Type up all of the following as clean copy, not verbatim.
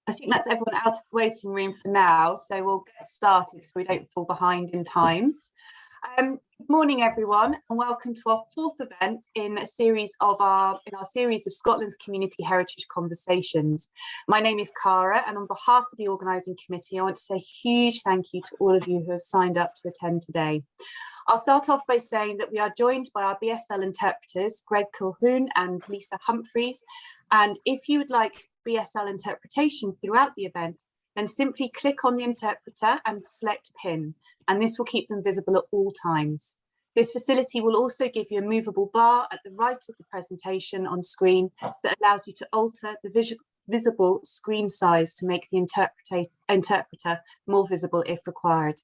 I think that's everyone out of the waiting room for now, so we'll get started so we don't fall behind in times. Good morning, everyone, and welcome to our fourth event in our series of Scotland's Community Heritage Conversations. My name is Cara, and on behalf of the organising committee, I want to say a huge thank you to all of you who have signed up to attend today. I'll start off by saying that we are joined by our BSL interpreters, Greg Colquhoun and Lisa Humphreys, and if you would like BSL interpretation throughout the event, then simply click on the interpreter and select PIN, and this will keep them visible at all times. This facility will also give you a movable bar at the right of the presentation on screen that allows you to alter the visible screen size to make the interpreter more visible if required.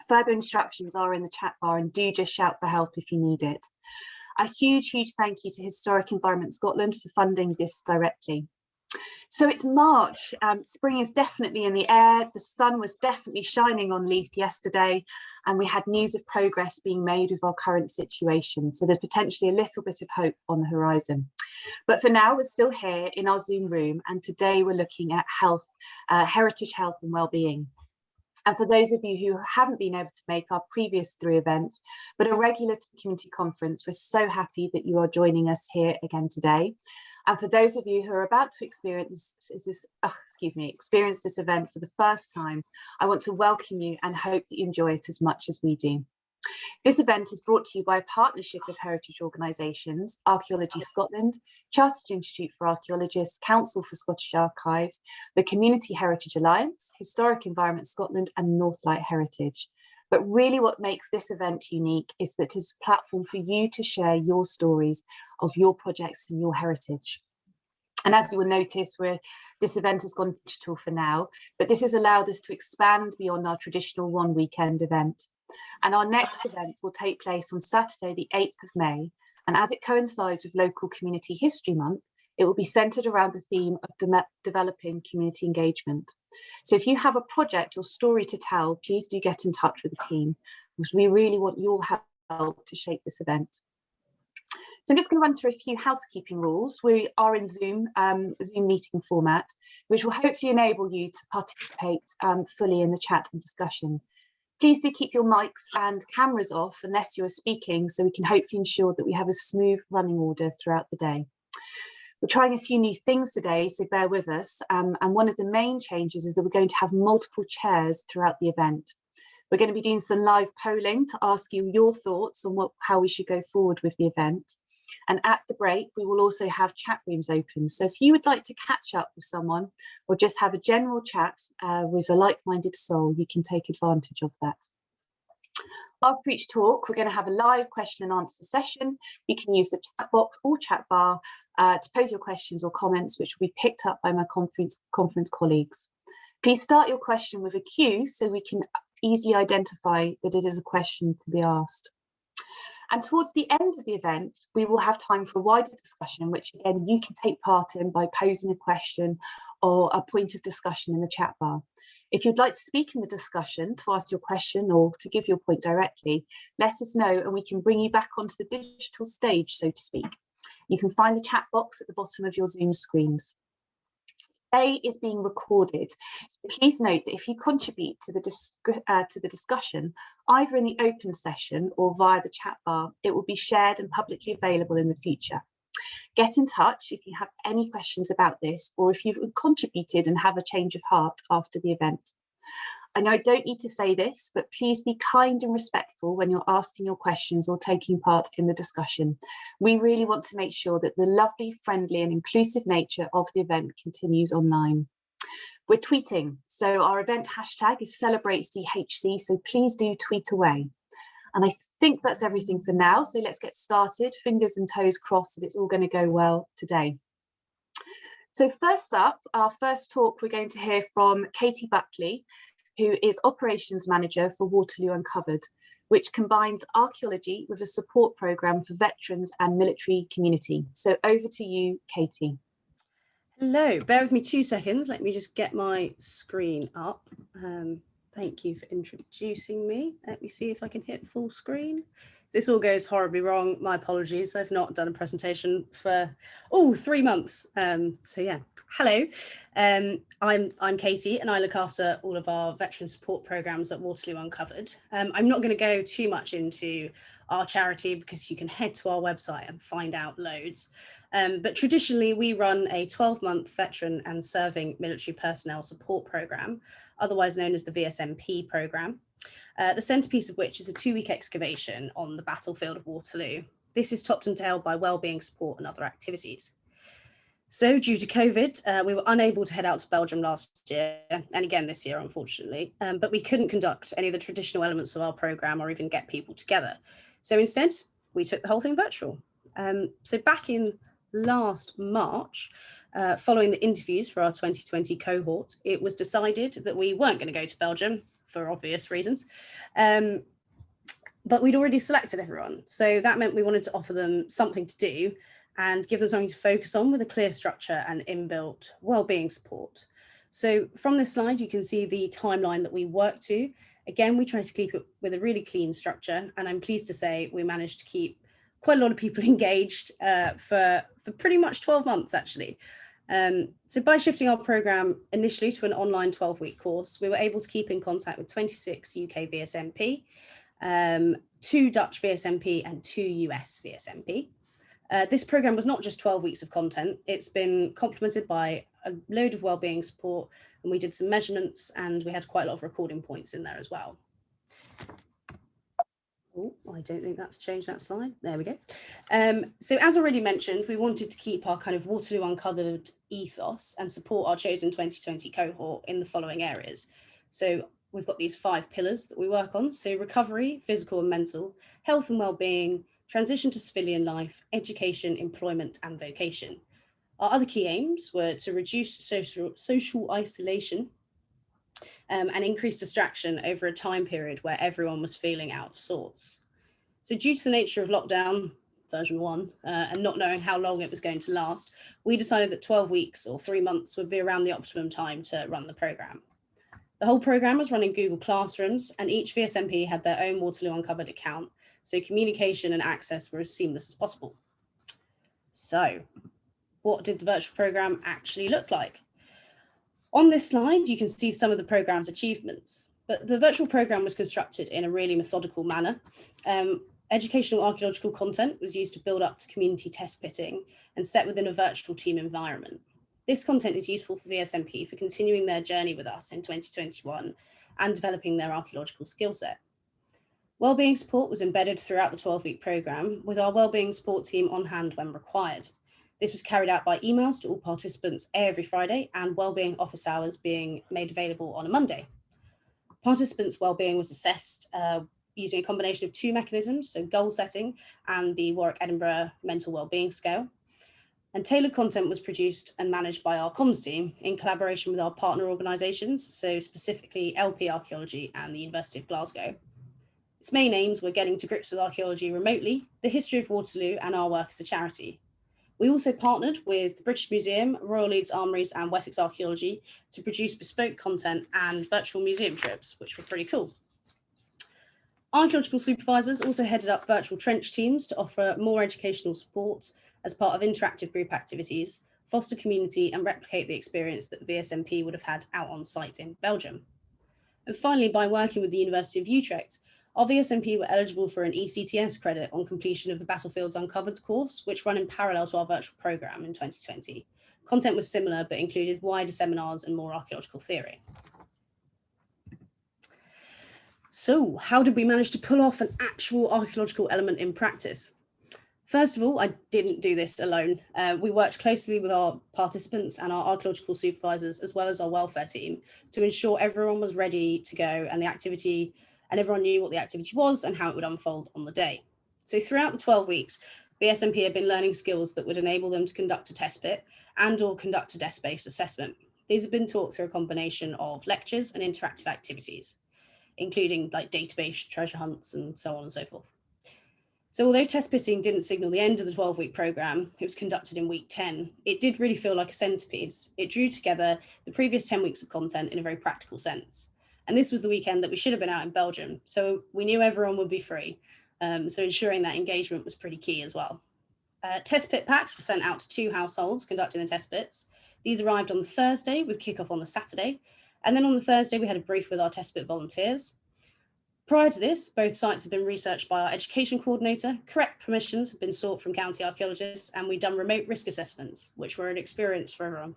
Further instructions are in the chat bar, and do just shout for help if you need it. A huge thank you to Historic Environment Scotland for funding this directly. So it's March, spring is definitely in the air, the sun was definitely shining on Leith yesterday, and we had news of progress being made with our current situation, so there's potentially a little bit of hope on the horizon. But for now, we're still here in our Zoom room, and today we're looking at health, heritage health and well-being. And for those of you who haven't been able to make our previous 3 events, but a regular community conference, we're so happy that you are joining us here again today. And for those of you who are about to experience this event for the first time, I want to welcome you and hope that you enjoy it as much as we do. This event is brought to you by a partnership of heritage organisations, Archaeology Scotland, Chartered Institute for Archaeologists, Council for Scottish Archives, the Community Heritage Alliance, Historic Environment Scotland and Northlight Heritage. But really what makes this event unique is that it's a platform for you to share your stories of your projects and your heritage. And as you will notice, this event has gone digital for now, but this has allowed us to expand beyond our traditional one weekend event. And our next event will take place on Saturday, the 8th of May. And as it coincides with Local Community History Month, it will be centred around the theme of developing community engagement. So if you have a project or story to tell, please do get in touch with the team, because we really want your help to shape this event. So I'm just going to run through a few housekeeping rules. We are in Zoom meeting format, which will hopefully enable you to participate fully in the chat and discussion. Please do keep your mics and cameras off unless you are speaking, so we can hopefully ensure that we have a smooth running order throughout the day. We're trying a few new things today, so bear with us. And one of the main changes is that we're going to have multiple chairs throughout the event. We're going to be doing some live polling to ask you your thoughts on how we should go forward with the event. And at the break, we will also have chat rooms open. So if you would like to catch up with someone or just have a general chat with a like-minded soul, you can take advantage of that. After each talk, we're going to have a live question and answer session. You can use the chat box or chat bar to pose your questions or comments, which will be picked up by my conference colleagues. Please start your question with a Q so we can easily identify that it is a question to be asked. And towards the end of the event, we will have time for a wider discussion, which again, you can take part in by posing a question or a point of discussion in the chat bar. If you'd like to speak in the discussion, to ask your question or to give your point directly, let us know and we can bring you back onto the digital stage, so to speak. You can find the chat box at the bottom of your Zoom screens. Today is being recorded, so please note that if you contribute to the discussion, either in the open session or via the chat bar, it will be shared and publicly available in the future. Get in touch if you have any questions about this, or if you've contributed and have a change of heart after the event. I know I don't need to say this, but please be kind and respectful when you're asking your questions or taking part in the discussion. We really want to make sure that the lovely, friendly and inclusive nature of the event continues online. We're tweeting, so our event hashtag is #CelebrateSCHC, so please do tweet away. And I think that's everything for now, so let's get started. Fingers and toes crossed that it's all going to go well today. So first up, our first talk, we're going to hear from Katie Buckley, who is Operations Manager for Waterloo Uncovered, which combines archaeology with a support programme for veterans and military community. So over to you, Katie. Hello, bear with me 2 seconds. Let me just get my screen up. Thank you for introducing me. Let me see if I can hit full screen. This all goes horribly wrong. My apologies. I've not done a presentation for 3 months. So yeah, hello. I'm Katie, and I look after all of our veteran support programs at Waterloo Uncovered. I'm not going to go too much into our charity because you can head to our website and find out loads. But traditionally, we run a 12-month veteran and serving military personnel support program, otherwise known as the VSMP program. The centrepiece of which is a 2-week excavation on the battlefield of Waterloo. This is topped and tailed by wellbeing support and other activities. So due to COVID, we were unable to head out to Belgium last year, and again this year, unfortunately, but we couldn't conduct any of the traditional elements of our programme or even get people together. So instead, we took the whole thing virtual. So back in last March, following the interviews for our 2020 cohort, it was decided that we weren't going to go to Belgium for obvious reasons. But we'd already selected everyone. So that meant we wanted to offer them something to do and give them something to focus on with a clear structure and inbuilt wellbeing support. So from this slide, you can see the timeline that we worked to. Again, we tried to keep it with a really clean structure, and I'm pleased to say we managed to keep quite a lot of people engaged for pretty much 12 months, actually. So by shifting our program initially to an online 12-week course, we were able to keep in contact with 26 UK VSMP, 2 Dutch VSMP and 2 US VSMP. This program was not just 12 weeks of content, it's been complemented by a load of wellbeing support, and we did some measurements, and we had quite a lot of recording points in there as well. Oh, I don't think that's changed that slide. There we go. So as already mentioned, we wanted to keep our kind of Waterloo Uncovered ethos and support our chosen 2020 cohort in the following areas. So we've got these 5 pillars that we work on. So recovery, physical and mental, health and well-being, transition to civilian life, education, employment and vocation. Our other key aims were to reduce social isolation and increased distraction over a time period where everyone was feeling out of sorts. So due to the nature of lockdown, version 1, and not knowing how long it was going to last, we decided that 12 weeks or 3 months would be around the optimum time to run the programme. The whole programme was run in Google Classrooms, and each VSMP had their own Waterloo Uncovered account, so communication and access were as seamless as possible. So what did the virtual programme actually look like? On this slide, you can see some of the programme's achievements, but the virtual programme was constructed in a really methodical manner. Educational archaeological content was used to build up to community test pitting and set within a virtual team environment. This content is useful for VSMP for continuing their journey with us in 2021 and developing their archaeological skill set. Wellbeing support was embedded throughout the 12-week programme, with our wellbeing support team on hand when required. This was carried out by emails to all participants every Friday, and wellbeing office hours being made available on a Monday. Participants' wellbeing was assessed using a combination of 2 mechanisms, so goal setting and the Warwick-Edinburgh Mental Wellbeing Scale. And tailored content was produced and managed by our comms team in collaboration with our partner organisations, so specifically LP Archaeology and the University of Glasgow. Its main aims were getting to grips with archaeology remotely, the history of Waterloo, and our work as a charity. We also partnered with the British Museum, Royal Leeds Armouries and Wessex Archaeology to produce bespoke content and virtual museum trips, which were pretty cool. Archaeological supervisors also headed up virtual trench teams to offer more educational support as part of interactive group activities, foster community and replicate the experience that VSMP would have had out on site in Belgium. And finally, by working with the University of Utrecht, our VSMP were eligible for an ECTS credit on completion of the Battlefields Uncovered course, which ran in parallel to our virtual programme in 2020. Content was similar, but included wider seminars and more archaeological theory. So how did we manage to pull off an actual archaeological element in practice? First of all, I didn't do this alone. We worked closely with our participants and our archaeological supervisors, as well as our welfare team, to ensure everyone was ready to go and everyone knew what the activity was and how it would unfold on the day. So throughout the 12 weeks, VSMP had been learning skills that would enable them to conduct a test pit and or conduct a desk-based assessment. These have been taught through a combination of lectures and interactive activities, including like database treasure hunts and so on and so forth. So although test pitting didn't signal the end of the 12-week programme, it was conducted in week 10, it did really feel like a centrepiece. It drew together the previous 10 weeks of content in a very practical sense. And this was the weekend that we should have been out in Belgium. So we knew everyone would be free. So ensuring that engagement was pretty key as well. Test pit packs were sent out to 2 households conducting the test pits. These arrived on the Thursday with kickoff on the Saturday. And then on the Thursday, we had a brief with our test pit volunteers. Prior to this, both sites have been researched by our education coordinator, correct permissions have been sought from county archaeologists, and we've done remote risk assessments, which were an experience for everyone.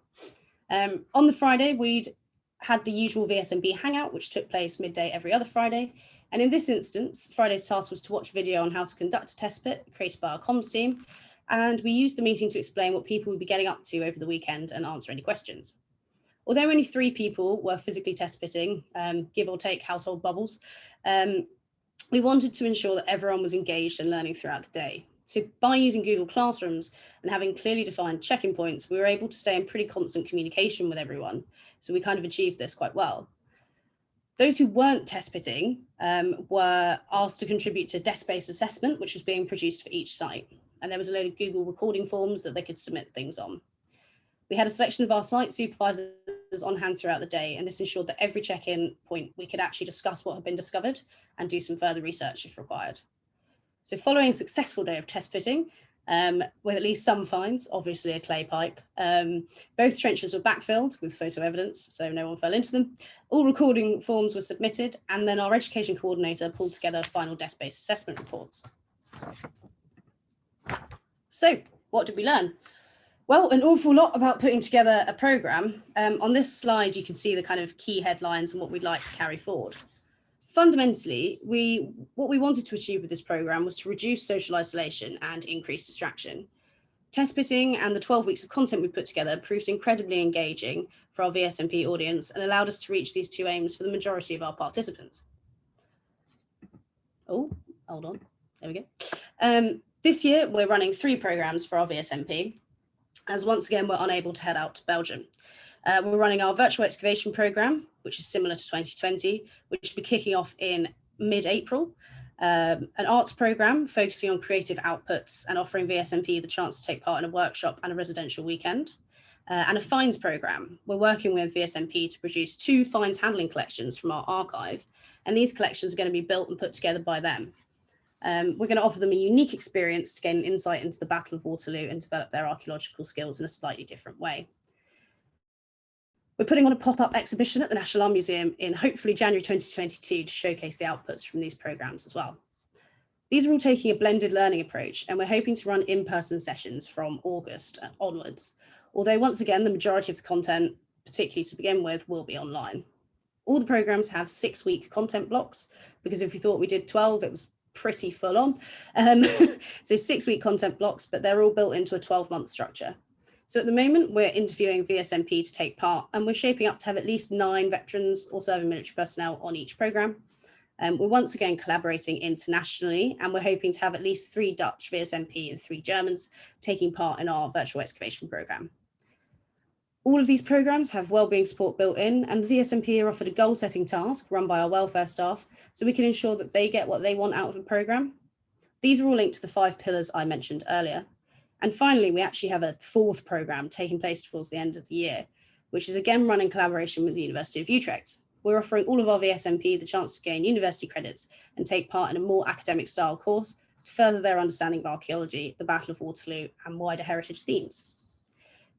On the Friday, we'd had the usual VSMP hangout, which took place midday every other Friday. And in this instance, Friday's task was to watch a video on how to conduct a test pit created by our comms team. And we used the meeting to explain what people would be getting up to over the weekend and answer any questions. Although only 3 people were physically test pitting, give or take household bubbles, we wanted to ensure that everyone was engaged and learning throughout the day. So by using Google Classrooms and having clearly defined check-in points, we were able to stay in pretty constant communication with everyone. So we kind of achieved this quite well. Those who weren't test pitting were asked to contribute to desk-based assessment, which was being produced for each site. And there was a load of Google recording forms that they could submit things on. We had a selection of our site supervisors on hand throughout the day, and this ensured that every check-in point we could actually discuss what had been discovered and do some further research if required. So following a successful day of test pitting, with at least some finds, obviously a clay pipe, both trenches were backfilled with photo evidence, so no one fell into them. All recording forms were submitted, and then our education coordinator pulled together final desk-based assessment reports. So what did we learn? Well, an awful lot about putting together a programme. On this slide, you can see the kind of key headlines and what we'd like to carry forward. Fundamentally, what we wanted to achieve with this programme was to reduce social isolation and increase distraction. Test pitting and the 12 weeks of content we put together proved incredibly engaging for our VSMP audience and allowed us to reach these 2 aims for the majority of our participants. Oh, hold on, there we go. This year, we're running 3 programmes for our VSMP, as once again, we're unable to head out to Belgium. We're running our virtual excavation programme, which is similar to 2020, which will be kicking off in mid-April. An arts programme focusing on creative outputs and offering VSMP the chance to take part in a workshop and a residential weekend. And a finds programme. We're working with VSMP to produce 2 finds handling collections from our archive, and these collections are going to be built and put together by them. We're going to offer them a unique experience to gain insight into the Battle of Waterloo and develop their archaeological skills in a slightly different way. We're putting on a pop-up exhibition at the National Art Museum in hopefully January 2022 to showcase the outputs from these programmes as well. These are all taking a blended learning approach, and we're hoping to run in-person sessions from August onwards. Although once again, the majority of the content, particularly to begin with, will be online. All the programmes have 6-week content blocks, because if we thought we did 12, it was pretty full on. So 6-week content blocks, but they're all built into a 12-month structure. So at the moment, we're interviewing VSMP to take part, and we're shaping up to have at least 9 veterans or serving military personnel on each programme. We're once again collaborating internationally, and we're hoping to have at least 3 Dutch VSMP and 3 Germans taking part in our virtual excavation programme. All of these programmes have wellbeing support built in, and the VSMP are offered a goal-setting task run by our welfare staff so we can ensure that they get what they want out of a programme. These are all linked to the 5 pillars I mentioned earlier. And finally, we actually have a 4th programme taking place towards the end of the year, which is again run in collaboration with the University of Utrecht. We're offering all of our VSMP the chance to gain university credits and take part in a more academic style course to further their understanding of archaeology, the Battle of Waterloo, and wider heritage themes.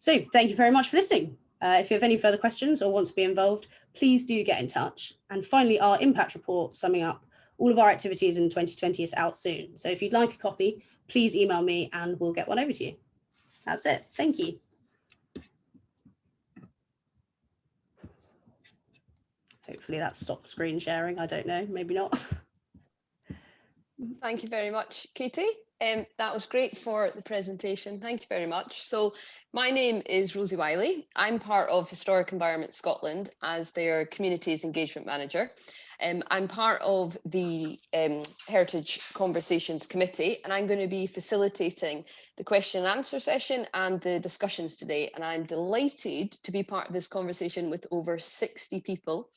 So thank you very much for listening. If you have any further questions or want to be involved, please do get in touch. And finally, our impact report summing up all of our activities in 2020 is out soon. So if you'd like a copy, please email me and we'll get one over to you. That's it. Thank you. Hopefully that stopped screen sharing. I don't know, maybe not. Thank you very much, Katie. That was great for the presentation. Thank you very much. So my name is Rosie Wiley. I'm part of Historic Environment Scotland as their Communities Engagement Manager. I'm part of the Heritage Conversations Committee, and I'm going to be facilitating the question and answer session and the discussions today. And I'm delighted to be part of this conversation with over 60 people.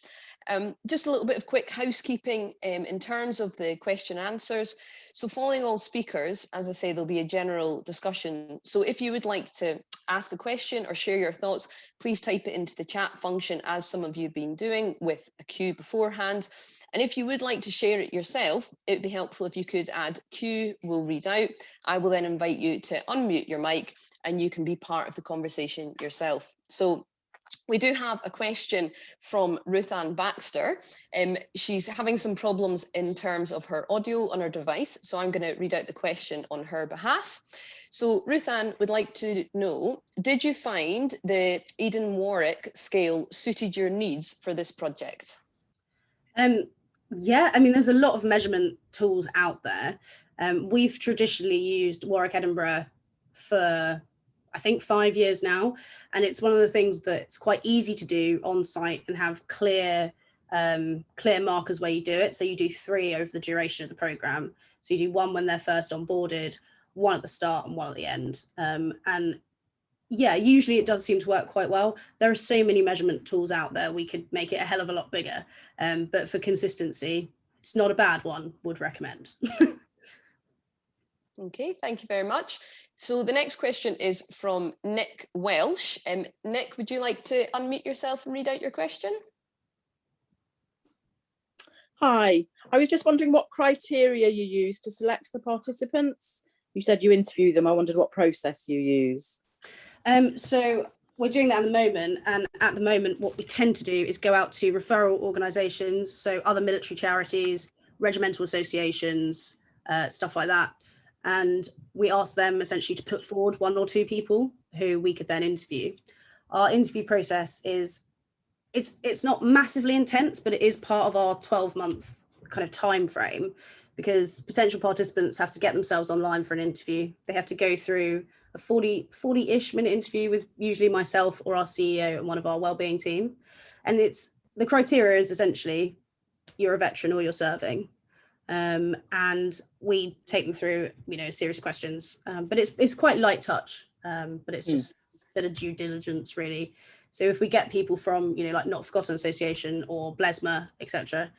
Just a little bit of quick housekeeping in terms of the question and answers. So following all speakers, as I say, there'll be a general discussion. So if you would like to ask a question or share your thoughts, please type it into the chat function, as some of you have been doing, with a queue beforehand. And if you would like to share it yourself, it would be helpful if you could add Q, will read out. I will then invite you to unmute your mic and you can be part of the conversation yourself. So we do have a question from Ruth Ann Baxter. She's having some problems in terms of her audio on her device, so I'm going to read out the question on her behalf. So Ruth Ann would like to know, did you find the Eden-Warwick scale suited your needs for this project? Yeah, I mean, there's a lot of measurement tools out there. We've traditionally used Warwick Edinburgh for, I think, 5 years now, and it's one of the things that's quite easy to do on site and have clear markers where you do it. So you do 3 over the duration of the program. So you do 1 when they're first onboarded, 1 at the start and 1 at the end. And yeah, usually it does seem to work quite well. There are so many measurement tools out there, we could make it a hell of a lot bigger. But for consistency, it's not a bad one, would recommend. Okay, thank you very much. So the next question is from Nick Welsh. Nick, would you like to unmute yourself and read out your question? Hi, I was just wondering what criteria you use to select the participants. You said you interview them. I wondered what process you use. So we're doing that at the moment, and at the moment what we tend to do is go out to referral organisations, so other military charities, regimental associations, stuff like that, and we ask them essentially to put forward 1 or 2 people who we could then interview. Our interview process is, it's not massively intense, but it is part of our 12-month kind of time frame, because potential participants have to get themselves online for an interview. They have to go through a 40-ish minute interview with usually myself or our CEO and one of our wellbeing team. And it's, the criteria is essentially you're a veteran or you're serving. And we take them through, you know, a series of questions, but it's quite light touch, but it's just a bit of due diligence really. So if we get people from, you know, like Not Forgotten Association or Blesma, etc.,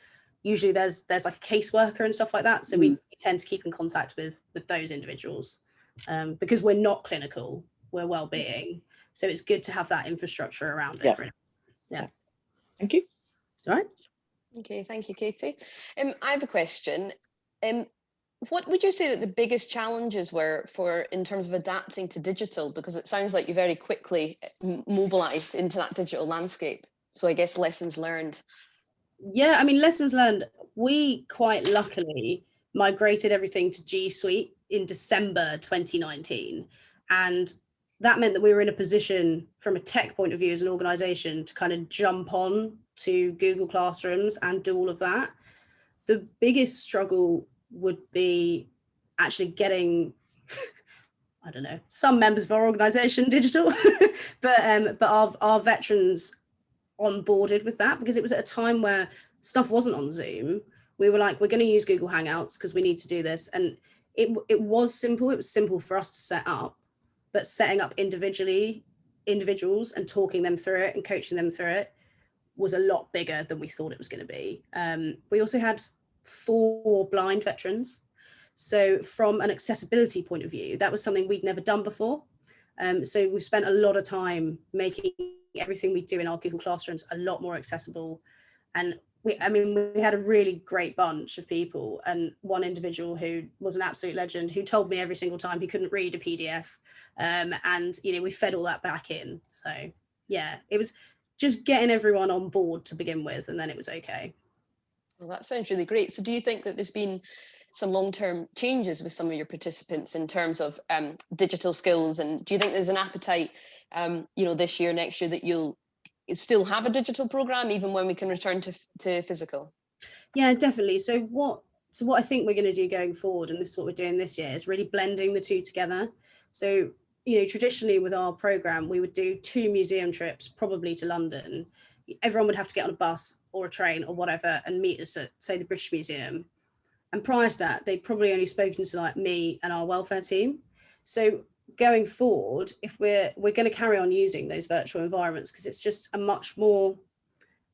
usually there's like a caseworker and stuff like that. So we tend to keep in contact with those individuals. Because we're not clinical, we're well-being, so it's good to have that infrastructure around it. Yeah. Thank you. All right. Okay, thank you, Katie. I have a question. What would you say that the biggest challenges were in terms of adapting to digital? Because it sounds like you very quickly mobilised into that digital landscape. So I guess lessons learned. Yeah, I mean, lessons learned. We quite luckily migrated everything to G Suite in December 2019. And that meant that we were in a position from a tech point of view as an organisation to kind of jump on to Google Classrooms and do all of that. The biggest struggle would be actually getting, I don't know, some members of our organisation digital, but our veterans onboarded with that, because it was at a time where stuff wasn't on Zoom. We were like, we're going to use Google Hangouts because we need to do this. And it was simple. It was simple for us to set up, but setting up individuals and talking them through it and coaching them through it was a lot bigger than we thought it was going to be. We also had 4 blind veterans. So from an accessibility point of view, that was something we'd never done before. So we spent a lot of time making everything we do in our Google Classrooms a lot more accessible. And we had a really great bunch of people, and one individual who was an absolute legend, who told me every single time he couldn't read a PDF. And, you know, we fed all that back in. So yeah, it was just getting everyone on board to begin with, and then it was okay. Well, that sounds really great. So do you think that there's been some long-term changes with some of your participants in terms of digital skills? And do you think there's an appetite, you know, this year, next year, that you'll still have a digital program even when we can return to physical? Yeah, definitely. So what I think we're going to do going forward, and this is what we're doing this year, is really blending the 2 together. So, you know, traditionally with our program, we would do 2 museum trips, probably to London. Everyone would have to get on a bus or a train or whatever and meet us at, say, the British Museum. And prior to that, they'd probably only spoken to like me and our welfare team. So going forward, if we're going to carry on using those virtual environments, because it's just a much more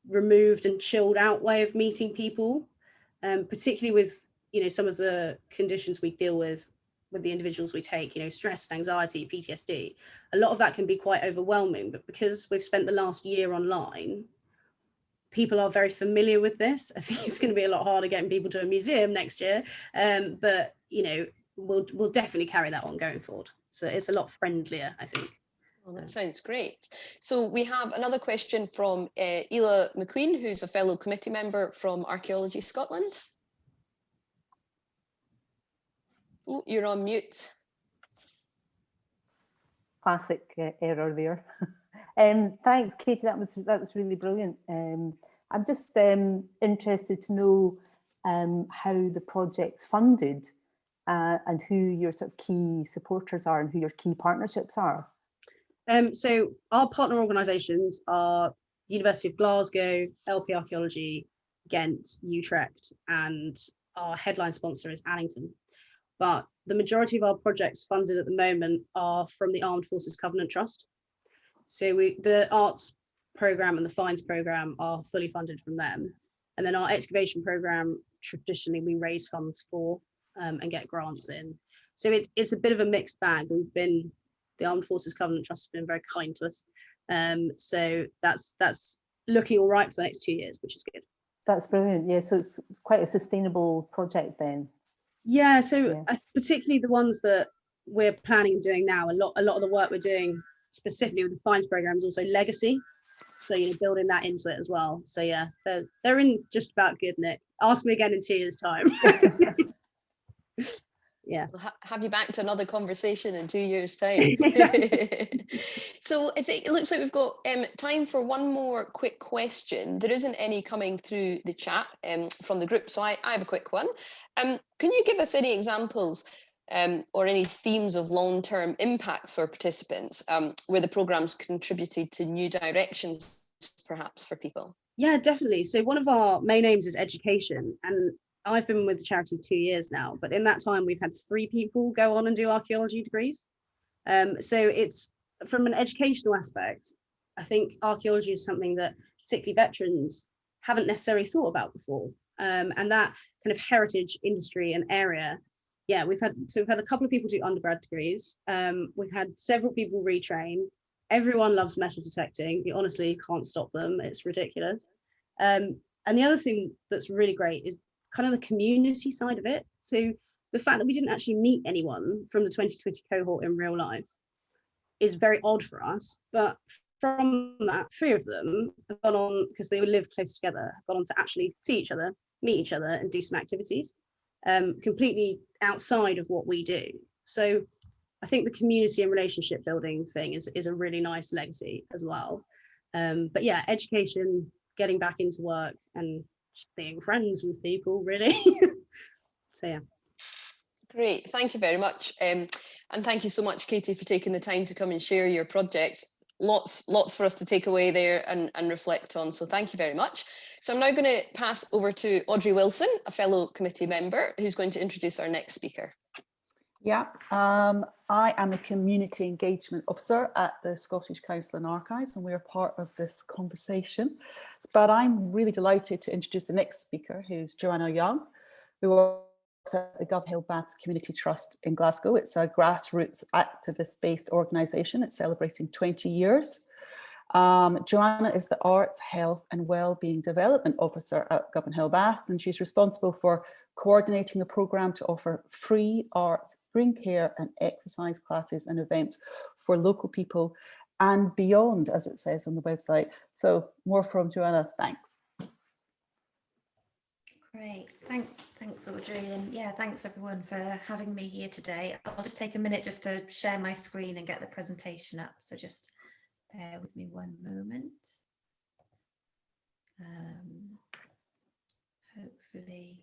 removed and chilled out way of meeting people, particularly with, you know, some of the conditions we deal with the individuals we take, you know, stress and anxiety, PTSD. A lot of that can be quite overwhelming, but because we've spent the last year online, people are very familiar with this. I think it's going to be a lot harder getting people to a museum next year, but you know, we'll definitely carry that on going forward. So it's a lot friendlier, I think. Well, that sounds great. So we have another question from Ela McQueen, who's a fellow committee member from Archaeology Scotland. Oh, you're on mute. Classic error there. Thanks, Katie. That was really brilliant. I'm just interested to know how the project's funded and who your sort of key supporters are and who your key partnerships are. So our partner organisations are University of Glasgow, LP Archaeology, Ghent, Utrecht, and our headline sponsor is Annington. But the majority of our projects funded at the moment are from the Armed Forces Covenant Trust. So the arts programme and the fines programme are fully funded from them. And then our excavation programme, traditionally we raise funds for and get grants in. So it's a bit of a mixed bag. The Armed Forces Covenant Trust has been very kind to us. So that's looking all right for the next 2 years, which is good. That's brilliant. Yeah, so it's quite a sustainable project then. Yeah, so particularly the ones that we're planning and doing now, a lot of the work we're doing specifically with the fines program is also legacy. So, you know, building that into it as well. So yeah, they're in just about good, Nick. Ask me again in 2 years' time. Yeah. We'll have you back to another conversation in 2 years' time. So I think it looks like we've got time for one more quick question. There isn't any coming through the chat from the group, so I have a quick one. Can you give us any examples or any themes of long-term impacts for participants where the programme's contributed to new directions, perhaps, for people? Yeah, definitely. So one of our main aims is education, and I've been with the charity 2 years now, but in that time we've had 3 people go on and do archaeology degrees. So it's from an educational aspect, I think archaeology is something that particularly veterans haven't necessarily thought about before. And that kind of heritage industry and area, yeah, we've had a couple of people do undergrad degrees. We've had several people retrain. Everyone loves metal detecting. You honestly can't stop them. It's ridiculous. And the other thing that's really great is kind of the community side of it. So the fact that we didn't actually meet anyone from the 2020 cohort in real life is very odd for us. But from that, 3 of them have gone on, because they live close together, have gone on to actually see each other, meet each other and do some activities completely outside of what we do. So I think the community and relationship building thing is a really nice legacy as well. But yeah, education, getting back into work and being friends with people, really. So yeah. Great, thank you very much. And thank you so much, Katie, for taking the time to come and share your projects. Lots for us to take away there and reflect on, so thank you very much. So I'm now going to pass over to Audrey Wilson, a fellow committee member, who's going to introduce our next speaker. Yeah, I am a community engagement officer at the Scottish Council and Archives, and we're part of this conversation. But I'm really delighted to introduce the next speaker, who's Joanna Young, who works at the Welllbeing Community Trust in Glasgow. It's a grassroots activist-based organisation. It's celebrating 20 years. Joanna is the Arts, Health and Wellbeing Development Officer at Welllbeing, and she's responsible for coordinating a programme to offer free arts, brain care and exercise classes and events for local people and beyond, as it says on the website. So more from Joanna, thanks. Great, thanks Audrey, and yeah, thanks everyone for having me here today. I'll just take a minute just to share my screen and get the presentation up, so just bear with me one moment. Hopefully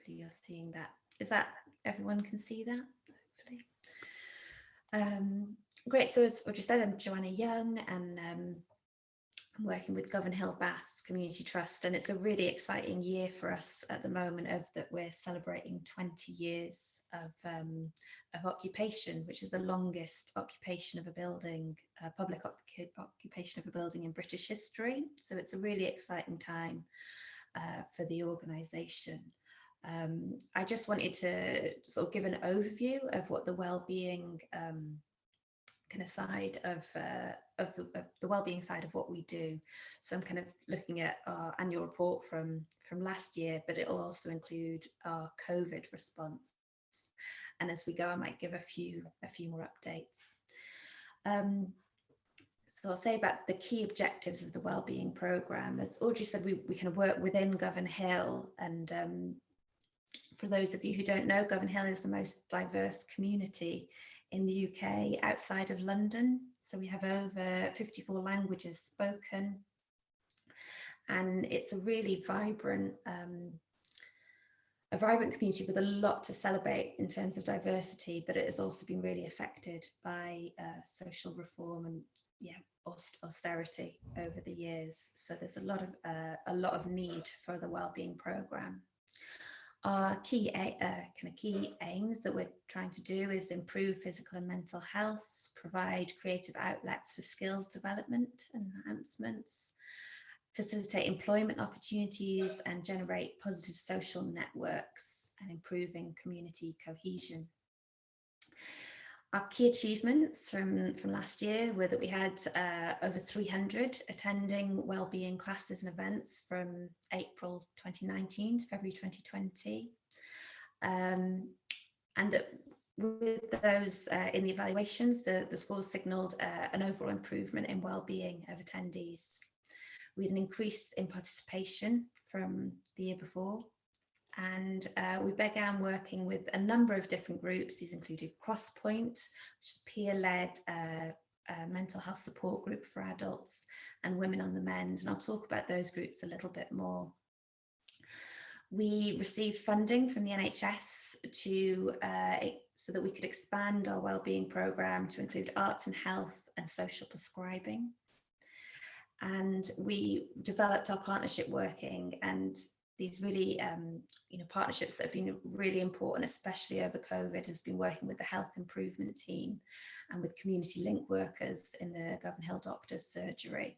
you're seeing that. Is that everyone can see that? Hopefully. Great, so as Audrey said, I'm Joanna Young, and I'm working with Govan Hill Baths Community Trust, and it's a really exciting year for us at the moment, of that we're celebrating 20 years of occupation, which is the longest occupation of a building, public occupation of a building in British history. So it's a really exciting time for the organisation. I just wanted to sort of give an overview of what the Welllbeing kind of side of the Welllbeing side of what we do. So I'm kind of looking at our annual report from last year, but it will also include our COVID response. And as we go, I might give a few more updates. So I'll say about the key objectives of the Welllbeing programme. As Audrey said, we kind of work within Govan Hill, and for those of you who don't know, Govan Hill is the most diverse community in the UK outside of London. So we have over 54 languages spoken, and it's a really vibrant community with a lot to celebrate in terms of diversity, but it has also been really affected by social reform and austerity over the years. So there's a lot of need for the Welllbeing programme. Our key aims that we're trying to do is improve physical and mental health, provide creative outlets for skills development and enhancements, facilitate employment opportunities, and generate positive social networks, and improving community cohesion. Our key achievements from last year were that we had over 300 attending Welllbeing classes and events from April 2019 to February 2020. And that with those in the evaluations, the scores signalled an overall improvement in well-being of attendees. We had an increase in participation from the year before. And we began working with a number of different groups. These included Crosspoint, which is a peer-led mental health support group for adults, and Women on the Mend. And I'll talk about those groups a little bit more. We received funding from the NHS so that we could expand our wellbeing programme to include arts and health and social prescribing. And we developed our partnership working, and these really, partnerships that have been really important, especially over COVID, has been working with the health improvement team and with community link workers in the Govan Hill Doctors Surgery.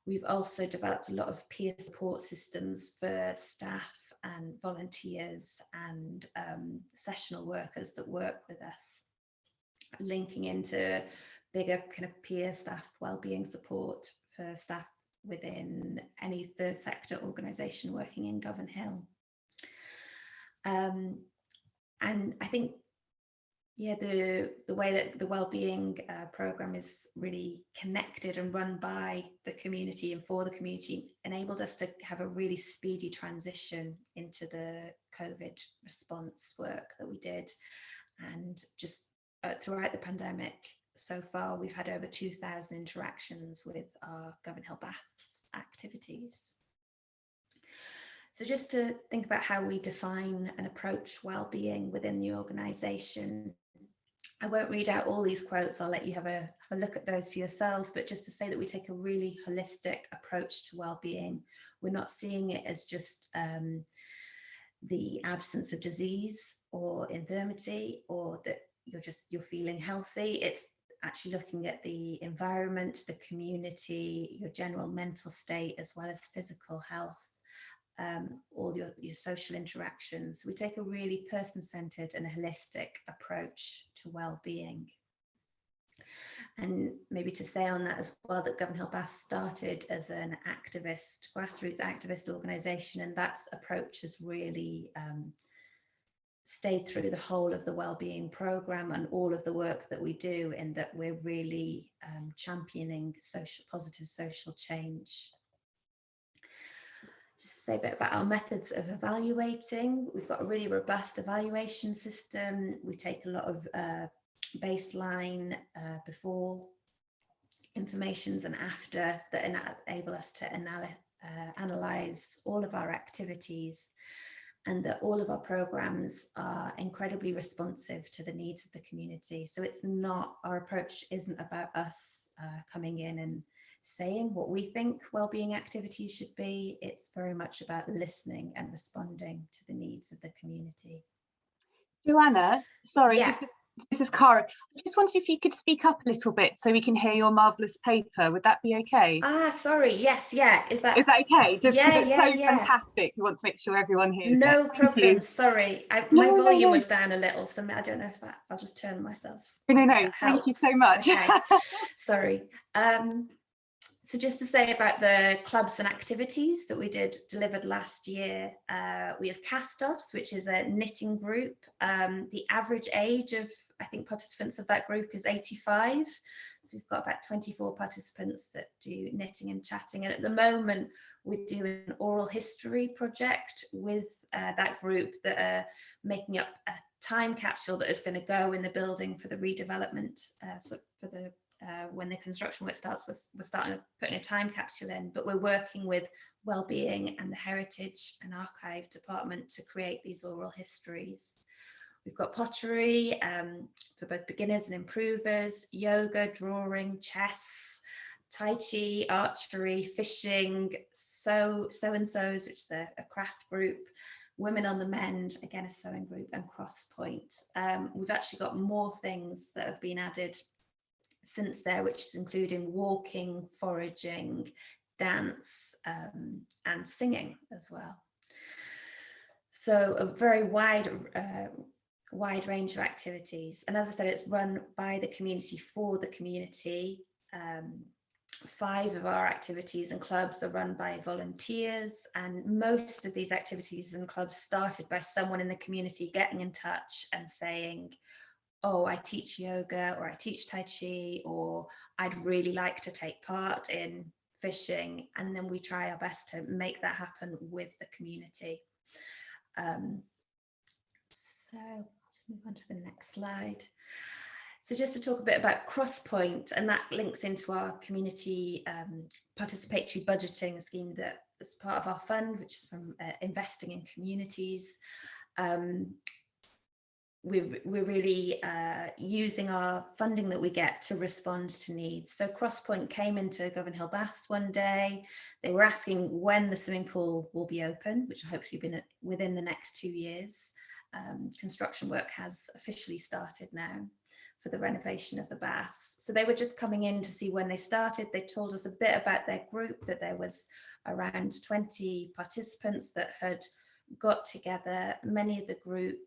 We've also developed a lot of peer support systems for staff and volunteers and sessional workers that work with us, linking into bigger kind of peer staff wellbeing support for staff within any third sector organisation working in Govan Hill. And I think, the way that the wellbeing programme is really connected and run by the community and for the community enabled us to have a really speedy transition into the COVID response work that we did. And just throughout the pandemic, so far, we've had over 2,000 interactions with our Govan Hill Baths activities. So just to think about how we define and approach wellbeing within the organisation, I won't read out all these quotes, I'll let you have a look at those for yourselves, but just to say that we take a really holistic approach to wellbeing. We're not seeing it as just the absence of disease or infirmity, or that you're feeling healthy. It's actually looking at the environment, the community, your general mental state, as well as physical health, all your social interactions. We take a really person-centered and a holistic approach to well-being. And maybe to say on that as well, that Govan Hill Baths started as an activist, grassroots activist organisation, and that approach has really stayed through the whole of the wellbeing programme and all of the work that we do, in that we're really championing positive social change. Just to say a bit about our methods of evaluating. We've got a really robust evaluation system. We take a lot of baseline before informations and after that enable us to analyse all of our activities, and that all of our programmes are incredibly responsive to the needs of the community. So it's not, our approach isn't about us coming in and saying what we think wellbeing activities should be. It's very much about listening and responding to the needs of the community. Joanna, sorry, Yeah. this is Cara. I just wondered if you could speak up a little bit so we can hear your marvellous paper. Would that be okay? Ah, sorry. Yes, yeah. Is that okay? Just because it's so yeah. fantastic. We want to make sure everyone hears it. No problem. Sorry, my No, volume no. was down a little, so I don't know if that. I'll just turn myself. No. Thank you so much. Okay. Sorry. So just to say about the clubs and activities that we delivered last year, we have cast-offs, which is a knitting group. The average age of, I think, participants of that group is 85. So we've got about 24 participants that do knitting and chatting. And at the moment, we're doing an oral history project with that group that are making up a time capsule that is going to go in the building for the redevelopment, so for the when the construction work starts, we're starting putting a time capsule in, but we're working with Wellbeing and the Heritage and Archive Department to create these oral histories. We've got pottery for both beginners and improvers, yoga, drawing, chess, Tai Chi, archery, fishing, sew-and-sews, which is a craft group, Women on the Mend, again a sewing group, and Crosspoint. We've actually got more things that have been added since there, which is including walking, foraging, dance, and singing as well. So a very wide range of activities. And as I said, it's run by the community for the community. 5 of our activities and clubs are run by volunteers, and most of these activities and clubs started by someone in the community getting in touch and saying, oh, I teach yoga, or I teach Tai Chi, or I'd really like to take part in fishing. And then we try our best to make that happen with the community. So let's move on to the next slide. So just to talk a bit about Crosspoint, and that links into our community participatory budgeting scheme that is part of our fund, which is from investing in communities. We're really using our funding that we get to respond to needs. So Crosspoint came into Govan Hill Baths one day. They were asking when the swimming pool will be open, which will hopefully be within the next 2 years. Construction work has officially started now for the renovation of the baths. So they were just coming in to see when they started. They told us a bit about their group, that there was around 20 participants that had got together. Many of the group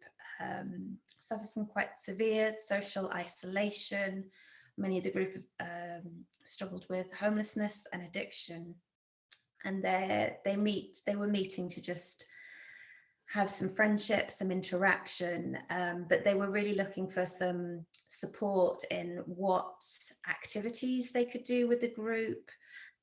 suffer from quite severe social isolation. Many of the group have struggled with homelessness and addiction. And they were meeting to just have some friendship, some interaction, but they were really looking for some support in what activities they could do with the group,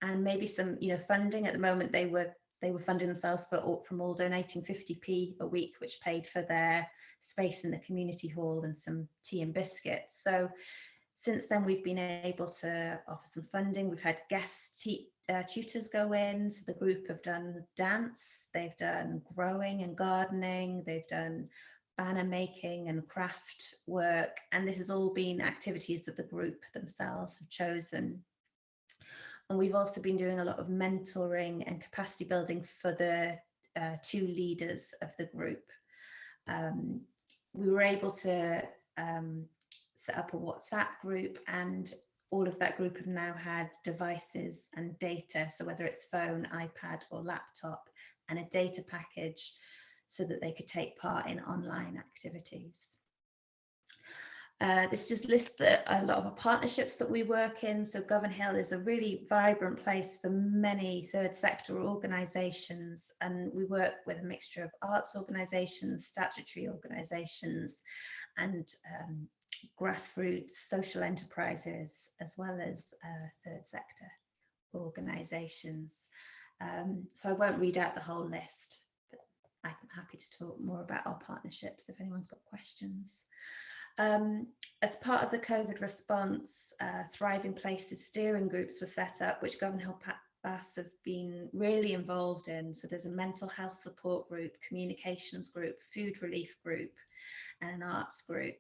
and maybe some, funding. At the moment, they were funding themselves from all donating 50p a week, which paid for their space in the community hall and some tea and biscuits. So since then, we've been able to offer some funding. We've had guest tutors go in. So the group have done dance, they've done growing and gardening, they've done banner making and craft work. And this has all been activities that the group themselves have chosen. And we've also been doing a lot of mentoring and capacity building for the 2 leaders of the group. We were able to set up a WhatsApp group, and all of that group have now had devices and data. So whether it's phone, iPad or laptop, and a data package so that they could take part in online activities. This just lists a lot of our partnerships that we work in. So Govan Hill is a really vibrant place for many third sector organisations, and we work with a mixture of arts organisations, statutory organisations, and grassroots social enterprises, as well as third sector organisations. So I won't read out the whole list, but I'm happy to talk more about our partnerships if anyone's got questions. As part of the COVID response, Thriving Places steering groups were set up, which Govan Hill Baths have been really involved in. So there's a mental health support group, communications group, food relief group, and an arts group.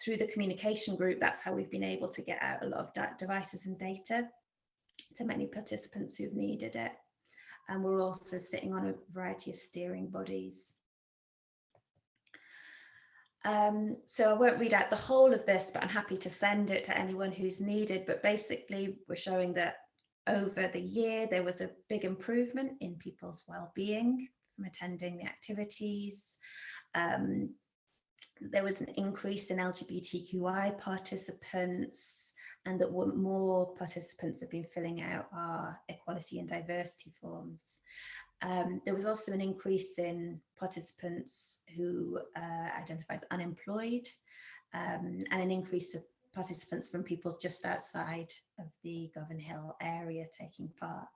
Through the communication group, that's how we've been able to get out a lot of devices and data. to many participants who've needed it. And we're also sitting on a variety of steering bodies. So I won't read out the whole of this, but I'm happy to send it to anyone who's needed. But basically, we're showing that over the year, there was a big improvement in people's well-being from attending the activities. There was an increase in LGBTQI participants, and that more participants have been filling out our equality and diversity forms. There was also an increase in participants who identify as unemployed, and an increase of participants from people just outside of the Govan Hill area taking part.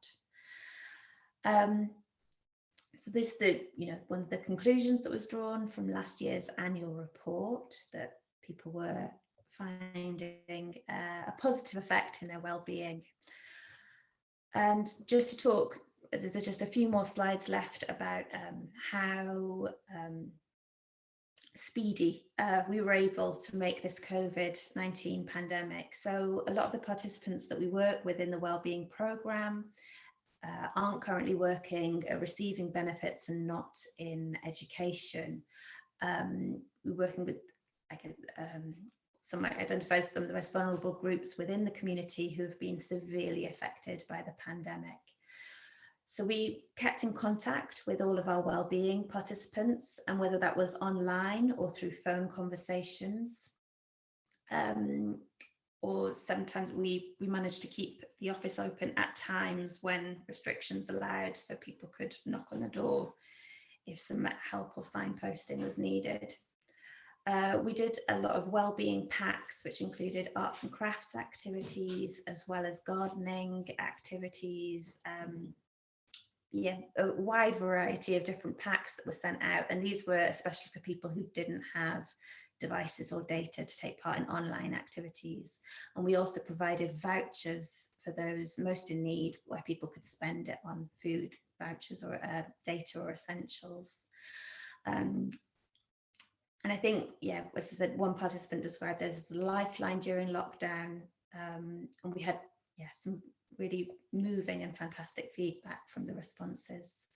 So this is one of the conclusions that was drawn from last year's annual report, that people were finding a positive effect in their well-being. And just to talk, there's just a few more slides left about how speedy we were able to make this COVID-19 pandemic. So a lot of the participants that we work with in the Wellbeing programme aren't currently working, are receiving benefits and not in education. We're working with, some identifies some of the most vulnerable groups within the community who have been severely affected by the pandemic. So we kept in contact with all of our wellbeing participants, and whether that was online or through phone conversations, or sometimes we managed to keep the office open at times when restrictions allowed, so people could knock on the door if some help or signposting was needed. We did a lot of wellbeing packs, which included arts and crafts activities, as well as gardening activities. A wide variety of different packs that were sent out, and these were especially for people who didn't have devices or data to take part in online activities. And we also provided vouchers for those most in need, where people could spend it on food vouchers or data or essentials. And I think, as I said, one participant described this as a lifeline during lockdown, and we had some really moving and fantastic feedback from the responses.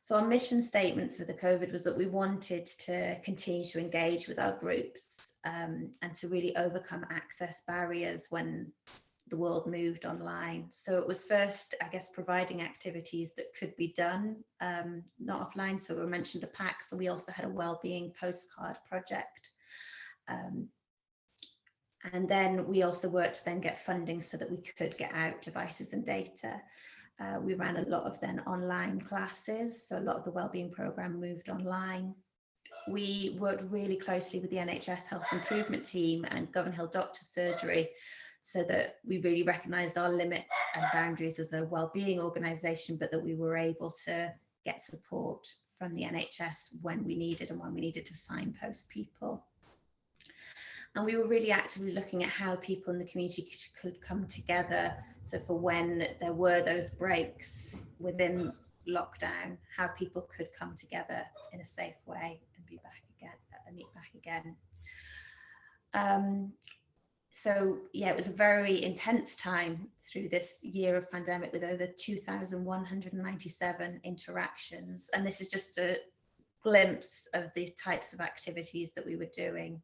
So our mission statement for the COVID was that we wanted to continue to engage with our groups and to really overcome access barriers when the world moved online. So it was first, providing activities that could be done, not offline. So we mentioned the packs, and we also had a wellbeing postcard project. And then we also worked to then get funding so that we could get out devices and data. We ran a lot of then online classes, so a lot of the wellbeing programme moved online. We worked really closely with the NHS Health Improvement Team and Govan Hill Doctor Surgery, so that we really recognised our limit and boundaries as a wellbeing organisation, but that we were able to get support from the NHS when we needed, and when we needed to signpost people. And we were really actively looking at how people in the community could come together. So for when there were those breaks within lockdown, how people could come together in a safe way and be back again, meet back again. It was a very intense time through this year of pandemic, with over 2,197 interactions. And this is just a glimpse of the types of activities that we were doing.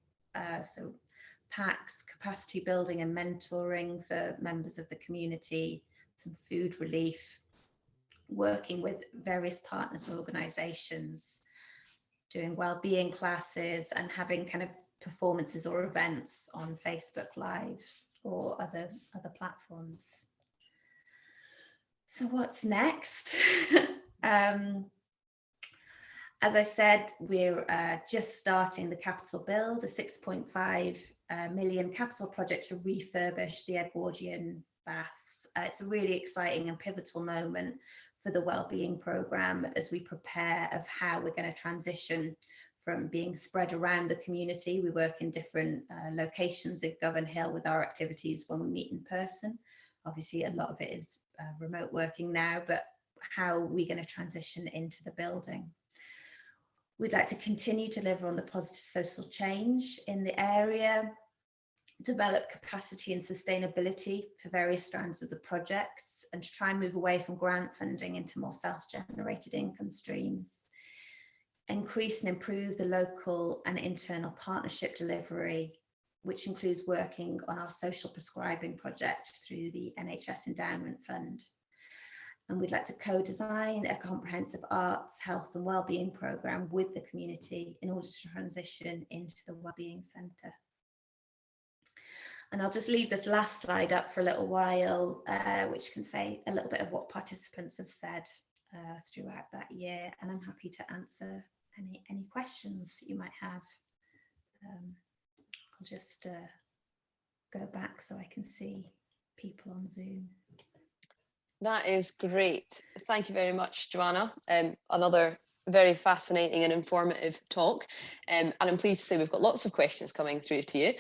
So packs, capacity building and mentoring for members of the community, some food relief, working with various partners and organisations, doing wellbeing classes, and having kind of performances or events on Facebook Live or other platforms. So what's next? As I said, we're just starting the capital build, a 6.5 million capital project to refurbish the Edwardian baths. It's a really exciting and pivotal moment for the wellbeing programme as we prepare of how we're going to transition from being spread around the community. We work in different locations at Govan Hill with our activities when we meet in person. Obviously, a lot of it is remote working now, but how are we going to transition into the building? We'd like to continue to deliver on the positive social change in the area. develop capacity and sustainability for various strands of the projects, and to try and move away from grant funding into more self-generated income streams. Increase and improve the local and internal partnership delivery, which includes working on our social prescribing project through the NHS Endowment Fund. And we'd like to co-design a comprehensive arts, health and wellbeing programme with the community in order to transition into the Wellbeing Centre. And I'll just leave this last slide up for a little while, which can say a little bit of what participants have said throughout that year. And I'm happy to answer any questions you might have. I'll just go back so I can see people on Zoom. That is great. Thank you very much, Joanna. Another very fascinating and informative talk. And I'm pleased to say we've got lots of questions coming through to you.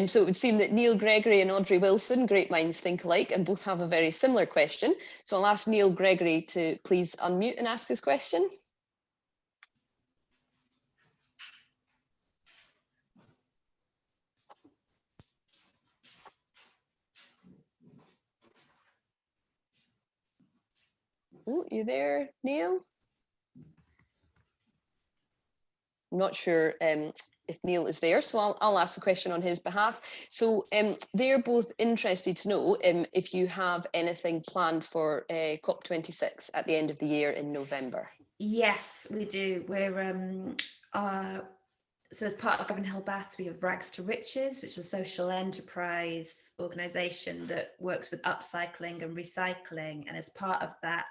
So it would seem that Neil Gregory and Audrey Wilson, great minds think alike, and both have a very similar question. So I'll ask Neil Gregory to please unmute and ask his question. Oh, you there, Neil? I'm not sure if Neil is there, so I'll ask the question on his behalf. So they're both interested to know if you have anything planned for COP26 at the end of the year in November. Yes, we do. We're so as part of Gavin Hill Baths, we have Rags to Riches, which is a social enterprise organisation that works with upcycling and recycling. And as part of that,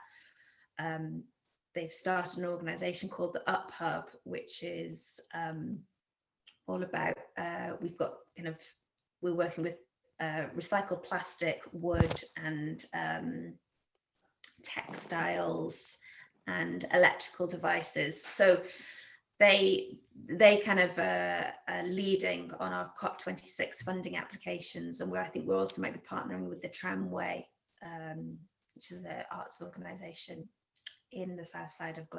they've started an organisation called the Up Hub, which is all about, we're working with recycled plastic, wood and textiles and electrical devices. So they kind of are leading on our COP26 funding applications, and I think we're also might be partnering with the Tramway, which is an arts organisation in the south side of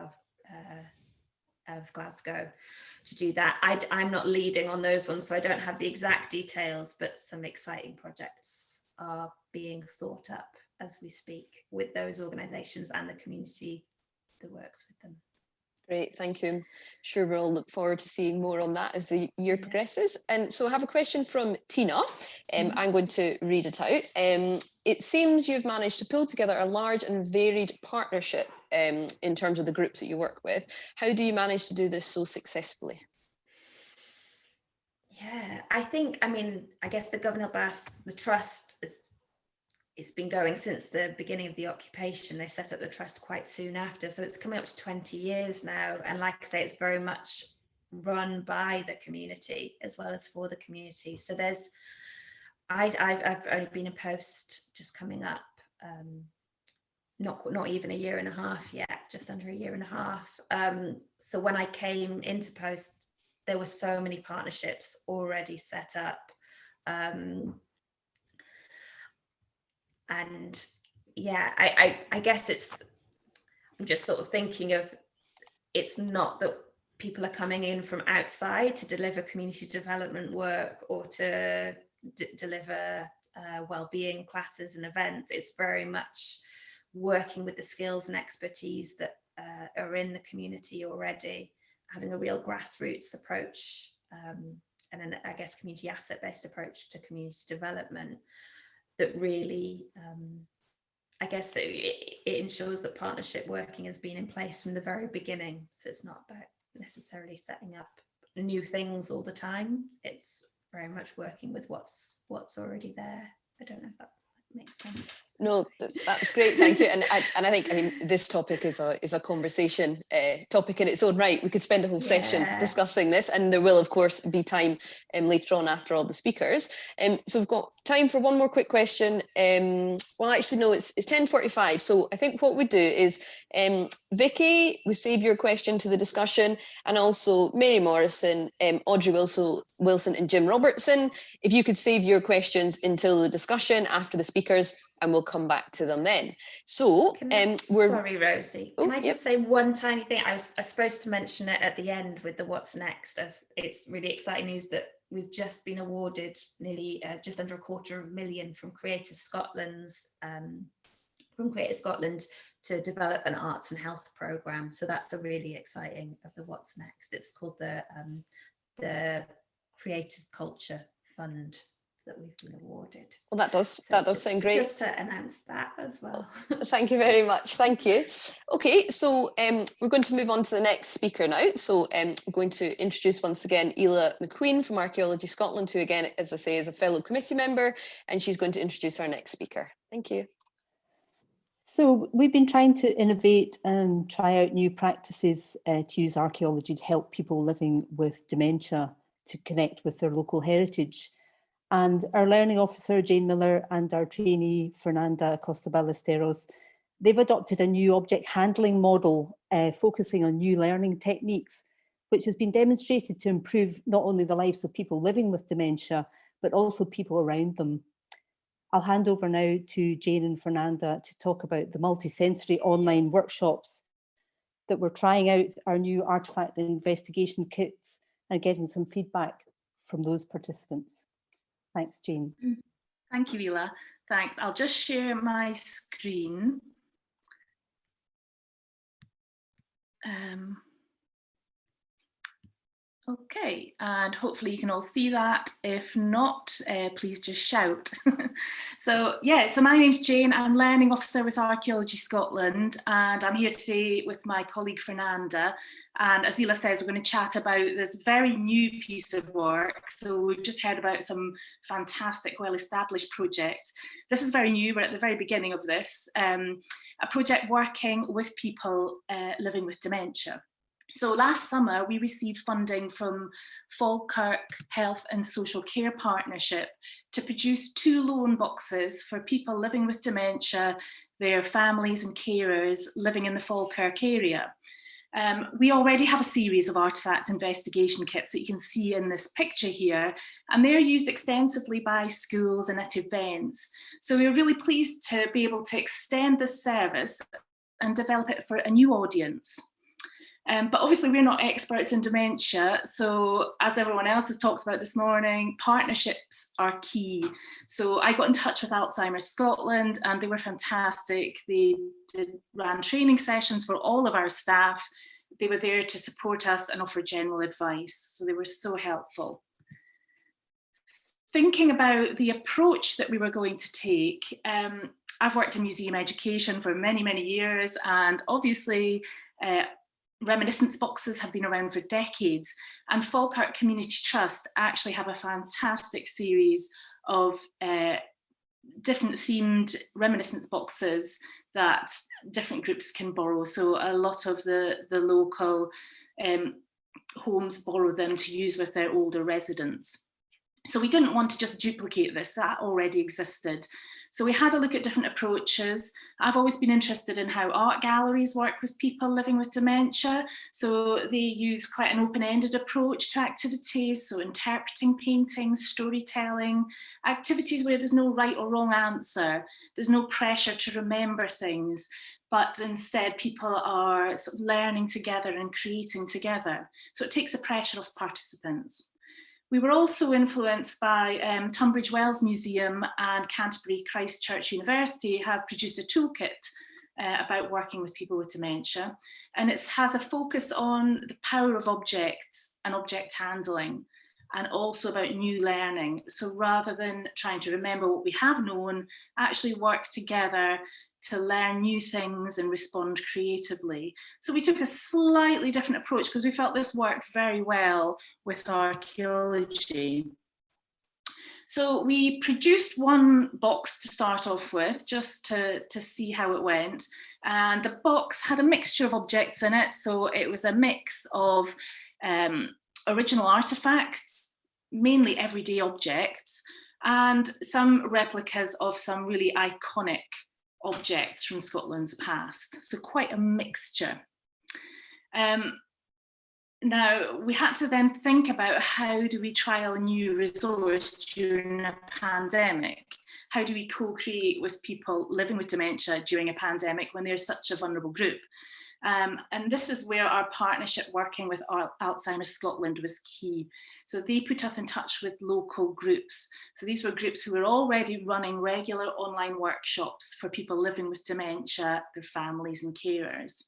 Glasgow, to do that. I'm not leading on those ones, so I don't have the exact details, but some exciting projects are being thought up as we speak with those organisations and the community that works with them. Great, thank you. I'm sure we'll look forward to seeing more on that as the year progresses. And so I have a question from Tina. I'm going to read it out. It seems you've managed to pull together a large and varied partnership in terms of the groups that you work with. How do you manage to do this so successfully? Yeah, I guess the Gavin Hill Baths, the trust it's been going since the beginning of the occupation. They set up the trust quite soon after, so it's coming up to 20 years now. And like I say, it's very much run by the community as well as for the community. So I've only been in post just coming up, not even a year and a half yet, just under a year and a half. So when I came into post, there were so many partnerships already set up. And yeah, I guess I'm just sort of thinking of, it's not that people are coming in from outside to deliver community development work or to deliver wellbeing classes and events. It's very much working with the skills and expertise that are in the community already, having a real grassroots approach, and then I guess community asset-based approach to community development. That really, I guess it ensures that partnership working has been in place from the very beginning. So it's not about necessarily setting up new things all the time. It's very much working with what's already there. I don't know if that makes sense. No, that's great, thank you. And I think, this topic is a conversation topic in its own right. We could spend a whole session discussing this, and there will of course be time later on after all the speakers. So we've got time for one more quick question. Well, actually no, it's 10:45. So I think what we do is Vicky, we save your question to the discussion, and also Mary Morrison, Audrey Wilson and Jim Robertson. If you could save your questions until the discussion after the speakers, and we'll come back to them then. So sorry, Rosie, can I just yep. say one tiny thing? I was supposed to mention it at the end with the what's next. It's really exciting news that we've just been awarded nearly just under $250,000 from Creative Scotland to develop an arts and health programme. So that's a really exciting of the what's next. It's called the Creative Culture Fund that we've been awarded. Well, that does sound great. Just to announce that as well. Thank you very much. Thank you. Okay, so we're going to move on to the next speaker now. So I'm going to introduce once again Ela McQueen from Archaeology Scotland, who again, as I say, is a fellow committee member, and she's going to introduce our next speaker. Thank you. So we've been trying to innovate and try out new practices to use archaeology to help people living with dementia to connect with their local heritage. And our learning officer, Jane Miller, and our trainee, Fernanda Acosta Ballesteros, they've adopted a new object handling model focusing on new learning techniques, which has been demonstrated to improve not only the lives of people living with dementia, but also people around them. I'll hand over now to Jane and Fernanda to talk about the multisensory online workshops that we're trying out our new artefact investigation kits and getting some feedback from those participants. Thanks, Jane. Thank you, Ela. Thanks. I'll just share my screen. Okay, and hopefully you can all see that. If not, please just shout. So my name's Jane. I'm Learning Officer with Archaeology Scotland, and I'm here today with my colleague Fernanda. And as Ela says, we're going to chat about this very new piece of work. So we've just heard about some fantastic, well-established projects. This is very new. We're at the very beginning of this, a project working with people living with dementia. So last summer, we received funding from Falkirk Health and Social Care Partnership to produce 2 loan boxes for people living with dementia, their families and carers living in the Falkirk area. We already have a series of artefact investigation kits that you can see in this picture here, and they're used extensively by schools and at events. So we're really pleased to be able to extend this service and develop it for a new audience. But obviously we're not experts in dementia, so as everyone else has talked about this morning, partnerships are key. So I got in touch with Alzheimer's Scotland and they were fantastic. They ran training sessions for all of our staff. They were there to support us and offer general advice, so they were so helpful. Thinking about the approach that we were going to take, I've worked in museum education for many, many years, and obviously reminiscence boxes have been around for decades, and Falkirk Community Trust actually have a fantastic series of different themed reminiscence boxes that different groups can borrow. So a lot of the local homes borrow them to use with their older residents. So we didn't want to just duplicate this, that already existed. So we had a look at different approaches. I've always been interested in how art galleries work with people living with dementia. So they use quite an open-ended approach to activities, so interpreting paintings, storytelling, activities where there's no right or wrong answer. There's no pressure to remember things, but instead people are sort of learning together and creating together. So it takes the pressure off participants. We were also influenced by Tunbridge Wells Museum and Canterbury Christ Church University have produced a toolkit about working with people with dementia. And it has a focus on the power of objects and object handling, and also about new learning. So rather than trying to remember what we have known, actually work together to learn new things and respond creatively. So we took a slightly different approach because we felt this worked very well with archaeology. So we produced one box to start off with, just to see how it went. And the box had a mixture of objects in it. So it was a mix of original artifacts, mainly everyday objects, and some replicas of some really iconic objects from Scotland's past, so quite a mixture. Now, we had to then think about how do we trial a new resource during a pandemic? How do we co-create with people living with dementia during a pandemic when they're such a vulnerable group? And this is where our partnership working with Alzheimer's Scotland was key. So they put us in touch with local groups. So these were groups who were already running regular online workshops for people living with dementia, their families and carers.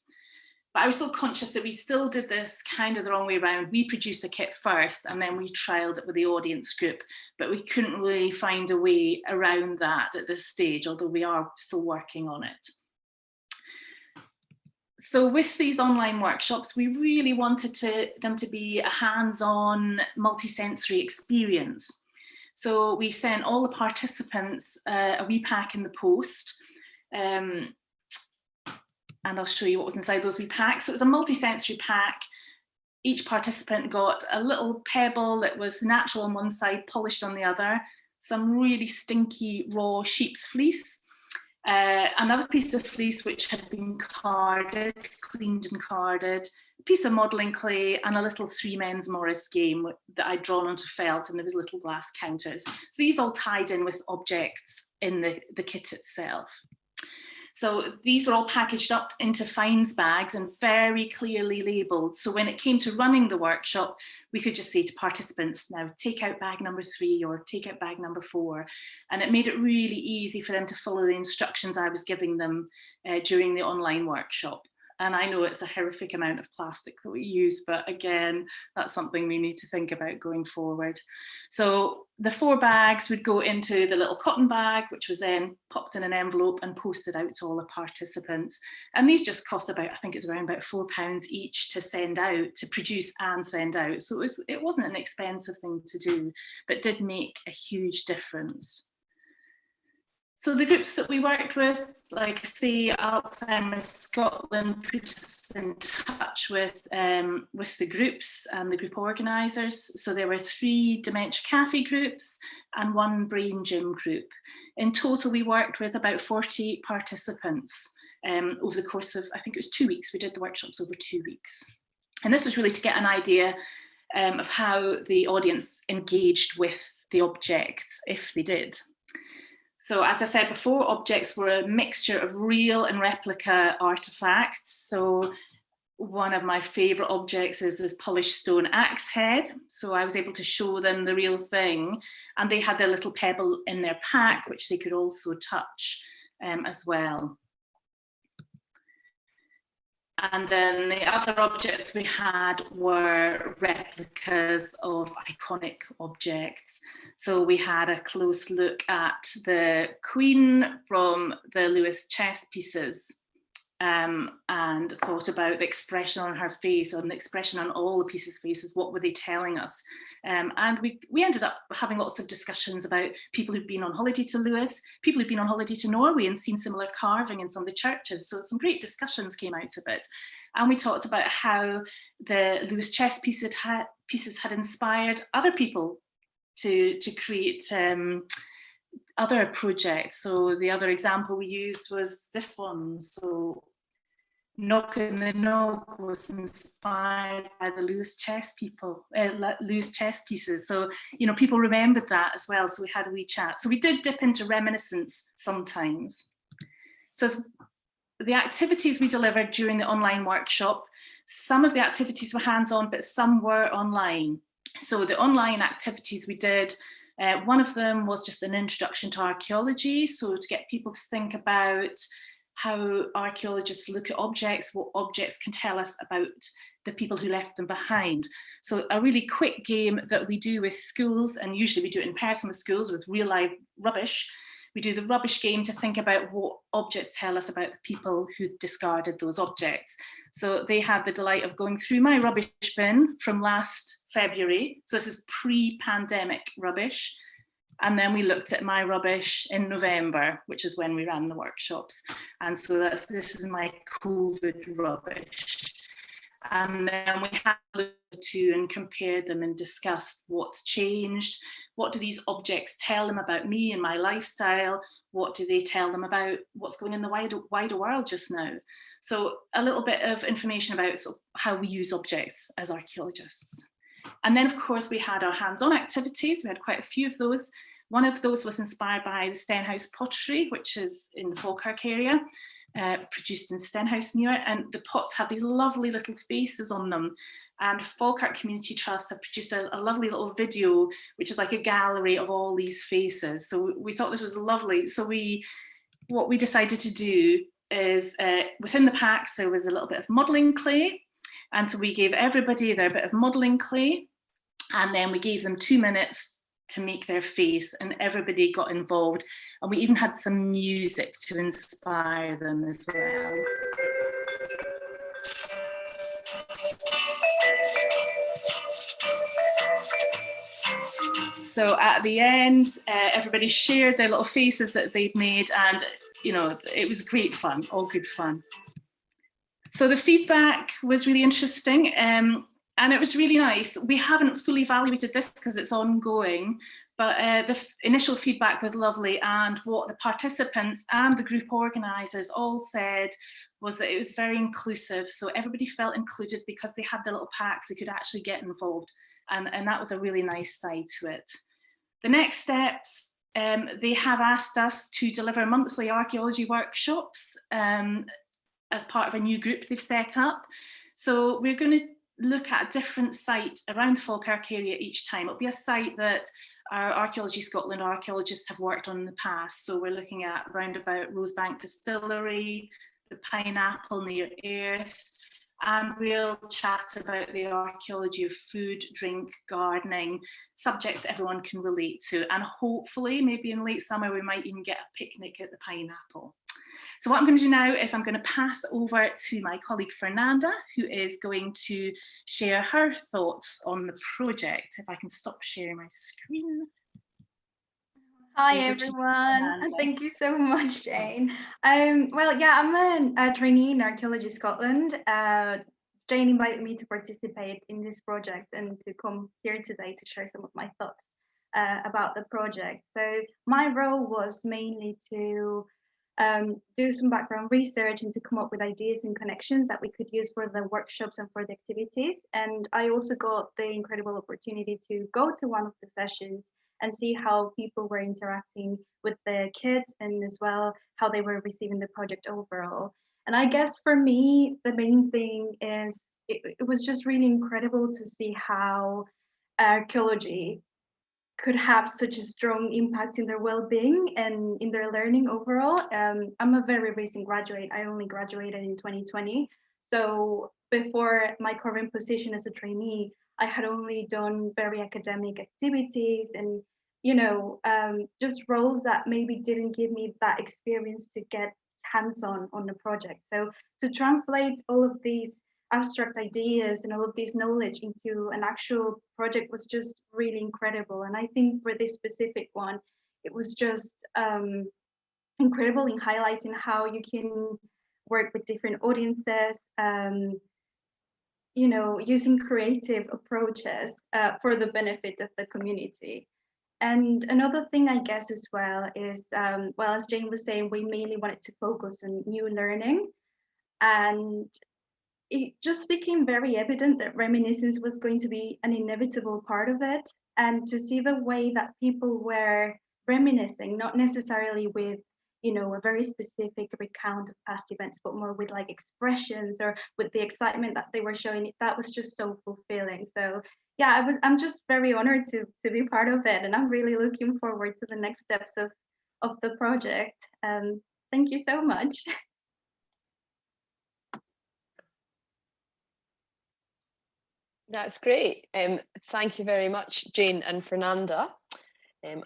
But I was still conscious that we still did this kind of the wrong way around. We produced a kit first and then we trialled it with the audience group, but we couldn't really find a way around that at this stage, although we are still working on it. So with these online workshops, we really wanted them to be a hands-on, multisensory experience. So we sent all the participants a wee pack in the post. And I'll show you what was inside those wee packs. So it was a multi-sensory pack. Each participant got a little pebble that was natural on one side, polished on the other, some really stinky raw sheep's fleece, another piece of fleece which had been carded, cleaned and carded, a piece of modelling clay, and a little 3 Men's Morris game that I'd drawn onto felt, and there was little glass counters. So these all tied in with objects in the kit itself. So these were all packaged up into fines bags and very clearly labelled. So when it came to running the workshop, we could just say to participants, now take out bag number 3 or take out bag number 4. And it made it really easy for them to follow the instructions I was giving them during the online workshop. And I know it's a horrific amount of plastic that we use, but again, that's something we need to think about going forward. So the 4 bags would go into the little cotton bag, which was then popped in an envelope and posted out to all the participants. And these just cost about, I think it's around about £4 each to send out, to produce and send out. So it wasn't an expensive thing to do, but did make a huge difference. So the groups that we worked with, like say Alzheimer's Scotland, put us in touch with the groups and the group organisers. So there were 3 dementia cafe groups and 1 brain gym group. In total, we worked with about 40 participants over the course of, I think it was 2 weeks. We did the workshops over 2 weeks. And this was really to get an idea of how the audience engaged with the objects, if they did. So as I said before, objects were a mixture of real and replica artifacts. So one of my favourite objects is this polished stone axe head. So I was able to show them the real thing, and they had their little pebble in their pack, which they could also touch as well. And then the other objects we had were replicas of iconic objects. So we had a close look at the Queen from the Lewis chess pieces, and thought about the expression on her face, or the expression on all the pieces' faces. What were they telling us? And we ended up having lots of discussions about people who'd been on holiday to Lewis, people who'd been on holiday to Norway and seen similar carving in some of the churches. So some great discussions came out of it. And we talked about how the Lewis chess pieces had inspired other people to create other projects. So the other example we used was this one. So Knock in the Knock was inspired by the Lewis chess pieces. So, you know, people remembered that as well. So we had a wee chat. So we did dip into reminiscence sometimes. So the activities we delivered during the online workshop, some of the activities were hands-on, but some were online. So the online activities we did, one of them was just an introduction to archaeology. So to get people to think about how archaeologists look at objects, what objects can tell us about the people who left them behind. So a really quick game that we do with schools, and usually we do it in person with schools with real live rubbish. We do the rubbish game to think about what objects tell us about the people who discarded those objects. So they had the delight of going through my rubbish bin from last February. So this is pre-pandemic rubbish. And then we looked at my rubbish in November, which is when we ran the workshops. And so this is my COVID rubbish. And then we had looked at the 2 and compared them and discussed what's changed. What do these objects tell them about me and my lifestyle? What do they tell them about what's going in the wider world just now? So a little bit of information about sort of how we use objects as archaeologists. And then, of course, we had our hands-on activities. We had quite a few of those. One of those was inspired by the Stenhouse pottery, which is in the Falkirk area, produced in Stenhousemuir. And the pots have these lovely little faces on them. And Falkirk Community Trust have produced a lovely little video, which is like a gallery of all these faces. So we thought this was lovely. So what we decided to do is within the packs, there was a little bit of modelling clay. And so we gave everybody their bit of modelling clay, and then we gave them 2 minutes to make their face, and everybody got involved. And we even had some music to inspire them as well. So at the end, everybody shared their little faces that they'd made, and you know, it was great fun, all good fun. So the feedback was really interesting, and it was really nice. We haven't fully evaluated this because it's ongoing, but the initial feedback was lovely, and what the participants and the group organisers all said was that it was very inclusive. So everybody felt included because they had their little packs, they could actually get involved, and that was a really nice side to it. The next steps, they have asked us to deliver monthly archaeology workshops as part of a new group they've set up. So we're going to look at a different site around the Falkirk area each time. It'll be a site that our Archaeology Scotland archaeologists have worked on in the past. So we're looking at round about Rosebank Distillery, the Pineapple near Earth, and we'll chat about the archaeology of food, drink, gardening, subjects everyone can relate to. And hopefully, maybe in late summer, we might even get a picnic at the Pineapple. So what I'm going to do now is I'm going to pass over to my colleague Fernanda, who is going to share her thoughts on the project. If I can stop sharing my screen. Hi everyone, and thank you so much, Jane. Well, yeah, I'm a trainee in Archaeology Scotland. Jane invited me to participate in this project and to come here today to share some of my thoughts about the project. So my role was mainly to do some background research and to come up with ideas and connections that we could use for the workshops and for the activities. And I also got the incredible opportunity to go to one of the sessions and see how people were interacting with the kids, and as well how they were receiving the project overall. And I guess for me, the main thing is it was just really incredible to see how archaeology could have such a strong impact in their well-being and in their learning overall. I'm a very recent graduate. I only graduated in 2020. So before my current position as a trainee, I had only done very academic activities and, you know, just roles that maybe didn't give me that experience to get hands-on the project. So to translate all of these abstract ideas and all of this knowledge into an actual project was just really incredible. And I think for this specific one, it was just incredible in highlighting how you can work with different audiences, you know, using creative approaches for the benefit of the community. And another thing, I guess, as well is, well, as Jane was saying, we mainly wanted to focus on new learning. And it just became very evident that reminiscence was going to be an inevitable part of it. And to see the way that people were reminiscing, not necessarily with, you know, a very specific recount of past events, but more with like expressions or with the excitement that they were showing, that was just so fulfilling. So yeah, I'm just very honored to be part of it. And I'm really looking forward to the next steps of the project. Thank you so much. That's great. Thank you very much, Jane and Fernanda.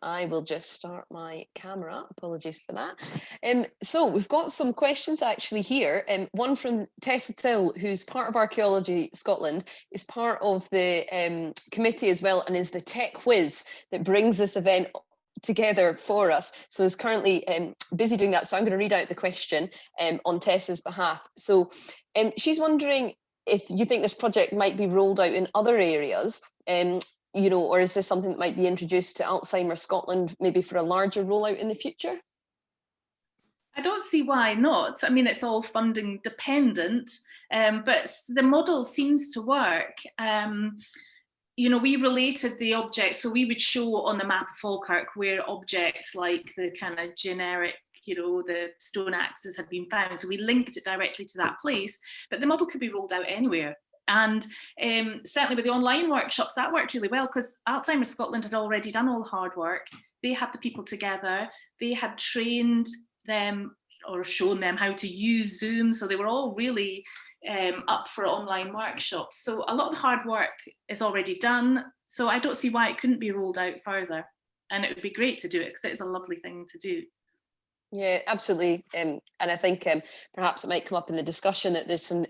I will just start my camera. Apologies for that. So we've got some questions actually here. One from Tessa Till, who's part of Archaeology Scotland, is part of the committee as well, and is the tech whiz that brings this event together for us. So is currently busy doing that. So I'm going to read out the question on Tessa's behalf. So she's wondering if you think this project might be rolled out in other areas, you know, or is this something that might be introduced to Alzheimer's Scotland, maybe for a larger rollout in the future? I don't see why not. I mean, it's all funding dependent, but the model seems to work. You know, we related the objects, so we would show on the map of Falkirk where objects like the kind of generic, you know, the stone axes had been found. So we linked it directly to that place, but the model could be rolled out anywhere. And certainly with the online workshops, that worked really well because Alzheimer's Scotland had already done all the hard work. They had the people together, they had trained them or shown them how to use Zoom. So they were all really up for online workshops. So a lot of the hard work is already done. So I don't see why it couldn't be rolled out further. And it would be great to do it because it's a lovely thing to do. Yeah, absolutely. And I think perhaps it might come up in the discussion that there's some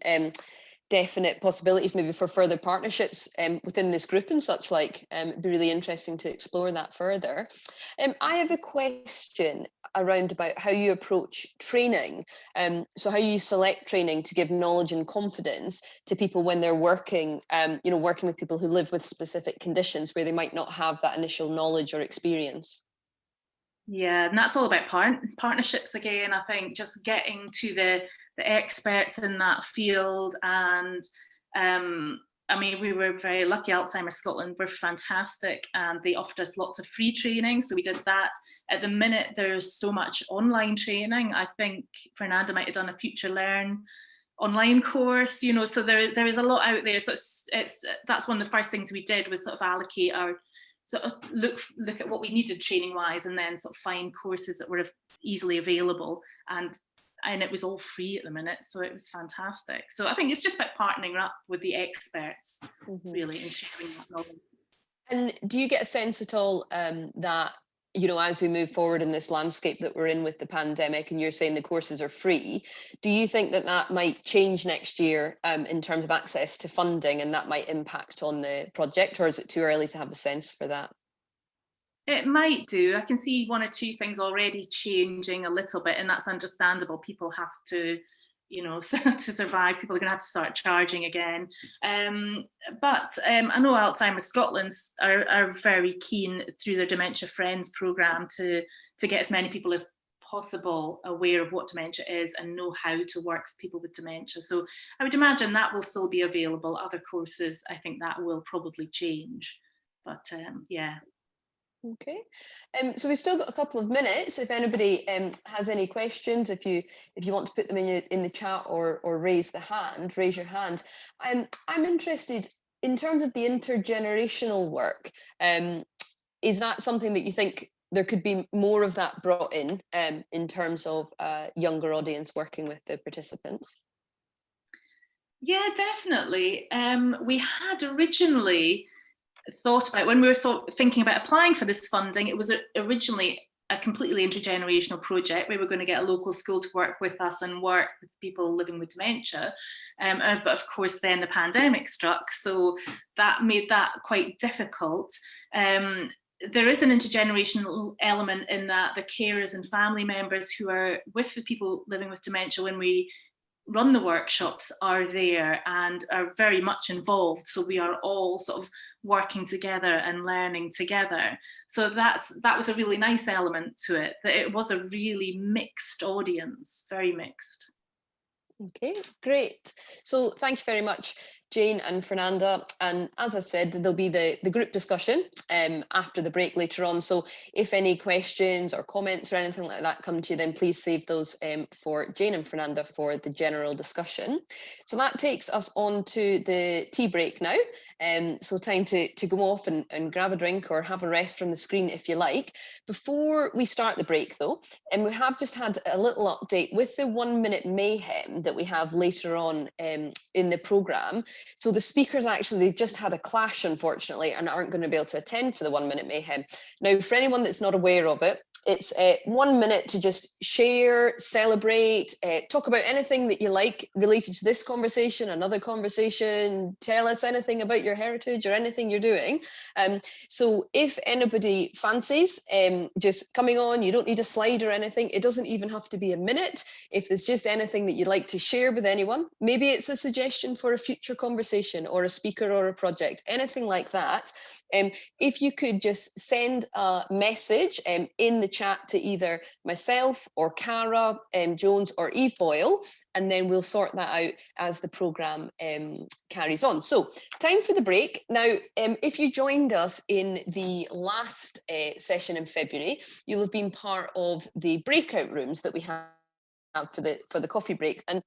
definite possibilities maybe for further partnerships within this group and such like. It'd be really interesting to explore that further. I have a question around about how you approach training. So how you select training to give knowledge and confidence to people when they're working, you know, working with people who live with specific conditions where they might not have that initial knowledge or experience. Yeah, and that's all about partnerships again. I think just getting to the experts in that field. And I mean, we were very lucky. Alzheimer's Scotland were fantastic and they offered us lots of free training. So we did that. At the minute, there's so much online training. I think Fernanda might have done a Future Learn online course, you know, so there is a lot out there. So it's that's one of the first things we did was sort of allocate our sort of look at what we needed training wise and then sort of find courses that were easily available, and it was all free at the minute, so it was fantastic. So I think it's just about partnering up with the experts, really, and sharing that knowledge. And do you get a sense at all that, you know, as we move forward in this landscape that we're in with the pandemic, and you're saying the courses are free, do you think that that might change next year in terms of access to funding, and that might impact on the project, or is it too early to have a sense for that? It might do. I can see one or two things already changing a little bit, and that's understandable. People have to, you know, to survive, people are going to have to start charging again. But I know Alzheimer's Scotland are very keen through their Dementia Friends programme to get as many people as possible aware of what dementia is and know how to work with people with dementia. So I would imagine that will still be available. Other courses, I think that will probably change. But yeah. Okay, so we've still got a couple of minutes. If anybody has any questions, if you want to put them in the chat or raise your hand. I'm interested in terms of the intergenerational work. Is that something that you think there could be more of that brought in terms of younger audience working with the participants? Yeah, definitely. We had originally thought about, when we were thinking about applying for this funding, it was originally a completely intergenerational project. We were going to get a local school to work with us and work with people living with dementia. But of course, then the pandemic struck, so that made that quite difficult. There is an intergenerational element in that the carers and family members who are with the people living with dementia when we run the workshops are there and are very much involved, so we are all sort of working together and learning together. So that was a really nice element to it, that it was a really mixed audience, very mixed. Okay, great. So thank you very much, Jane and Fernanda. And as I said, there'll be the group discussion after the break later on. So if any questions or comments or anything like that come to you, then please save those for Jane and Fernanda for the general discussion. So that takes us on to the tea break now. So time to go off and grab a drink or have a rest from the screen if you like. Before we start the break though, and we have just had a little update with the 1 minute mayhem that we have later on in the programme. So the speakers actually, they've just had a clash unfortunately and aren't going to be able to attend for the 1 minute mayhem. Now for anyone that's not aware of it, it's 1 minute to just share, celebrate, talk about anything that you like related to this conversation, another conversation, tell us anything about your heritage or anything you're doing. So if anybody fancies just coming on, you don't need a slide or anything. It doesn't even have to be a minute. If there's just anything that you'd like to share with anyone, maybe it's a suggestion for a future conversation or a speaker or a project, anything like that. If you could just send a message in the chat to either myself or Cara Jones or Eve Boyle, and then we'll sort that out as the programme carries on. So time for the break. Now, if you joined us in the last session in February, you'll have been part of the breakout rooms that we have for the coffee break, and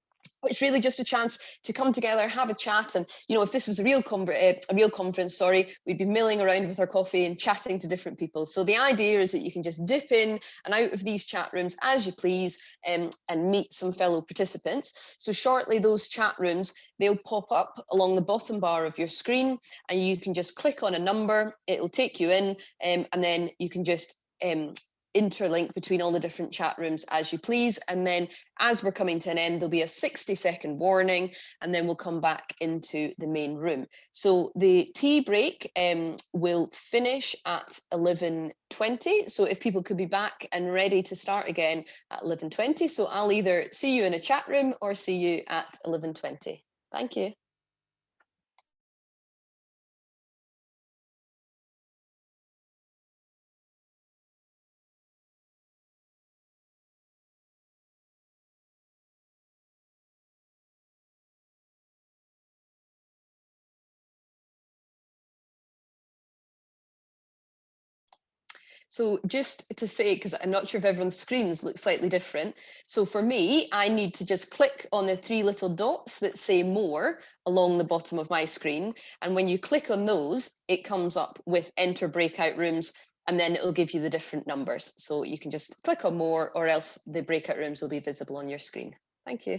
it's really just a chance to come together, have a chat, and if this was a real conference, we'd be milling around with our coffee and chatting to different people. So the idea is that you can just dip in and out of these chat rooms as you please, and meet some fellow participants. So shortly, those chat rooms, they'll pop up along the bottom bar of your screen, and you can just click on a number, it'll take you in, and then you can just interlink between all the different chat rooms as you please. And then as we're coming to an end, there'll be a 60-second warning, and then we'll come back into the main room. So the tea break will finish at 11:20. So if people could be back and ready to start again at 11:20. So I'll either see you in a chat room or see you at 11:20. Thank you. So just to say, because I'm not sure if everyone's screens look slightly different. So for me, I need to just click on the 3 little dots that say more along the bottom of my screen. And when you click on those, it comes up with enter breakout rooms, and then it'll give you the different numbers. So you can just click on more, or else the breakout rooms will be visible on your screen. Thank you.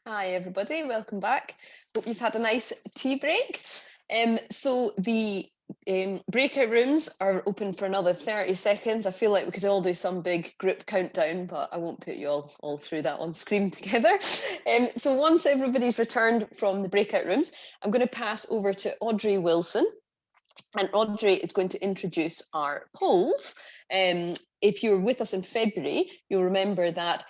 Hi everybody, welcome back. Hope you've had a nice tea break. So the breakout rooms are open for another 30 seconds. I feel like we could all do some big group countdown, but I won't put you all through that on screen together. So once everybody's returned from the breakout rooms, I'm going to pass over to Audrey Wilson. And Audrey is going to introduce our polls. If you were with us in February, you'll remember that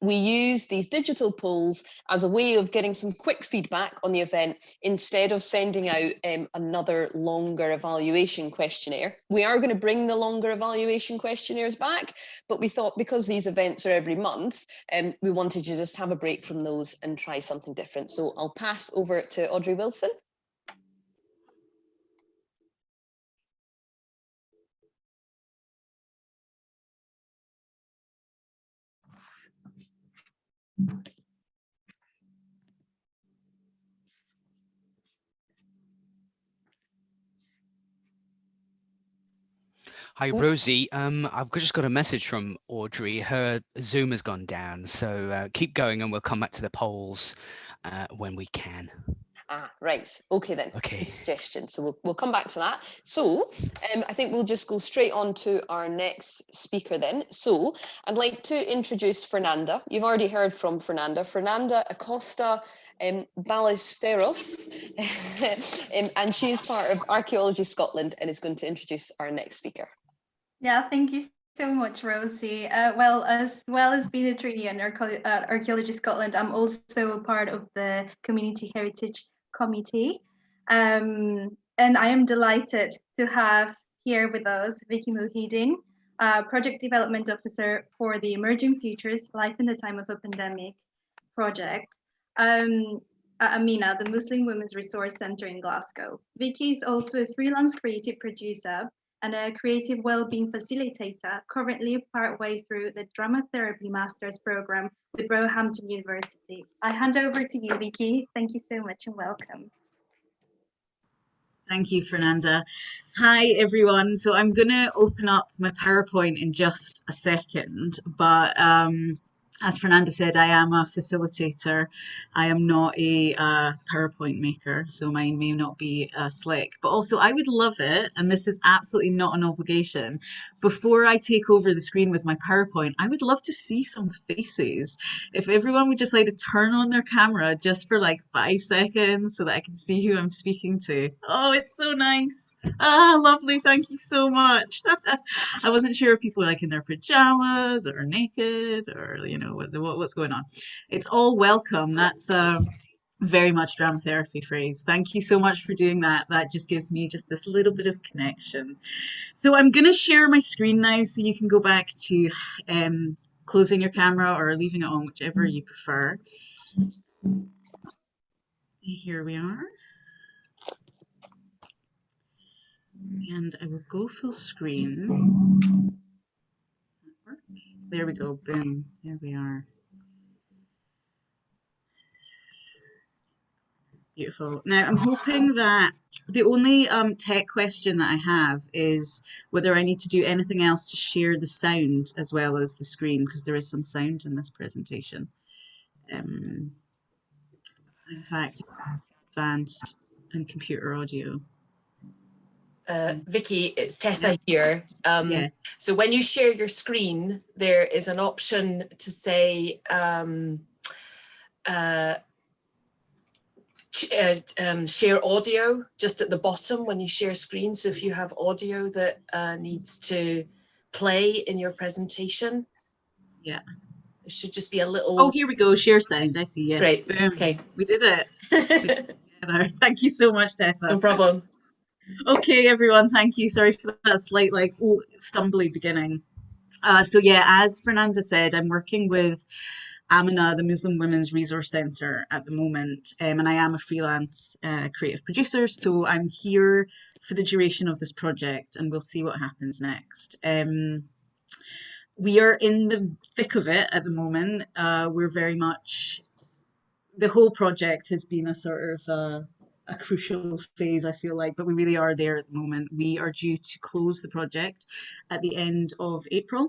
we use these digital polls as a way of getting some quick feedback on the event instead of sending out another longer evaluation questionnaire. We are going to bring the longer evaluation questionnaires back, but we thought because these events are every month, we wanted to just have a break from those and try something different. So I'll pass over to Audrey Wilson. Hi, Rosie. I've just got a message from Audrey. Her Zoom has gone down, so keep going and we'll come back to the polls when we can. Right. Okay then. Okay. Good suggestion. So we'll come back to that. So I think we'll just go straight on to our next speaker then. So I'd like to introduce Fernanda. You've already heard from Fernanda. Fernanda Acosta Ballesteros, and she is part of Archaeology Scotland and is going to introduce our next speaker. Yeah, thank you so much, Rosie. Well as being a trainee in Archaeology Scotland, I'm also part of the Community Heritage Committee. And I am delighted to have here with us Vicky Mohideen, Project Development Officer for the Emerging Futures Life in the Time of a Pandemic project. Amina, the Muslim Women's Resource Centre in Glasgow. Vicky is also a freelance creative producer and a creative well-being facilitator, currently partway through the Drama Therapy Master's Programme with Roehampton University. I hand over to you, Vicky. Thank you so much and welcome. Thank you, Fernanda. Hi, everyone. So I'm going to open up my PowerPoint in just a second, but as Fernanda said, I am a facilitator. I am not a PowerPoint maker, so mine may not be slick. But also, I would love it, and this is absolutely not an obligation. Before I take over the screen with my PowerPoint, I would love to see some faces. If everyone would just like to turn on their camera just for like 5 seconds so that I can see who I'm speaking to. Oh, it's so nice. Ah, lovely. Thank you so much. I wasn't sure if people are like in their pajamas or naked or, you know, what's going on. It's all welcome. That's very much drama therapy phrase. Thank you so much for doing that. That just gives me just this little bit of connection. So I'm going to share my screen now so you can go back to closing your camera or leaving it on, whichever you prefer. Here we are. And I will go full screen. There we go. Boom. There we are. Beautiful. Now, I'm hoping that the only tech question that I have is whether I need to do anything else to share the sound as well as the screen, because there is some sound in this presentation. In fact, advanced and computer audio. Vicky, it's Tessa here. Yeah. So when you share your screen, there is an option to say share audio just at the bottom when you share screen. So if you have audio that needs to play in your presentation, yeah, there should just be a little. Oh, here we go. Share sound. I see. Yeah. Great. Boom. Okay. We did it. Thank you so much, Tessa. No problem. Okay, everyone. Thank you. Sorry for that slight stumbly beginning. So yeah, as Fernanda said, I'm working with Amina, the Muslim Women's Resource Centre at the moment, and I am a freelance creative producer, so I'm here for the duration of this project and we'll see what happens next. We are in the thick of it at the moment. We're very much, the whole project has been a sort of a crucial phase, I feel like, but we really are there at the moment. We are due to close the project at the end of April.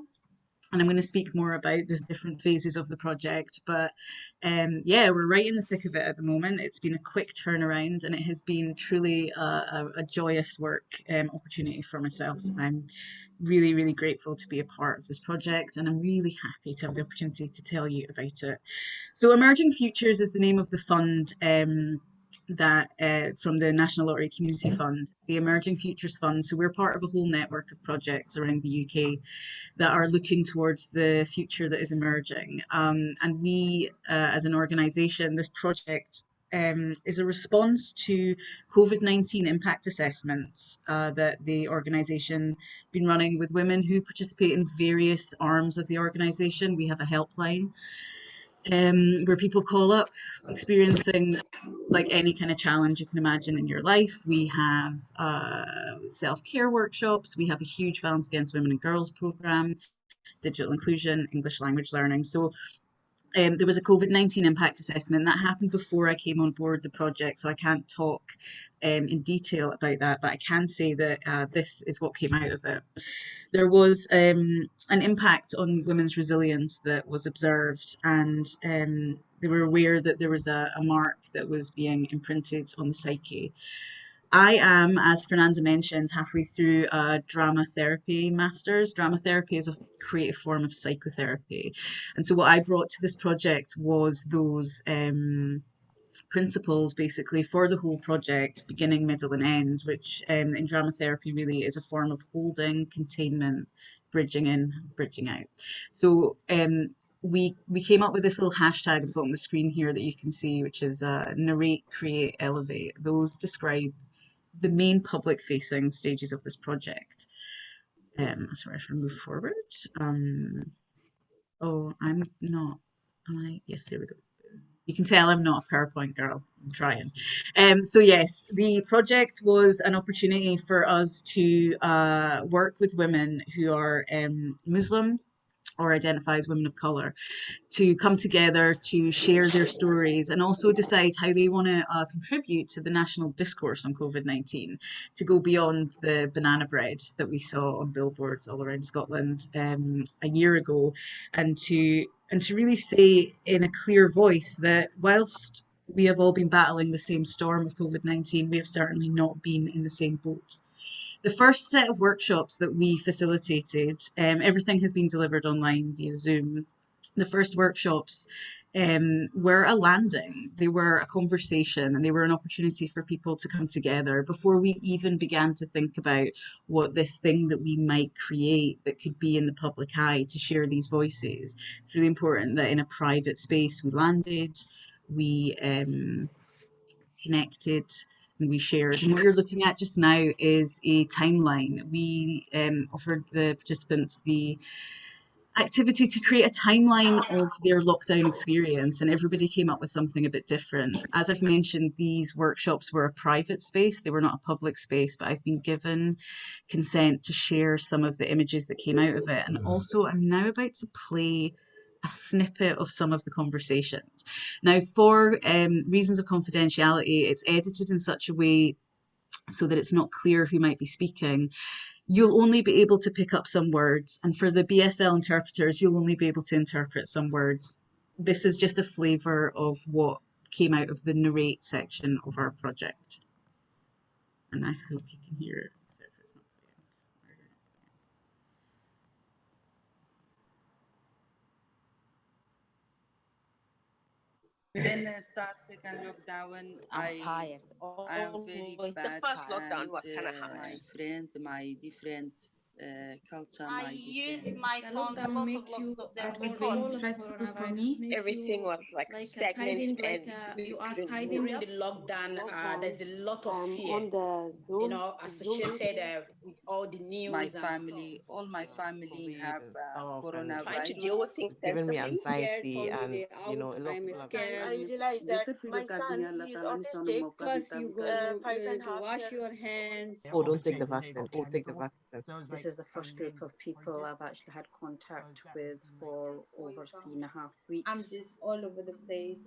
And I'm going to speak more about the different phases of the project. But yeah, we're right in the thick of it at the moment. It's been a quick turnaround, and it has been truly a joyous work opportunity for myself. I'm really, really grateful to be a part of this project, and I'm really happy to have the opportunity to tell you about it. So Emerging Futures is the name of the fund that from the National Lottery Community Fund, the Emerging Futures Fund. So we're part of a whole network of projects around the UK that are looking towards the future that is emerging. And we, as an organisation, this project is a response to COVID-19 impact assessments that the organisation been running with women who participate in various arms of the organisation. We have a helpline where people call up experiencing like any kind of challenge you can imagine in your life. We have self-care workshops. We have a huge Violence Against Women and Girls programme, digital inclusion, English language learning. So there was a COVID-19 impact assessment that happened before I came on board the project, so I can't talk in detail about that, but I can say that this is what came out of it. There was an impact on women's resilience that was observed, and they were aware that there was a mark that was being imprinted on the psyche. I am, as Fernanda mentioned, halfway through a drama therapy master's. Drama therapy is a creative form of psychotherapy. And so what I brought to this project was those principles basically for the whole project, beginning, middle and end, which in drama therapy really is a form of holding, containment, bridging in, bridging out. So we came up with this little hashtag at the bottom of the screen here that you can see, which is narrate, create, elevate. Those describe the main public facing stages of this project. Sorry, if I move forward. Oh, I'm not, am I? Yes, there we go. You can tell I'm not a PowerPoint girl. I'm trying. So yes, the project was an opportunity for us to work with women who are Muslim or identify as women of colour, to come together to share their stories and also decide how they want to contribute to the national discourse on COVID-19, to go beyond the banana bread that we saw on billboards all around Scotland a year ago, and to really say in a clear voice that whilst we have all been battling the same storm of COVID-19, we have certainly not been in the same boat. The first set of workshops that we facilitated, everything has been delivered online via Zoom. The first workshops were a landing, they were a conversation, and they were an opportunity for people to come together before we even began to think about what this thing that we might create that could be in the public eye to share these voices. It's really important that in a private space we landed, we connected, and we shared. And what you're looking at just now is a timeline. We offered the participants the activity to create a timeline of their lockdown experience, and everybody came up with something a bit different. As I've mentioned, these workshops were a private space, they were not a public space, but I've been given consent to share some of the images that came out of it. And also I'm now about to play a snippet of some of the conversations. Now, for reasons of confidentiality, it's edited in such a way so that it's not clear who might be speaking. You'll only be able to pick up some words, and for the BSL interpreters, you'll only be able to interpret some words. This is just a flavour of what came out of the narrate section of our project. And I hope you can hear it. When I start second lockdown, I'm tired. I am very bad. The first lockdown was kind of hard. My friend, my different culture, I my used different. my phone a lot of It was because really stressful for me. Everything was like stagnant and you couldn't move. During the lockdown, there's a lot of fear, on the you Zoom, know, associated with all the My news and family, all my family have Trying to deal coronavirus. with things giving me sensibly. anxiety and a lot I'm of people have scared. I realized that my son, he's autistic, First, you go 5.5 to wash years. your hands. oh, don't take the vaccine, oh, take the vaccine. This is the first group of people I've actually had contact with for over 3.5 weeks. I'm just all over the place.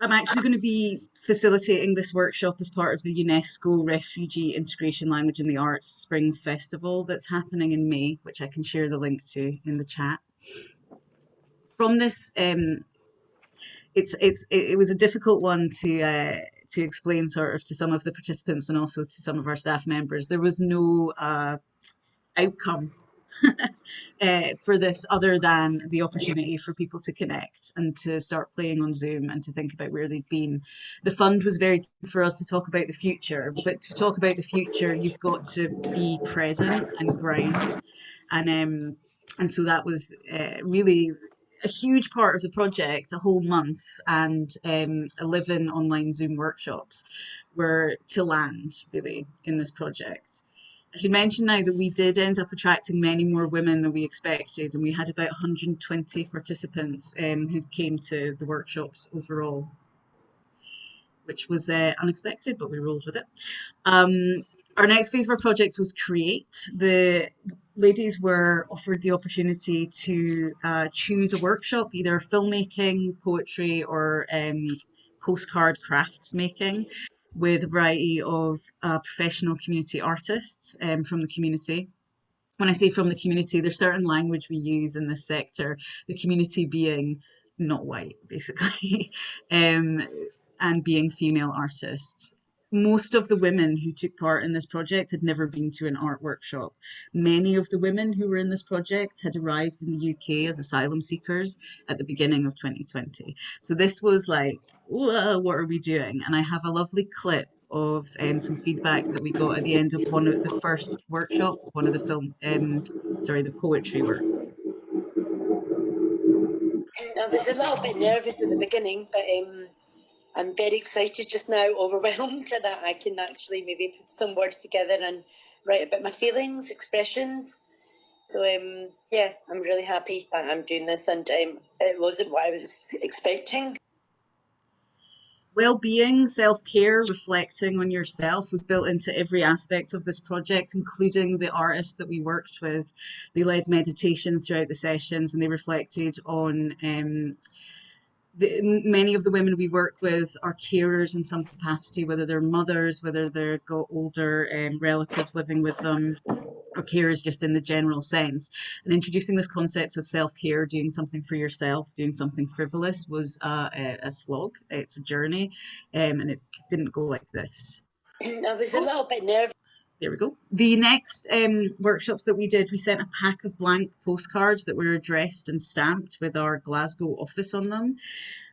I'm actually going to be facilitating this workshop as part of the UNESCO Refugee Integration Language in the Arts Spring Festival that's happening in May, which I can share the link to in the chat. From this, it was a difficult one to explain sort of to some of the participants and also to some of our staff members. There was no outcome for this other than the opportunity for people to connect and to start playing on Zoom and to think about where they've been. The fund was very keen for us to talk about the future, but to talk about the future, you've got to be present and ground. And so that was really a huge part of the project, a whole month, and 11 online Zoom workshops were to land really in this project. I should mention now that we did end up attracting many more women than we expected, and we had about 120 participants who came to the workshops overall, which was unexpected, but we rolled with it. Our next phase of our project was Create. The ladies were offered the opportunity to choose a workshop, either filmmaking, poetry, or postcard crafts making, with a variety of professional community artists from the community. When I say from the community, there's certain language we use in this sector, the community being not white, basically, and being female artists. Most of the women who took part in this project had never been to an art workshop. Many of the women who were in this project had arrived in the UK as asylum seekers at the beginning of 2020. So this was like, whoa, what are we doing? And I have a lovely clip of some feedback that we got at the end of one of the first workshop, one of the the poetry work. I was a little bit nervous at the beginning, but I'm very excited just now, overwhelmed that I can actually maybe put some words together and write about my feelings, expressions. So yeah, I'm really happy that I'm doing this, and it wasn't what I was expecting. Well-being, self-care, reflecting on yourself was built into every aspect of this project, including the artists that we worked with. They led meditations throughout the sessions, and they reflected on many of the women we work with are carers in some capacity, whether they're mothers, whether they've got older relatives living with them, or carers just in the general sense. And introducing this concept of self-care, doing something for yourself, doing something frivolous, was a slog. It's a journey, and it didn't go like this. I was a little bit nervous. There we go. The next workshops that we did, we sent a pack of blank postcards that were addressed and stamped with our Glasgow office on them.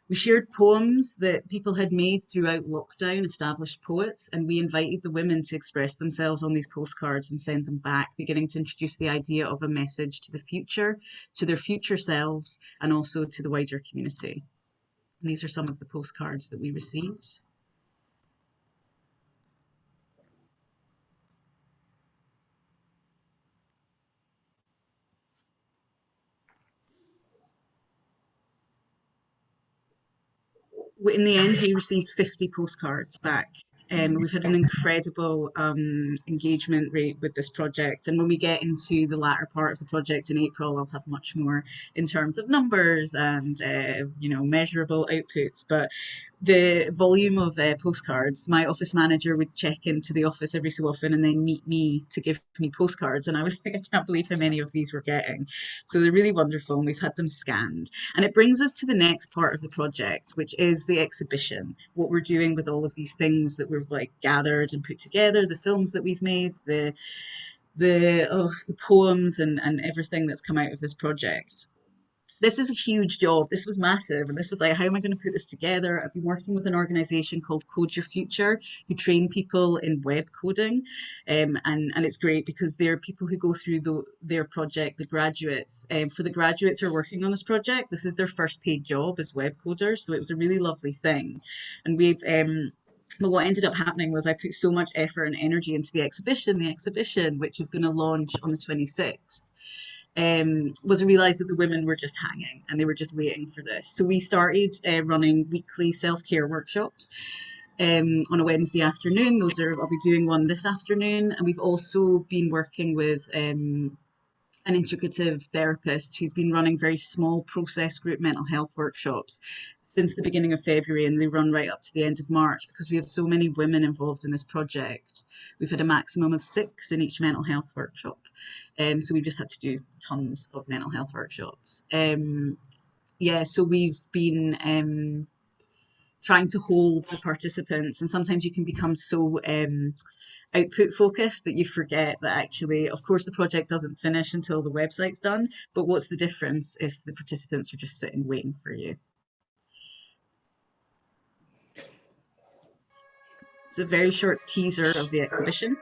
We shared poems that people had made throughout lockdown, established poets, and we invited the women to express themselves on these postcards and send them back, beginning to introduce the idea of a message to the future, to their future selves, and also to the wider community. And these are some of the postcards that we received. In the end, we received 50 postcards back. We've had an incredible engagement rate with this project, and when we get into the latter part of the project in April, I'll have much more in terms of numbers and measurable outputs. But the volume of postcards, my office manager would check into the office every so often and then meet me to give me postcards, and I was like, I can't believe how many of these we're getting. So they're really wonderful, and we've had them scanned. And it brings us to the next part of the project, which is the exhibition, what we're doing with all of these things that we've like gathered and put together, the films that we've made, the poems and everything that's come out of this project. This is a huge job. This was massive. And this was like, how am I going to put this together? I've been working with an organisation called Code Your Future, who train people in web coding. And it's great because they're people who go through their project, the graduates. For the graduates who are working on this project, this is their first paid job as web coders. So it was a really lovely thing. And but what ended up happening was I put so much effort and energy into the exhibition, which is going to launch on the 26th. Was realised that the women were just hanging and they were just waiting for this. So we started running weekly self-care workshops on a Wednesday afternoon. I'll be doing one this afternoon. And we've also been working with an integrative therapist who's been running very small process group mental health workshops since the beginning of February, and they run right up to the end of March. Because we have so many women involved in this project, we've had a maximum of 6 in each mental health workshop. So we've just had to do tons of mental health workshops. Yeah, so we've been trying to hold the participants, and sometimes you can become so output focused that you forget that actually, of course, the project doesn't finish until the website's done, but what's the difference if the participants are just sitting waiting for you? It's a very short teaser of the exhibition.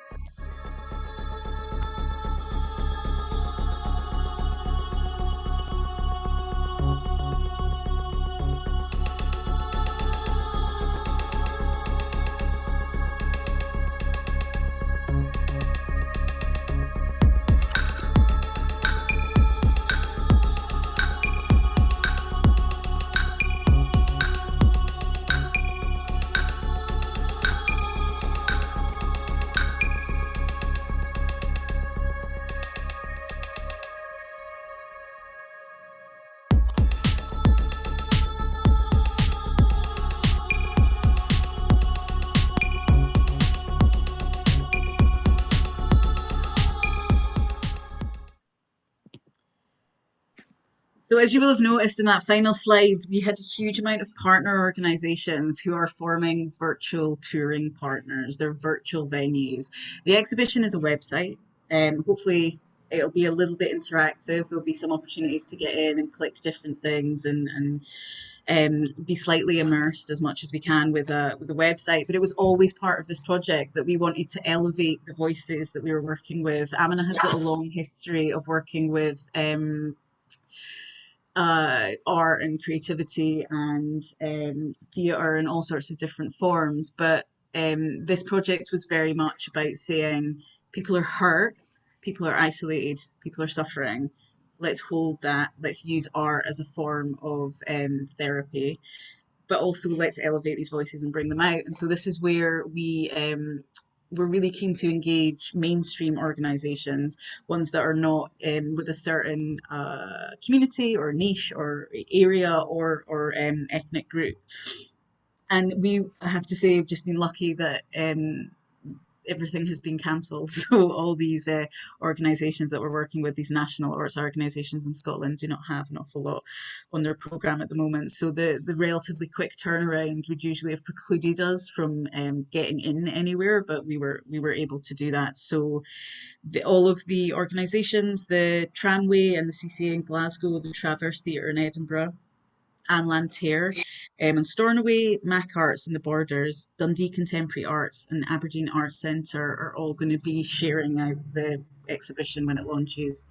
So as you will have noticed in that final slide, we had a huge amount of partner organisations who are forming virtual touring partners. They're virtual venues. The exhibition is a website. Hopefully it'll be a little bit interactive. There'll be some opportunities to get in and click different things and be slightly immersed as much as we can with a website. But it was always part of this project that we wanted to elevate the voices that we were working with. Amina has got a long history of working with art and creativity and theatre and all sorts of different forms, but this project was very much about saying people are hurt, people are isolated, people are suffering. Let's hold that. Let's use art as a form of therapy, but also let's elevate these voices and bring them out. And so this is where we're really keen to engage mainstream organisations, ones that are not with a certain community or niche or area or ethnic group. And we, I have to say, have just been lucky that everything has been cancelled. So all these organisations that we're working with, these national arts organisations in Scotland, do not have an awful lot on their programme at the moment. So the relatively quick turnaround would usually have precluded us from getting in anywhere, but we were able to do that. So all of the organisations, the Tramway and the CCA in Glasgow, the Traverse Theatre in Edinburgh, Anne Lantier, and Stornoway, Mac Arts and the Borders, Dundee Contemporary Arts and Aberdeen Arts Centre are all going to be sharing out the exhibition when it launches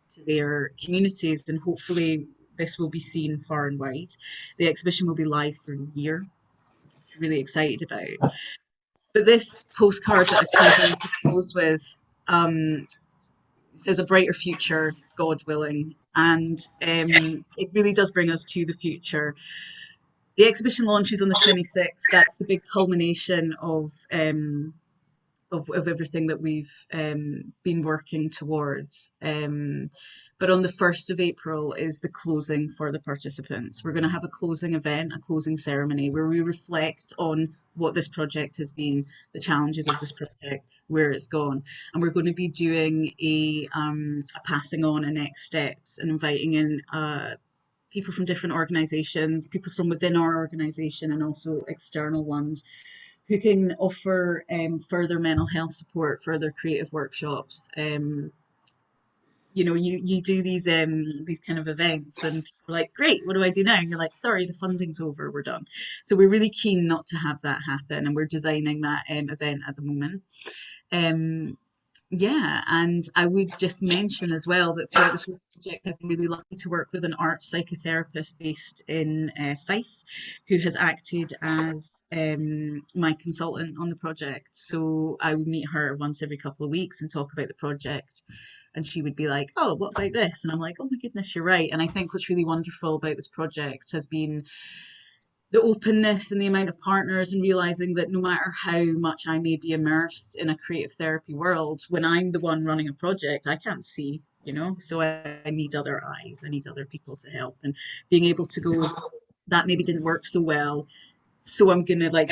to their communities, and hopefully this will be seen far and wide. The exhibition will be live for a year, which I'm really excited about. But this postcard that I've chosen to close with says a brighter future, God willing, and it really does bring us to the future. The exhibition launches on the 26th. That's the big culmination of everything that we've been working towards. But on the 1st of April is the closing for the participants. We're going to have a closing event, a closing ceremony, where we reflect on what this project has been, the challenges of this project, where it's gone. And we're going to be doing a passing on and next steps and inviting in people from different organisations, people from within our organisation and also external ones, who can offer further mental health support, further creative workshops. You know, you do these kind of events and you're like, great, what do I do now? And you're like, sorry, the funding's over, we're done. So we're really keen not to have that happen, and we're designing that event at the moment. Yeah, and I would just mention as well that throughout this whole project, I've been really lucky to work with an arts psychotherapist based in Fife, who has acted as my consultant on the project. So I would meet her once every couple of weeks and talk about the project. And she would be like, oh, what about this? And I'm like, oh my goodness, you're right. And I think what's really wonderful about this project has been the openness and the amount of partners, and realizing that no matter how much I may be immersed in a creative therapy world, when I'm the one running a project, I can't see you know, so I need other eyes, I need other people to help, and being able to go, that maybe didn't work so well, so I'm gonna like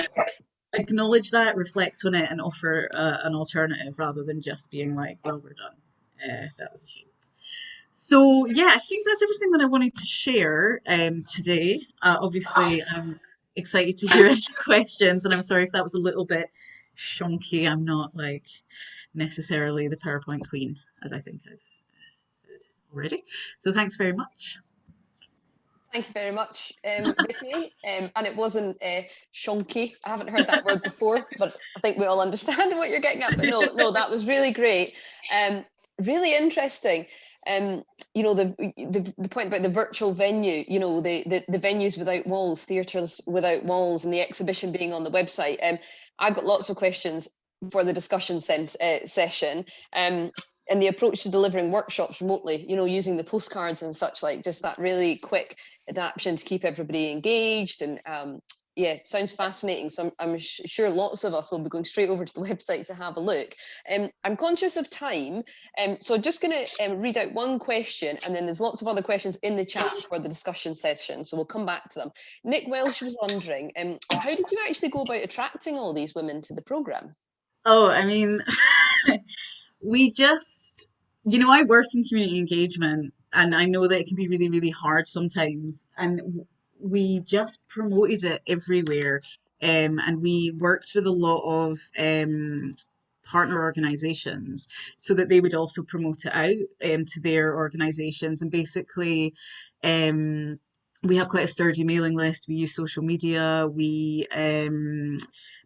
acknowledge that, reflect on it, and offer an alternative rather than just being like, well, we're done. That was a shame. So yeah, I think that's everything that I wanted to share today. Obviously, I'm excited to hear any questions, and I'm sorry if that was a little bit shonky. I'm not like necessarily the PowerPoint queen, as I think I've said already. So thanks very much. Thank you very much, Vicky. And it wasn't shonky. I haven't heard that word before, but I think we all understand what you're getting at. But no, that was really great. Really interesting. You know, the point about the virtual venue, you know, the venues without walls, theatres without walls, and the exhibition being on the website. I've got lots of questions for the discussion session. And the approach to delivering workshops remotely, you know, using the postcards and such, like, just that really quick adaptation to keep everybody engaged. And yeah, sounds fascinating. So I'm sure lots of us will be going straight over to the website to have a look. I'm conscious of time, so I'm just going to read out one question, and then there's lots of other questions in the chat for the discussion session, so we'll come back to them. Nick Welsh was wondering, how did you actually go about attracting all these women to the programme? Oh, I mean, we just, you know, I work in community engagement, and I know that it can be really, really hard sometimes. And we just promoted it everywhere. And we worked with a lot of partner organizations so that they would also promote it out to their organizations. And basically, we have quite a sturdy mailing list. We use social media.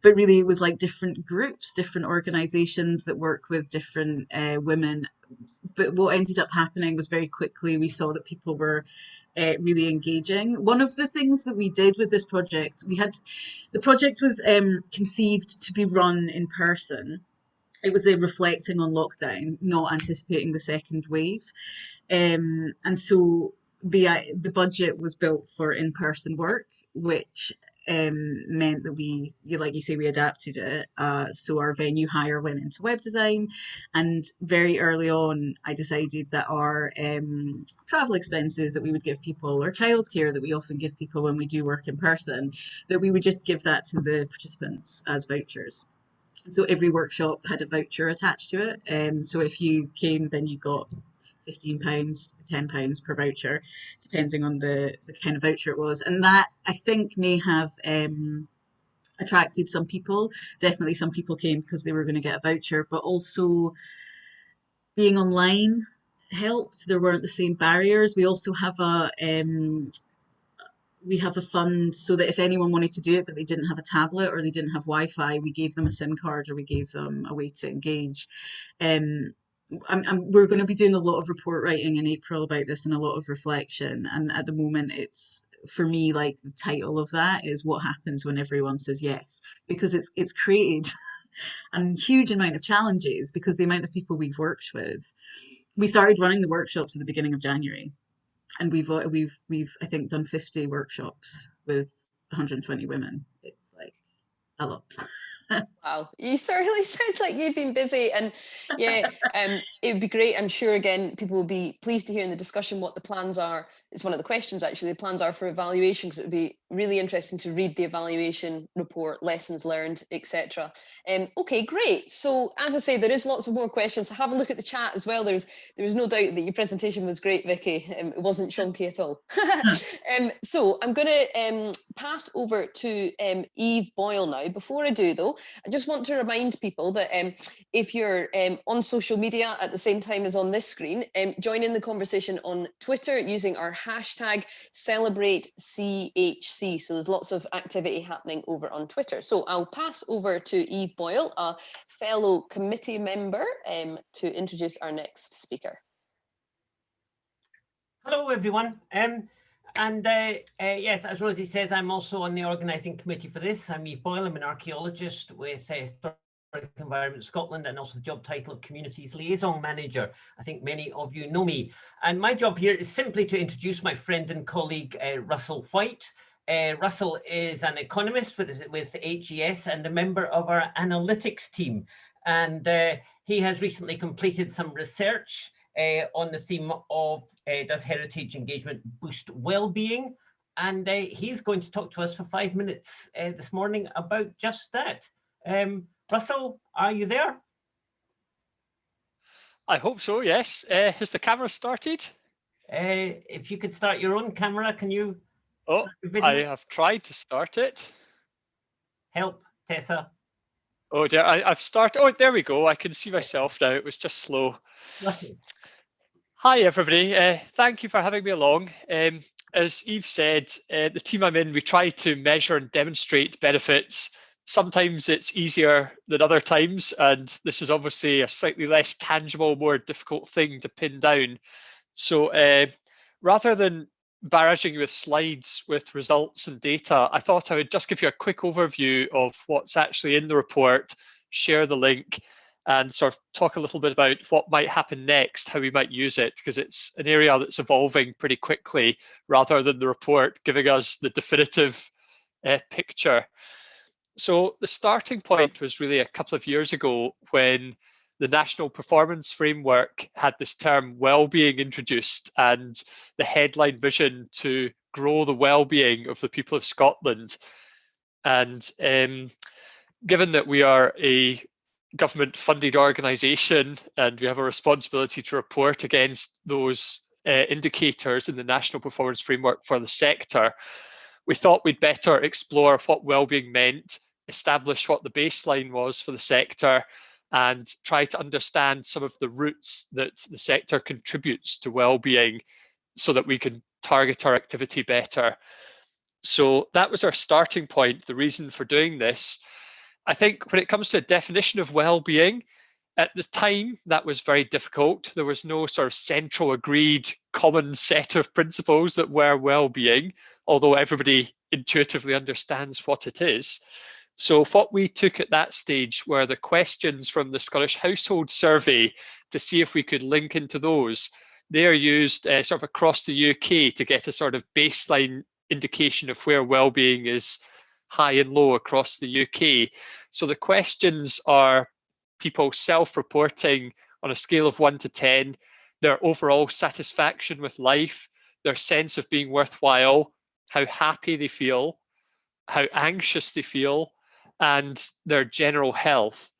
But really, it was like different groups, different organizations that work with different women. But what ended up happening was very quickly we saw that people were really engaging. One of the things that we did with this project, the project was conceived to be run in person. It was reflecting on lockdown, not anticipating the second wave. And so the budget was built for in-person work, which meant that we, like you say, we adapted it. So our venue hire went into web design, and very early on, I decided that our travel expenses that we would give people, or childcare that we often give people when we do work in person, that we would just give that to the participants as vouchers. So every workshop had a voucher attached to it. So if you came, then you got £15, £10 per voucher, depending on the kind of voucher it was. And that, I think, may have attracted some people. Definitely some people came because they were going to get a voucher, but also being online helped. There weren't the same barriers. We also have a fund so that if anyone wanted to do it but they didn't have a tablet or they didn't have Wi-Fi, we gave them a SIM card, or we gave them a way to engage. We're going to be doing a lot of report writing in April about this, and a lot of reflection. And at the moment, it's, for me, like, the title of that is what happens when everyone says yes, because it's created a huge amount of challenges because the amount of people we've worked with. We started running the workshops at the beginning of January, and we've I think done 50 workshops with 120 women. It's like a lot. Wow, you certainly sound like you've been busy, and yeah, it would be great. I'm sure, again, people will be pleased to hear in the discussion what the plans are. It's one of the questions, actually, the plans are for evaluation, because it would be really interesting to read the evaluation report, lessons learned, etc. Okay, great. So as I say, there is lots of more questions. So have a look at the chat as well. There's no doubt that your presentation was great, Vicky. It wasn't shonky at all. So I'm going to pass over to Eve Boyle now. Before I do, though, I just want to remind people that if you're on social media at the same time as on this screen, join in the conversation on Twitter using our hashtag #CelebrateCHC. So there's lots of activity happening over on Twitter. So I'll pass over to Eve Boyle, a fellow committee member, to introduce our next speaker. Hello, everyone. Yes, as Rosie says, I'm also on the organising committee for this. I'm Eve Boyle. I'm an archaeologist with Historic Environment Scotland, and also the job title of Communities Liaison Manager. I think many of you know me. And my job here is simply to introduce my friend and colleague, Russell White. Russell is an economist with SCHC and a member of our analytics team. And he has recently completed some research on the theme of does heritage engagement boost well-being? And he's going to talk to us for 5 minutes this morning about just that. Russell, are you there? I hope so, yes. Has the camera started? If you could start your own camera, can you? Oh, I have tried to start it. Help, Tessa. Oh dear, I've started. Oh, there we go. I can see myself now. It was just slow. Hi, everybody. Thank you for having me along. As Eve said, the team I'm in, we try to measure and demonstrate benefits. Sometimes it's easier than other times, and this is obviously a slightly less tangible, more difficult thing to pin down. So rather than barraging you with slides with results and data, I thought I would just give you a quick overview of what's actually in the report, share the link, and sort of talk a little bit about what might happen next, how we might use it, because it's an area that's evolving pretty quickly rather than the report giving us the definitive picture. So the starting point was really a couple of years ago when the National Performance Framework had this term well-being introduced, and the headline vision to grow the well-being of the people of Scotland. And given that we are a government-funded organisation and we have a responsibility to report against those indicators in the National Performance Framework for the sector, we thought we'd better explore what well-being meant, establish what the baseline was for the sector, and try to understand some of the routes that the sector contributes to well-being so that we can target our activity better. So that was our starting point, the reason for doing this. I think when it comes to a definition of well-being, at the time that was very difficult. There was no sort of central agreed common set of principles that were well-being, although everybody intuitively understands what it is. So what we took at that stage were the questions from the Scottish Household Survey to see if we could link into those. They are used sort of across the UK to get a sort of baseline indication of where well-being is high and low across the UK. So the questions are people self-reporting on a scale of 1 to 10, their overall satisfaction with life, their sense of being worthwhile, how happy they feel, how anxious they feel, and their general health.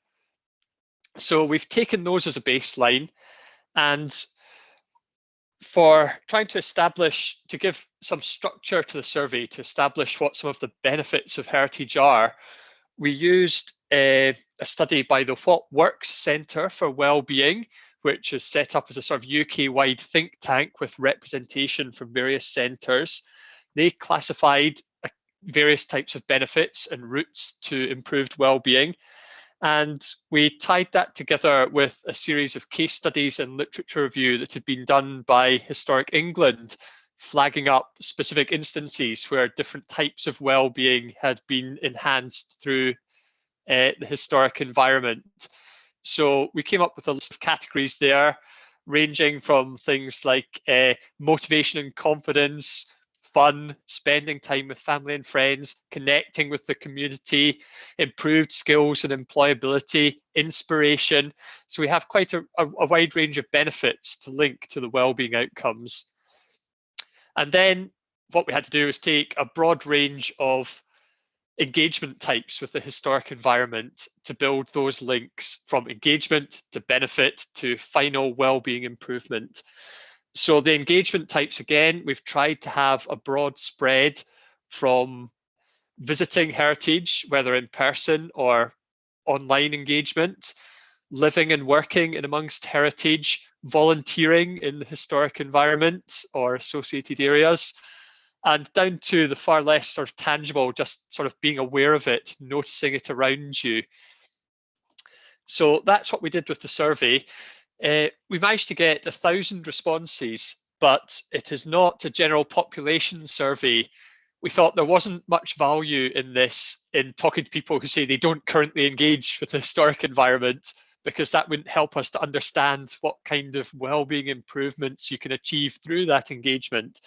So we've taken those as a baseline, and for trying to establish, to give some structure to the survey, to establish what some of the benefits of heritage are, we used a study by the What Works Centre for Wellbeing, which is set up as a sort of UK-wide think tank with representation from various centres. They classified various types of benefits and routes to improved well-being. And we tied that together with a series of case studies and literature review that had been done by Historic England, flagging up specific instances where different types of well-being had been enhanced through the historic environment. So we came up with a list of categories there, ranging from things like motivation and confidence, fun, spending time with family and friends, connecting with the community, improved skills and employability, inspiration. So we have quite a wide range of benefits to link to the wellbeing outcomes. And then what we had to do was take a broad range of engagement types with the historic environment to build those links from engagement to benefit to final wellbeing improvement. So the engagement types, again, we've tried to have a broad spread from visiting heritage, whether in person or online engagement, living and working in amongst heritage, volunteering in the historic environment or associated areas, and down to the far less sort of tangible, just sort of being aware of it, noticing it around you. So that's what we did with the survey. We managed to get 1,000 responses, but it is not a general population survey. We thought there wasn't much value in this, in talking to people who say they don't currently engage with the historic environment, because that wouldn't help us to understand what kind of wellbeing improvements you can achieve through that engagement.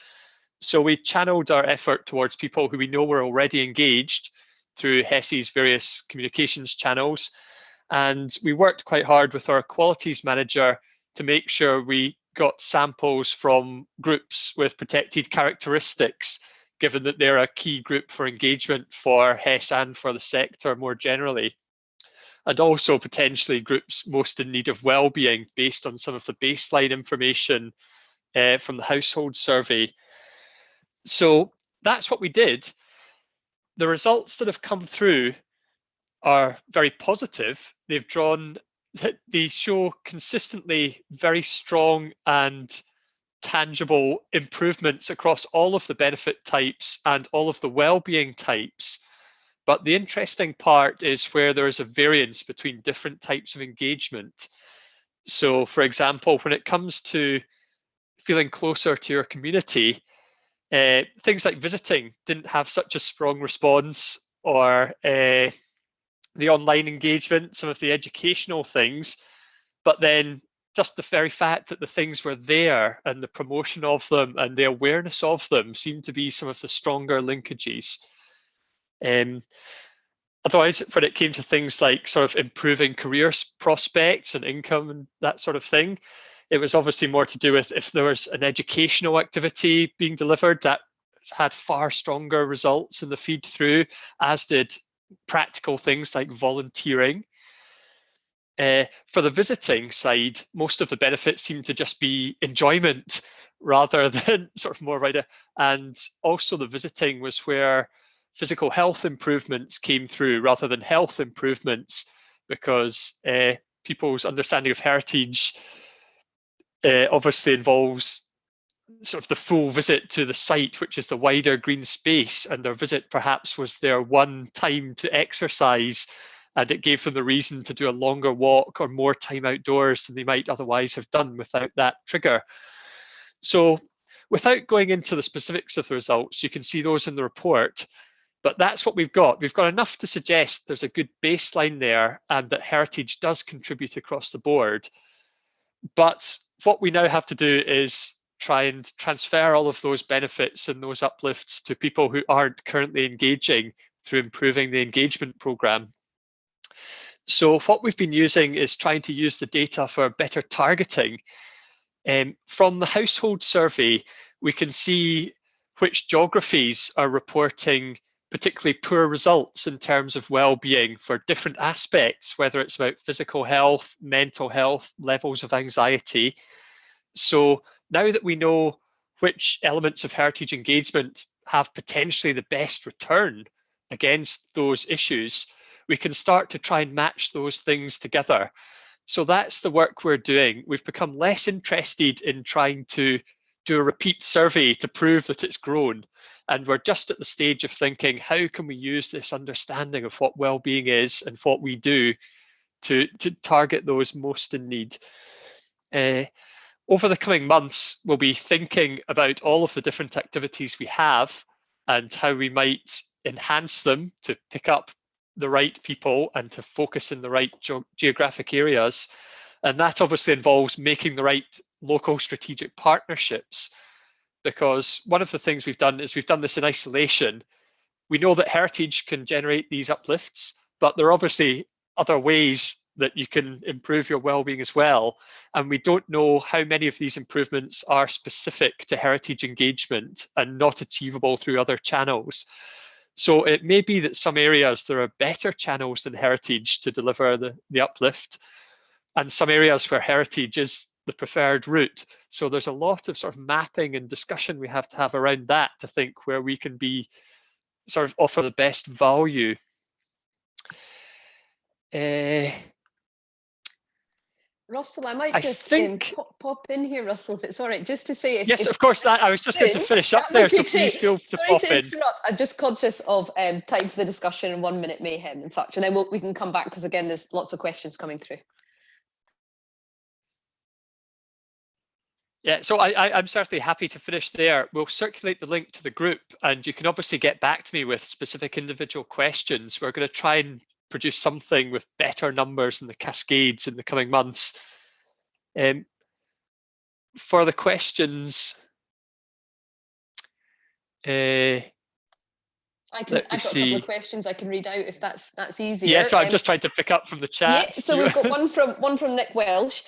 So we channeled our effort towards people who we know were already engaged through HESI's various communications channels. And we worked quite hard with our qualities manager to make sure we got samples from groups with protected characteristics, given that they're a key group for engagement for HES and for the sector more generally. And also potentially groups most in need of well-being based on some of the baseline information from the household survey. So that's what we did. The results that have come through are very positive. They show consistently very strong and tangible improvements across all of the benefit types and all of the well-being types. But the interesting part is where there is a variance between different types of engagement. So, for example, when it comes to feeling closer to your community, things like visiting didn't have such a strong response, or the online engagement, some of the educational things. But then just the very fact that the things were there and the promotion of them and the awareness of them seemed to be some of the stronger linkages. Otherwise, when it came to things like sort of improving career prospects and income and that sort of thing, it was obviously more to do with if there was an educational activity being delivered that had far stronger results in the feed through, as did practical things like volunteering. For the visiting side, most of the benefits seem to just be enjoyment rather than sort of more right. And also the visiting was where physical health improvements came through rather than health improvements, because people's understanding of heritage obviously involves sort of the full visit to the site, which is the wider green space, and their visit perhaps was their one time to exercise, and it gave them the reason to do a longer walk or more time outdoors than they might otherwise have done without that trigger. So without going into the specifics of the results, you can see those in the report. But that's what we've got. We've got enough to suggest there's a good baseline there and that heritage does contribute across the board. But what we now have to do is try and transfer all of those benefits and those uplifts to people who aren't currently engaging through improving the engagement programme. So what we've been using is trying to use the data for better targeting. From the household survey, we can see which geographies are reporting particularly poor results in terms of well-being for different aspects, whether it's about physical health, mental health, levels of anxiety. So now that we know which elements of heritage engagement have potentially the best return against those issues, we can start to try and match those things together. So that's the work we're doing. We've become less interested in trying to do a repeat survey to prove that it's grown. And we're just at the stage of thinking, how can we use this understanding of what well-being is and what we do to target those most in need? Over the coming months, we'll be thinking about all of the different activities we have and how we might enhance them to pick up the right people and to focus in the right geographic areas. And that obviously involves making the right local strategic partnerships, because one of the things we've done is we've done this in isolation. We know that heritage can generate these uplifts, but there are obviously other ways that you can improve your well-being as well. And we don't know how many of these improvements are specific to heritage engagement and not achievable through other channels. So it may be that some areas there are better channels than heritage to deliver the uplift, and some areas where heritage is the preferred route. So there's a lot of sort of mapping and discussion we have to have around that to think where we can be sort of offer the best value. Russell, I might just pop in here, Russell, if it's all right, just to say. Yes, of course. That I was just going to finish up there, so please feel to pop in. I'm just conscious of time for the discussion and 1 minute mayhem and such, and then we can come back because again, there's lots of questions coming through. Yeah, so I'm certainly happy to finish there. We'll circulate the link to the group, and you can obviously get back to me with specific individual questions. We're going to try and produce something with better numbers in the cascades in the coming months. For the questions, I've got a couple of questions I can read out if that's easier. Yeah, so I'm just trying to pick up from the chat. Yeah, so we've got one from Nick Welsh.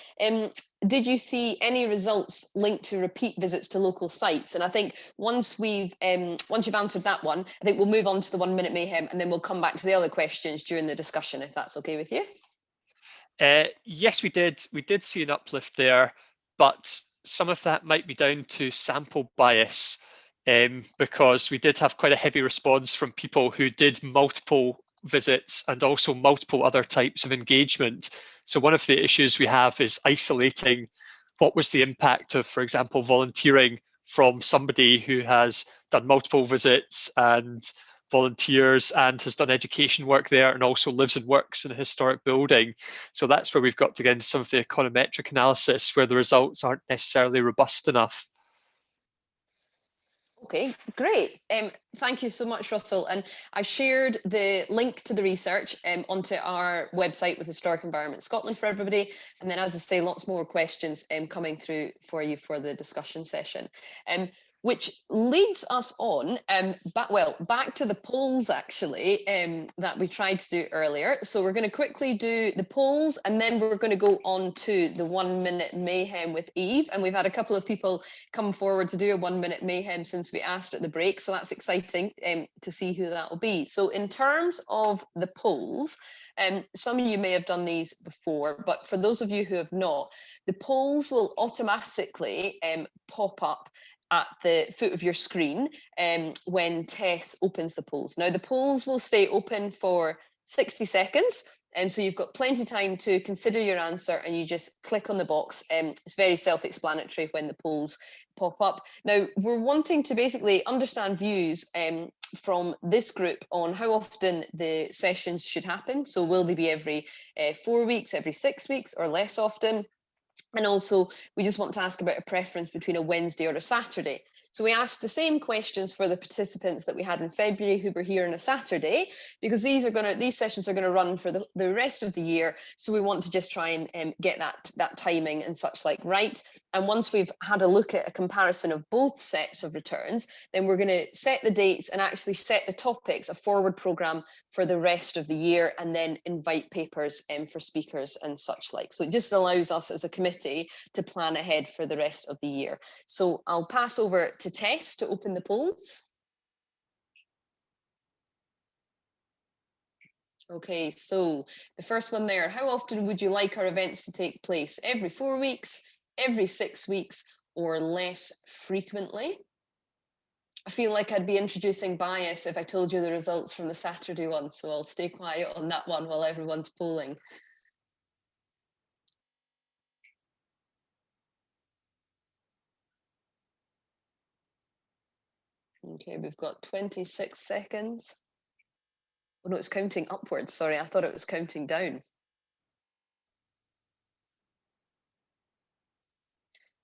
Did you see any results linked to repeat visits to local sites? And I think once you've answered that one, I think we'll move on to the 1 Minute Mayhem, and then we'll come back to the other questions during the discussion, if that's okay with you. Yes, we did. We did see an uplift there, but some of that might be down to sample bias, because we did have quite a heavy response from people who did multiple visits and also multiple other types of engagement. So one of the issues we have is isolating what was the impact of, for example, volunteering from somebody who has done multiple visits and volunteers and has done education work there and also lives and works in a historic building. So that's where we've got to get into some of the econometric analysis where the results aren't necessarily robust enough. Okay, great. Thank you so much, Russell. And I shared the link to the research onto our website with Historic Environment Scotland for everybody. And then, as I say, lots more questions coming through for you for the discussion session. Which leads us on, back to the polls actually, that we tried to do earlier. So we're going to quickly do the polls, and then we're going to go on to the 1 Minute Mayhem with Eve. And we've had a couple of people come forward to do a 1 Minute Mayhem since we asked at the break. So that's exciting to see who that will be. So in terms of the polls, some of you may have done these before, but for those of you who have not, the polls will automatically pop up at the foot of your screen when Tess opens the polls. Now, the polls will stay open for 60 seconds, so you've got plenty of time to consider your answer, and you just click on the box. It's very self-explanatory when the polls pop up. Now, we're wanting to basically understand views from this group on how often the sessions should happen. So will they be every 4 weeks, every 6 weeks, or less often? And also, we just want to ask about a preference between a Wednesday or a Saturday. So we asked the same questions for the participants that we had in February who were here on a Saturday, because these sessions are going to run for the rest of the year. So we want to just try and get that timing and such like right. And once we've had a look at a comparison of both sets of returns, then we're going to set the dates and actually set the topics, a forward programme for the rest of the year, and then invite papers for speakers and such like. So it just allows us as a committee to plan ahead for the rest of the year. So I'll pass over to Tess to open the polls. Okay, so the first one there, how often would you like our events to take place? Every 4 weeks, every 6 weeks, or less frequently? I feel like I'd be introducing bias if I told you the results from the Saturday one, so I'll stay quiet on that one while everyone's polling. Okay, we've got 26 seconds. Oh no, it's counting upwards. Sorry, I thought it was counting down.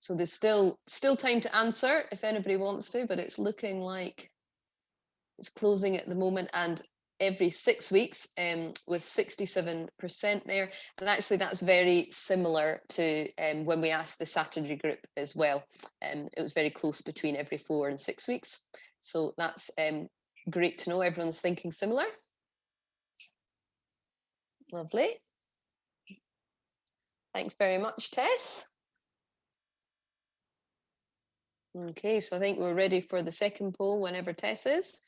So there's still time to answer if anybody wants to, but it's looking like it's closing at the moment, and every 6 weeks with 67% there. And actually that's very similar to when we asked the Saturday group as well. It was very close between every 4 and 6 weeks. So that's great to know everyone's thinking similar. Lovely. Thanks very much, Tess. Okay, so I think we're ready for the second poll whenever Tess is.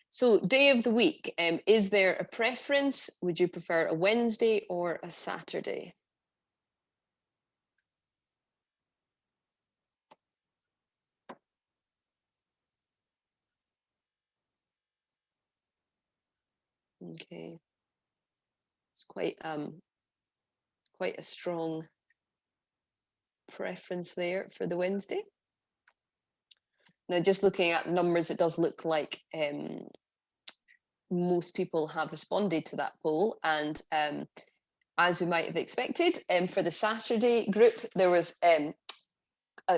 So day of the week, is there a preference? Would you prefer a Wednesday or a Saturday? Okay, it's quite a strong preference there for the Wednesday. Now, just looking at the numbers, it does look like most people have responded to that poll, and as we might have expected, for the Saturday group, there was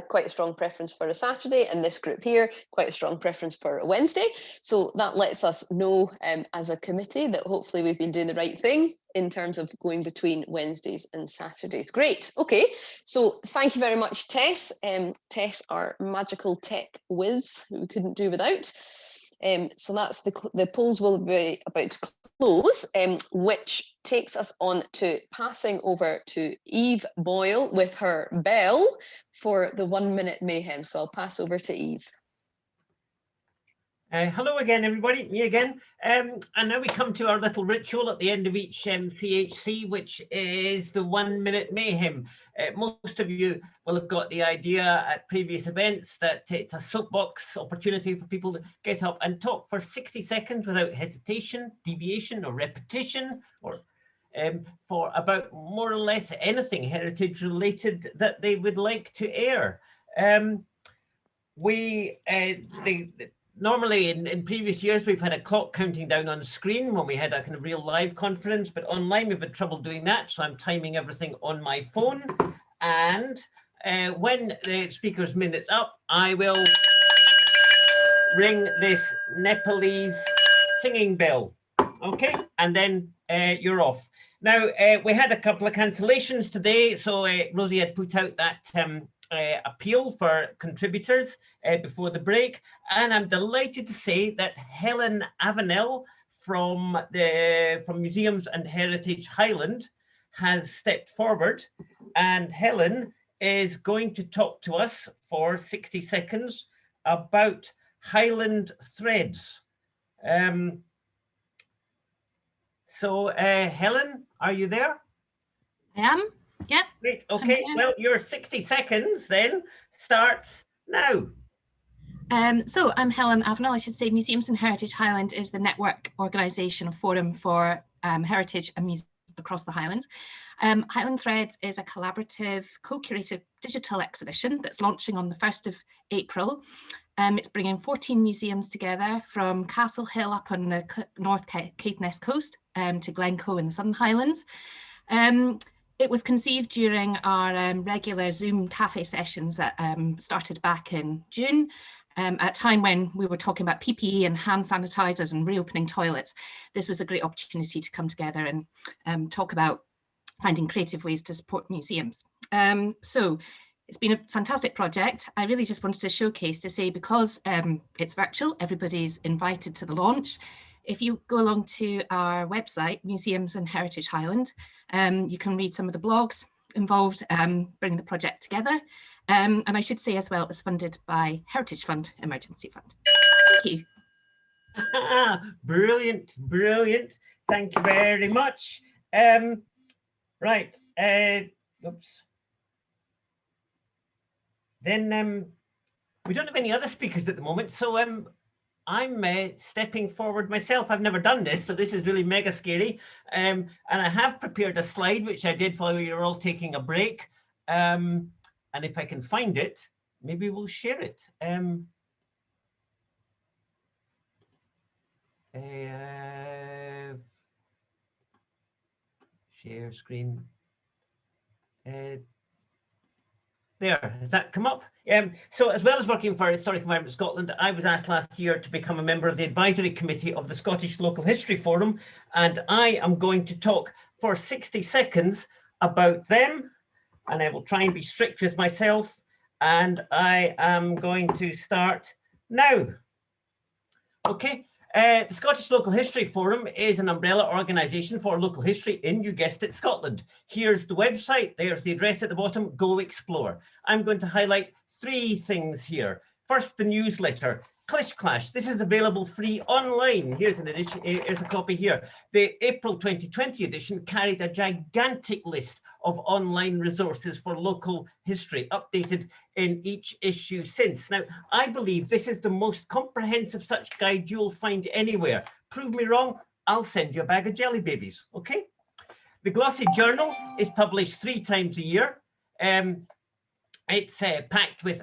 quite a strong preference for a Saturday, and this group here, quite a strong preference for a Wednesday. So that lets us know as a committee that hopefully we've been doing the right thing in terms of going between Wednesdays and Saturdays. Great, okay. So thank you very much, Tess. Tess, our magical tech whiz, who we couldn't do without. So that's the polls will be about to close, which takes us on to passing over to Eve Boyle with her bell for the 1 minute mayhem. So I'll pass over to Eve. Hello again, everybody, me again. And now we come to our little ritual at the end of each SCHC, which is the 1 minute mayhem. Most of you will have got the idea at previous events that it's a soapbox opportunity for people to get up and talk for 60 seconds without hesitation, deviation, or repetition, or for about more or less anything heritage related that they would like to air. Normally in previous years, we've had a clock counting down on screen when we had a kind of real live conference, but online we've had trouble doing that. So I'm timing everything on my phone. And when the speaker's minute's up, I will ring this Nepalese singing bell. Okay, and then you're off. Now, we had a couple of cancellations today. So Rosie had put out that appeal for contributors before the break, and I'm delighted to say that Helen Avenell from Museums and Heritage Highland has stepped forward, and Helen is going to talk to us for 60 seconds about Highland threads. Helen, are you there? I am. Yep. Great. Okay. Well, your 60 seconds then starts now. So I'm Helen Avenell. I should say Museums and Heritage Highland is the network organisation forum for heritage and museums across the Highlands. Highland Threads is a collaborative, co-curated digital exhibition that's launching on the 1st of April. It's bringing 14 museums together from Castle Hill up on the North Caithness coast to Glencoe in the Southern Highlands. It was conceived during our regular Zoom cafe sessions that started back in June, at a time when we were talking about PPE and hand sanitizers and reopening toilets. This was a great opportunity to come together and talk about finding creative ways to support museums. So it's been a fantastic project. I really just wanted to showcase to say, because it's virtual, everybody's invited to the launch. If you go along to our website, Museums and Heritage Highland, you can read some of the blogs involved bringing the project together. And I should say as well, it was funded by Heritage Fund Emergency Fund. Thank you. Brilliant, brilliant. Thank you very much. Right. Oops. Then we don't have any other speakers at the moment, so I'm stepping forward myself. I've never done this, so this is really mega scary. And I have prepared a slide, which I did while you were all taking a break. And if I can find it, maybe we'll share it. Share screen. There, has that come up? So as well as working for Historic Environment Scotland, I was asked last year to become a member of the advisory committee of the Scottish Local History Forum, and I am going to talk for 60 seconds about them, and I will try and be strict with myself, and I am going to start now. Okay. The Scottish Local History Forum is an umbrella organisation for local history in, you guessed it, Scotland. Here's the website, there's the address at the bottom, go explore. I'm going to highlight 3 things here. First, the newsletter, Clish Clash. This is available free online. Here's an edition, here's a copy here. The April 2020 edition carried a gigantic list of online resources for local history, updated in each issue since. Now, I believe this is the most comprehensive such guide you'll find anywhere. Prove me wrong, I'll send you a bag of jelly babies, okay? The Glossy Journal is published 3 times a year. It's packed with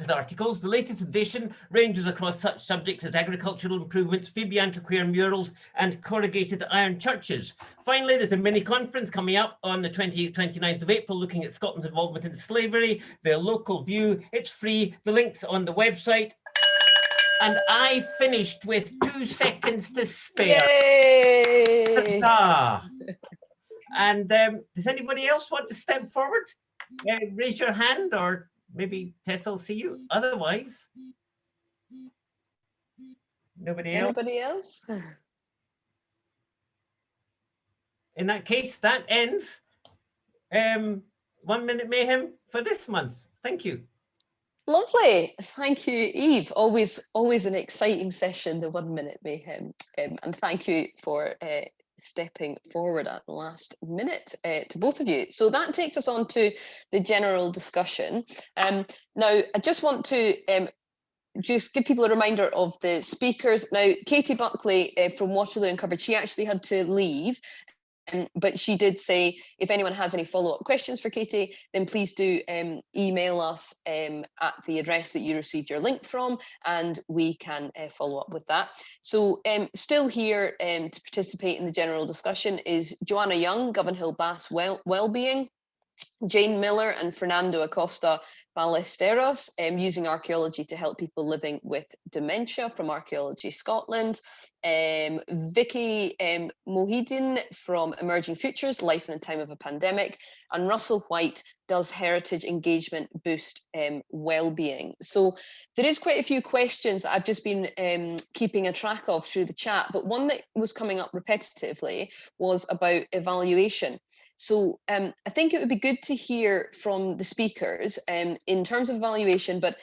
articles. The latest edition ranges across such subjects as agricultural improvements, Phoebe antiquaire murals, and corrugated iron churches. Finally, there's a mini conference coming up on the 28th, 29th of April, looking at Scotland's involvement in slavery, the local view. It's free. The link's on the website. And I finished with 2 seconds to spare. Yay! And does anybody else want to step forward? Raise your hand, or maybe Tess will see you. Otherwise, Nobody else? Anybody else? In that case, that ends 1 Minute Mayhem for this month. Thank you. Lovely. Thank you, Eve. Always an exciting session, the 1 Minute Mayhem. And thank you for stepping forward at the last minute to both of you. So that takes us on to the general discussion. Now, I just want to just give people a reminder of the speakers. Now, Katie Buckley from Waterloo Uncovered, she actually had to leave. But she did say, if anyone has any follow-up questions for Katie, then please do email us at the address that you received your link from, and we can follow up with that. So still here to participate in the general discussion is Joanna Young, Govanhill Bath's Welllbeing, Jane Miller and Fernando Acosta Ballesteros, using archaeology to help people living with dementia from Archaeology Scotland, Vicky Mohideen from Emerging Futures, Life in the Time of a Pandemic, and Russell White, does heritage engagement boost well-being? So there is quite a few questions that I've just been keeping a track of through the chat, but one that was coming up repetitively was about evaluation. So I think it would be good to hear from the speakers in terms of evaluation, but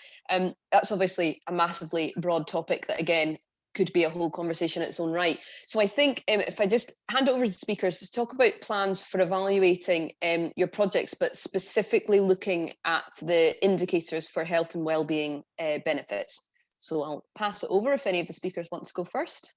that's obviously a massively broad topic that, again, could be a whole conversation in its own right. So I think if I just hand over to the speakers to talk about plans for evaluating your projects, but specifically looking at the indicators for health and wellbeing benefits. So I'll pass it over if any of the speakers want to go first.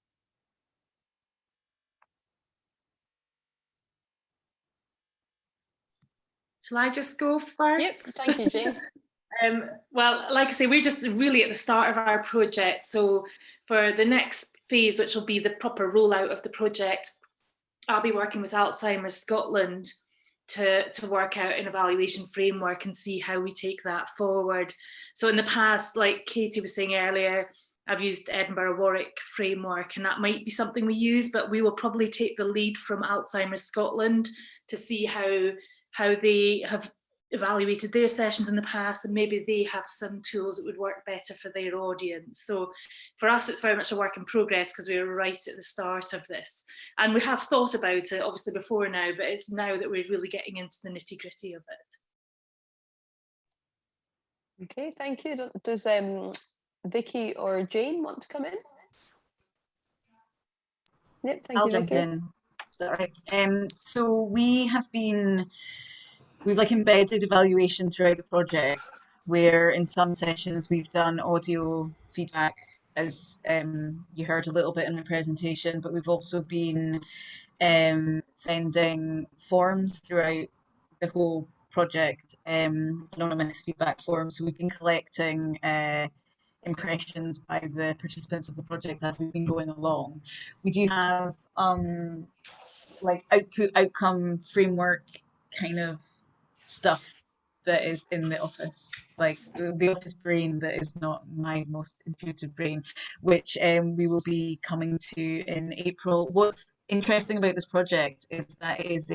Shall I just go first? Yep, thank you, Jane. Well, like I say, we're just really at the start of our project. So for the next phase, which will be the proper rollout of the project, I'll be working with Alzheimer's Scotland to work out an evaluation framework and see how we take that forward. So in the past, like Katie was saying earlier, I've used Edinburgh Warwick framework, and that might be something we use, but we will probably take the lead from Alzheimer's Scotland to see how they have evaluated their sessions in the past, and maybe they have some tools that would work better for their audience. So for us, it's very much a work in progress because we're right at the start of this. And we have thought about it obviously before now, but it's now that we're really getting into the nitty-gritty of it. Okay, thank you. Does Vicky or Jane want to come in? Yep, thank you, jump Vicky. in. All right. So we've like embedded evaluation throughout the project, where in some sessions we've done audio feedback, as you heard a little bit in the presentation, but we've also been sending forms throughout the whole project, anonymous feedback forms. So we've been collecting impressions by the participants of the project as we've been going along. We do have like outcome framework kind of stuff that is in the office, like the office brain that is not my most intuitive brain, which we will be coming to in April. What's interesting about this project is that it is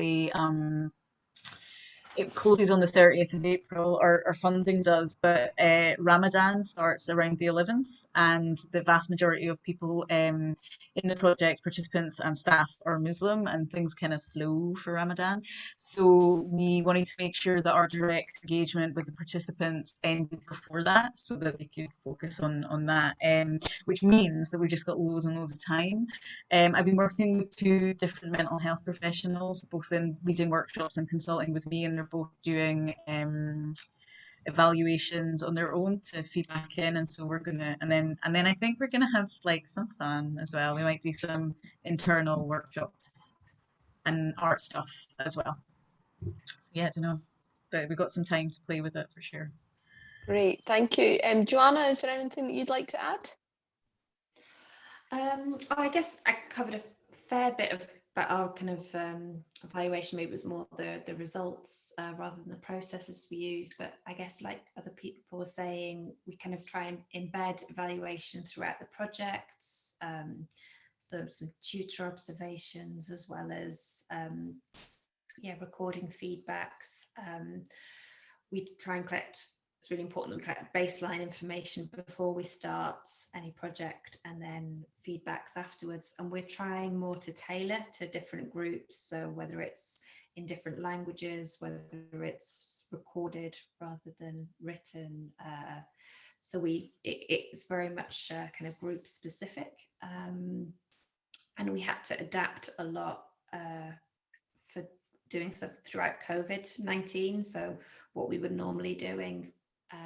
it closes on the 30th of April, our funding does, but Ramadan starts around the 11th, and the vast majority of people in the project, participants and staff, are Muslim, and things kind of slow for Ramadan. So we wanted to make sure that our direct engagement with the participants ended before that, so that they could focus on that, which means that we've just got loads and loads of time. I've been working with 2 different mental health professionals, both in leading workshops and consulting with me, and they're both doing evaluations on their own to feedback in, and so we're gonna, and then I think we're gonna have like some fun as well. We might do some internal workshops and art stuff as well. So yeah, I don't know, but we've got some time to play with it for sure. Great, thank you. Joanna, is there anything that you'd like to add? I guess I covered a fair bit of, but our kind of evaluation maybe was more the results rather than the processes we use. But I guess, like other people were saying, we kind of try and embed evaluation throughout the projects. So some tutor observations, as well as recording feedbacks. We try and collect it's really important that we get baseline information before we start any project, and then feedbacks afterwards. And we're trying more to tailor to different groups. So whether it's in different languages, whether it's recorded rather than written. So it's very much kind of group specific. And we had to adapt a lot for doing stuff throughout COVID-19. So what we were normally doing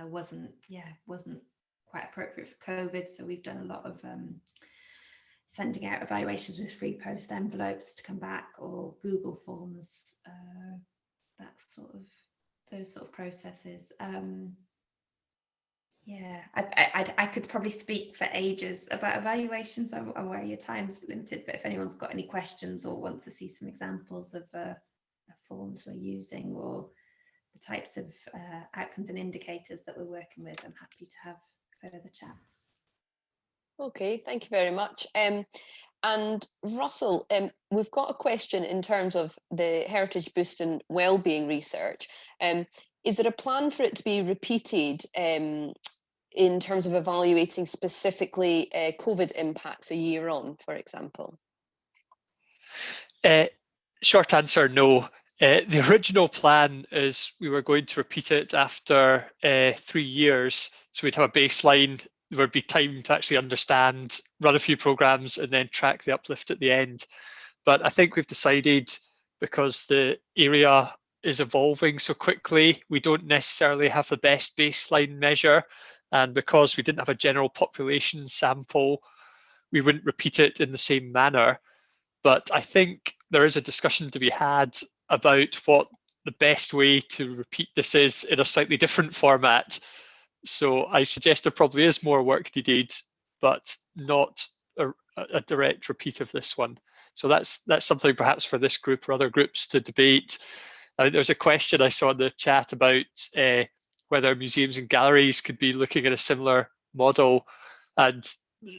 wasn't quite appropriate for COVID. So we've done a lot of sending out evaluations with free post envelopes to come back, or Google Forms, those sort of processes. Yeah, I could probably speak for ages about evaluations. I'm aware your time's limited, but if anyone's got any questions or wants to see some examples of forms we're using, or the types of outcomes and indicators that we're working with, I'm happy to have further chats. Okay, thank you very much. And Russell, we've got a question in terms of the Heritage Boost and Wellbeing research. Is there a plan for it to be repeated in terms of evaluating specifically COVID impacts a year on, for example? Short answer, no. The original plan is we were going to repeat it after 3 years. So we'd have a baseline, there would be time to actually understand, run a few programs, and then track the uplift at the end. But I think we've decided, because the area is evolving so quickly, we don't necessarily have the best baseline measure. And because we didn't have a general population sample, we wouldn't repeat it in the same manner. But I think there is a discussion to be had about what the best way to repeat this is in a slightly different format. So I suggest there probably is more work needed, but not a direct repeat of this one. So that's something perhaps for this group or other groups to debate. There's a question I saw in the chat about whether museums and galleries could be looking at a similar model. And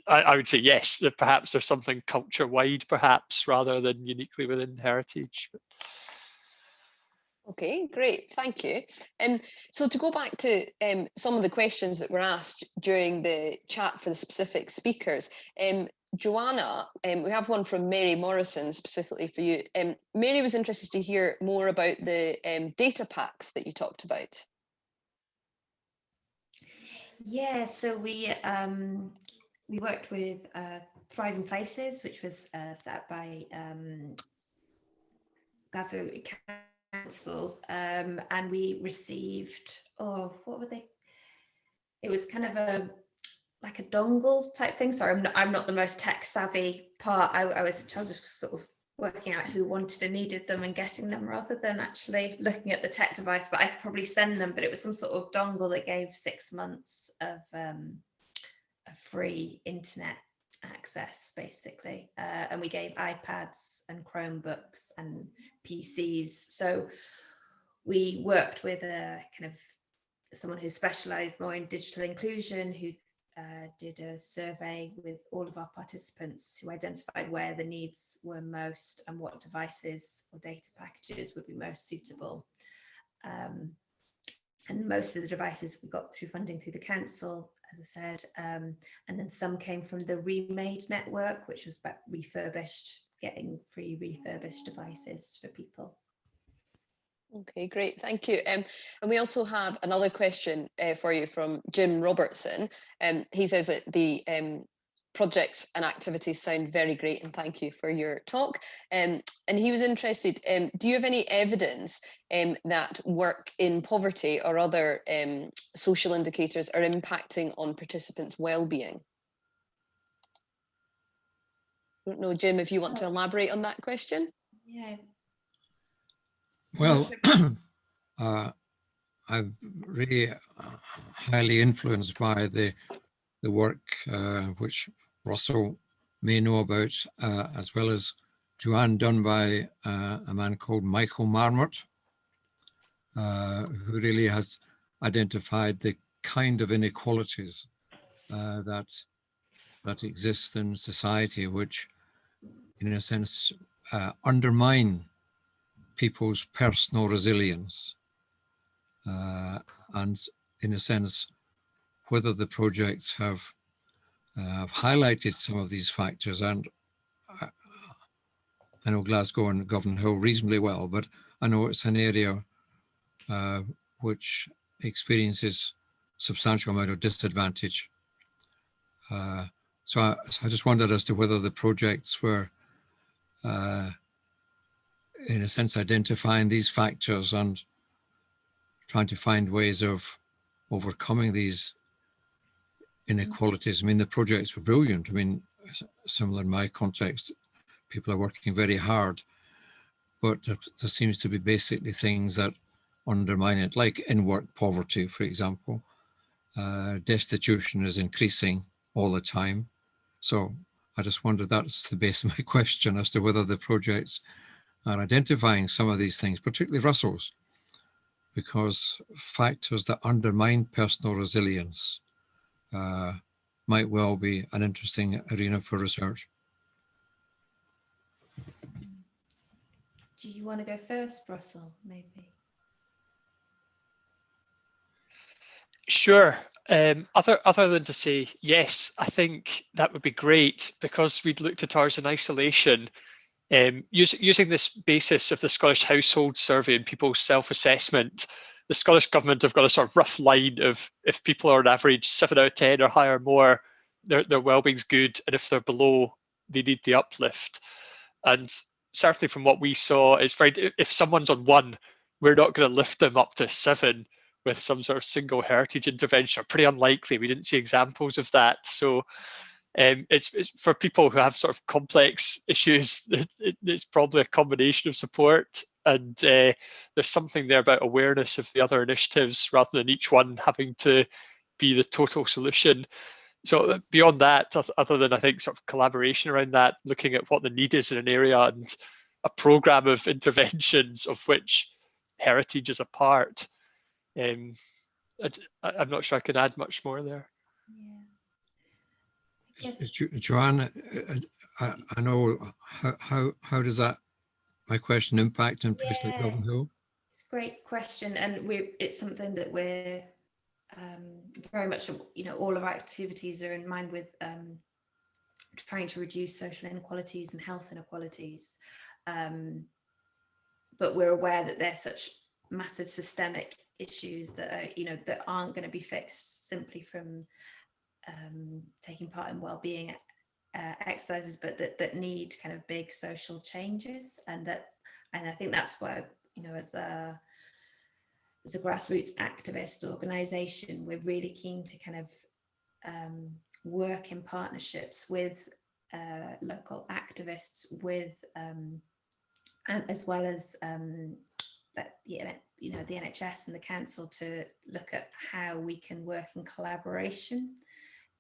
I would say yes, that perhaps there's something culture-wide, perhaps, rather than uniquely within heritage. Okay, great, thank you. So to go back to some of the questions that were asked during the chat for the specific speakers, Joanna, we have one from Mary Morrison specifically for you. Mary was interested to hear more about the data packs that you talked about. Yeah, so we worked with Thriving Places, which was set up by Glasgow Council, and we received, what were they? It was kind of like a dongle type thing. Sorry, I'm not the most tech savvy part. I was just sort of working out who wanted and needed them and getting them, rather than actually looking at the tech device. But I could probably send them. But it was some sort of dongle that gave 6 months of a free internet access, basically, and we gave iPads and Chromebooks and PCs. So we worked with a kind of someone who specialized more in digital inclusion, who did a survey with all of our participants, who identified where the needs were most and what devices or data packages would be most suitable. And most of the devices we got through funding through the council, as I said, and then some came from the Remade network, which was about refurbished, getting free refurbished devices for people. Okay, great, thank you. And we also have another question for you from Jim Robertson. He says that the projects and activities sound very great, and thank you for your talk. And he was interested, do you have any evidence that work in poverty or other social indicators are impacting on participants' well-being? I don't know, Jim, if you want to elaborate on that question. Yeah. Well, I'm really highly influenced by the work which Russell may know about, as well as Joanne, done by a man called Michael Marmot, who really has identified the kind of inequalities that exist in society, which, in a sense, undermine people's personal resilience. And in a sense, whether the projects have highlighted some of these factors. And I know Glasgow and Govan Hill reasonably well, but I know it's an area which experiences substantial amount of disadvantage. So I just wondered as to whether the projects were, in a sense, identifying these factors and trying to find ways of overcoming these inequalities. I mean, the projects were brilliant. I mean, similar in my context, people are working very hard, but there seems to be basically things that undermine it, like in-work poverty, for example. Destitution is increasing all the time. So I just wondered, that's the base of my question, as to whether the projects are identifying some of these things, particularly Russell's, because factors that undermine personal resilience might well be an interesting arena for research. Do you want to go first, Russell, maybe? Sure. Other than to say, yes, I think that would be great, because we'd looked at ours in isolation. Using this basis of the Scottish Household Survey and people's self-assessment, the Scottish Government have got a sort of rough line of, if people are on average 7 out of 10 or higher more, their well-being's good, and if they're below, they need the uplift. And certainly from what we saw, it's very, if someone's on 1, we're not going to lift them up to 7 with some sort of single heritage intervention. Pretty unlikely. We didn't see examples of that. So it's for people who have sort of complex issues, it's probably a combination of support, and there's something there about awareness of the other initiatives rather than each one having to be the total solution. So beyond that, other than I think sort of collaboration around that, looking at what the need is in an area and a programme of interventions of which heritage is a part, I'm not sure I can add much more there. Yeah. Joanne, I know, how does that, my question, impact in places like Govan Hill? It's a great question, and it's something that we're very much, all of our activities are in mind with trying to reduce social inequalities and health inequalities. But we're aware that there's such massive systemic issues that are, that aren't going to be fixed simply from taking part in wellbeing exercises, but that need kind of big social changes, and I think that's why, as a grassroots activist organisation, we're really keen to kind of work in partnerships with local activists, with and as well as the NHS and the council, to look at how we can work in collaboration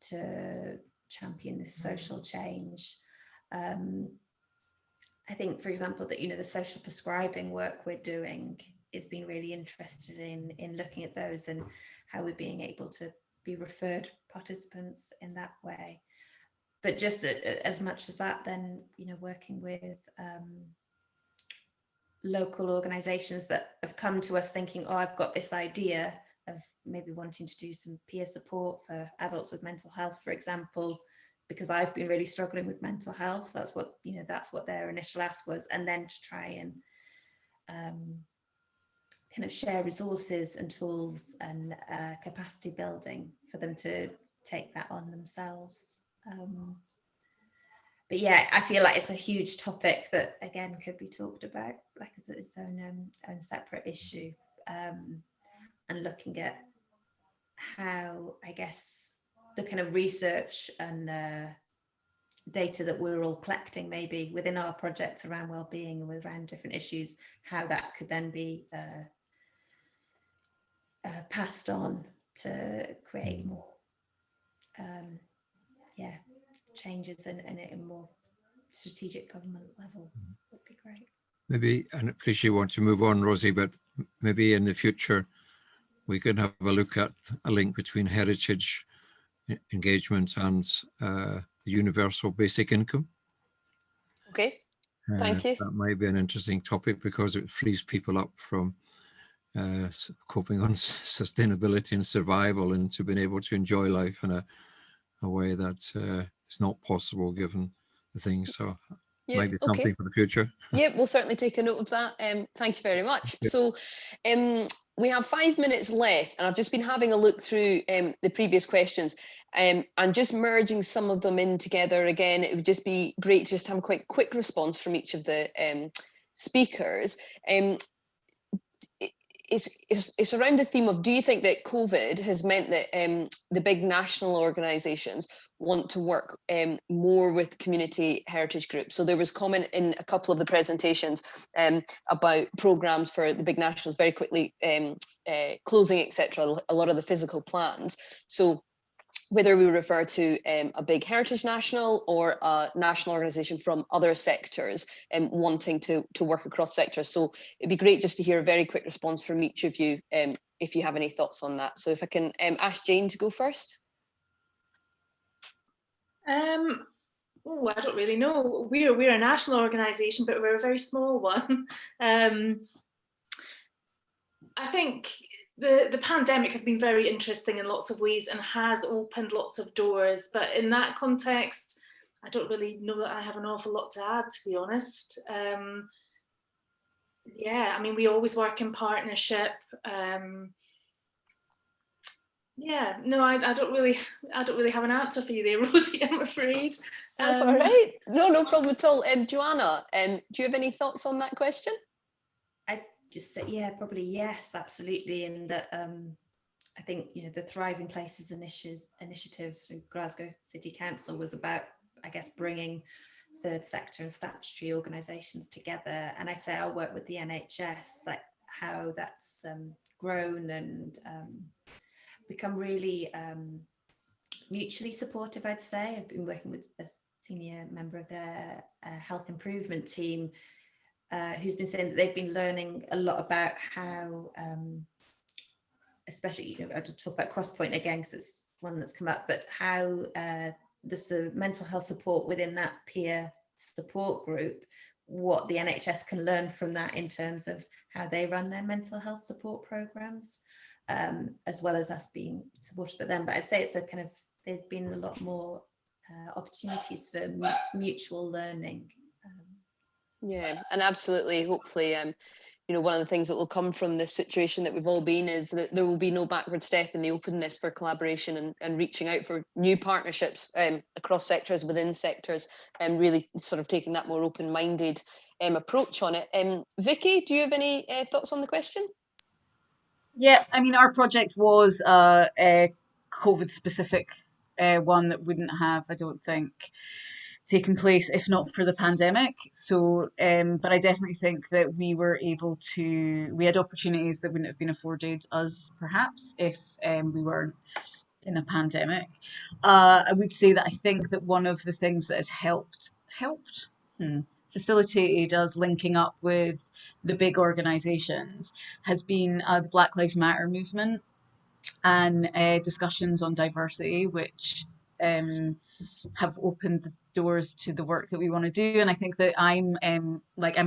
to champion this social change. I think, for example, that the social prescribing work we're doing has been really interested in looking at those and how we're being able to be referred participants in that way. But just as much as that, then working with local organisations that have come to us thinking, oh, I've got this idea of maybe wanting to do some peer support for adults with mental health, for example, because I've been really struggling with mental health. That's what their initial ask was, and then to try and kind of share resources and tools and capacity building for them to take that on themselves. But yeah, I feel like it's a huge topic that again could be talked about like as its own separate issue, and looking at how, I guess, the kind of research and data that we're all collecting maybe within our projects around wellbeing and around different issues, how that could then be passed on to create more changes in a more strategic government level would be great. Maybe, and I appreciate you want to move on, Rosie, but maybe in the future we could have a look at a link between heritage engagement and the universal basic income. Okay, thank you. That might be an interesting topic because it frees people up from coping on sustainability and survival, and to being able to enjoy life in a way that is not possible given the things. So Yeah, maybe something for the future. Yeah, we'll certainly take a note of that. Thank you very much. So we have 5 minutes left, and I've just been having a look through the previous questions and just merging some of them in together again. It would just be great to just have a quite quick response from each of the speakers. It's around the theme of, do you think that COVID has meant that the big national organisations want to work more with community heritage groups? So there was comment in a couple of the presentations about programmes for the big nationals very quickly closing, etc., a lot of the physical plans. So whether we refer to a big heritage national or a national organisation from other sectors wanting to work across sectors. So it'd be great just to hear a very quick response from each of you if you have any thoughts on that. So if I can ask Jane to go first. Oh, I don't really know. We're a national organisation, but we're a very small one. I think the pandemic has been very interesting in lots of ways and has opened lots of doors. But in that context, I don't really know that I have an awful lot to add, to be honest. Yeah, I mean, we always work in partnership. Yeah, no, I don't really have an answer for you there, Rosie, I'm afraid. That's all right. No problem at all. Joanna, do you have any thoughts on that question? I just say, yeah, probably yes, absolutely. And that I think, you know, the Thriving Places initiatives through Glasgow City Council was about, I guess, bringing third sector and statutory organisations together. And I'd say I'll work with the NHS, like how that's grown and become really mutually supportive, I'd say. I've been working with a senior member of their health improvement team who's been saying that they've been learning a lot about how, especially, you know, I'll just talk about Crosspoint again because it's one that's come up, but how the sort of mental health support within that peer support group, what the NHS can learn from that in terms of how they run their mental health support programs. As well as us being supportive of them. But I'd say it's a kind of, there's been a lot more opportunities for mutual learning. Yeah, and absolutely, hopefully, you know, one of the things that will come from this situation that we've all been is that there will be no backward step in the openness for collaboration and reaching out for new partnerships across sectors, within sectors, and really sort of taking that more open-minded approach on it. Vicky, do you have any thoughts on the question? Yeah, I mean, our project was a COVID-specific one that wouldn't have, I don't think, taken place if not for the pandemic. So, but I definitely think that we had opportunities that wouldn't have been afforded us perhaps if we weren't in a pandemic. I would say that I think that one of the things that has facilitated us linking up with the big organisations has been the Black Lives Matter movement and discussions on diversity, which have opened the doors to the work that we want to do. And I think that I'm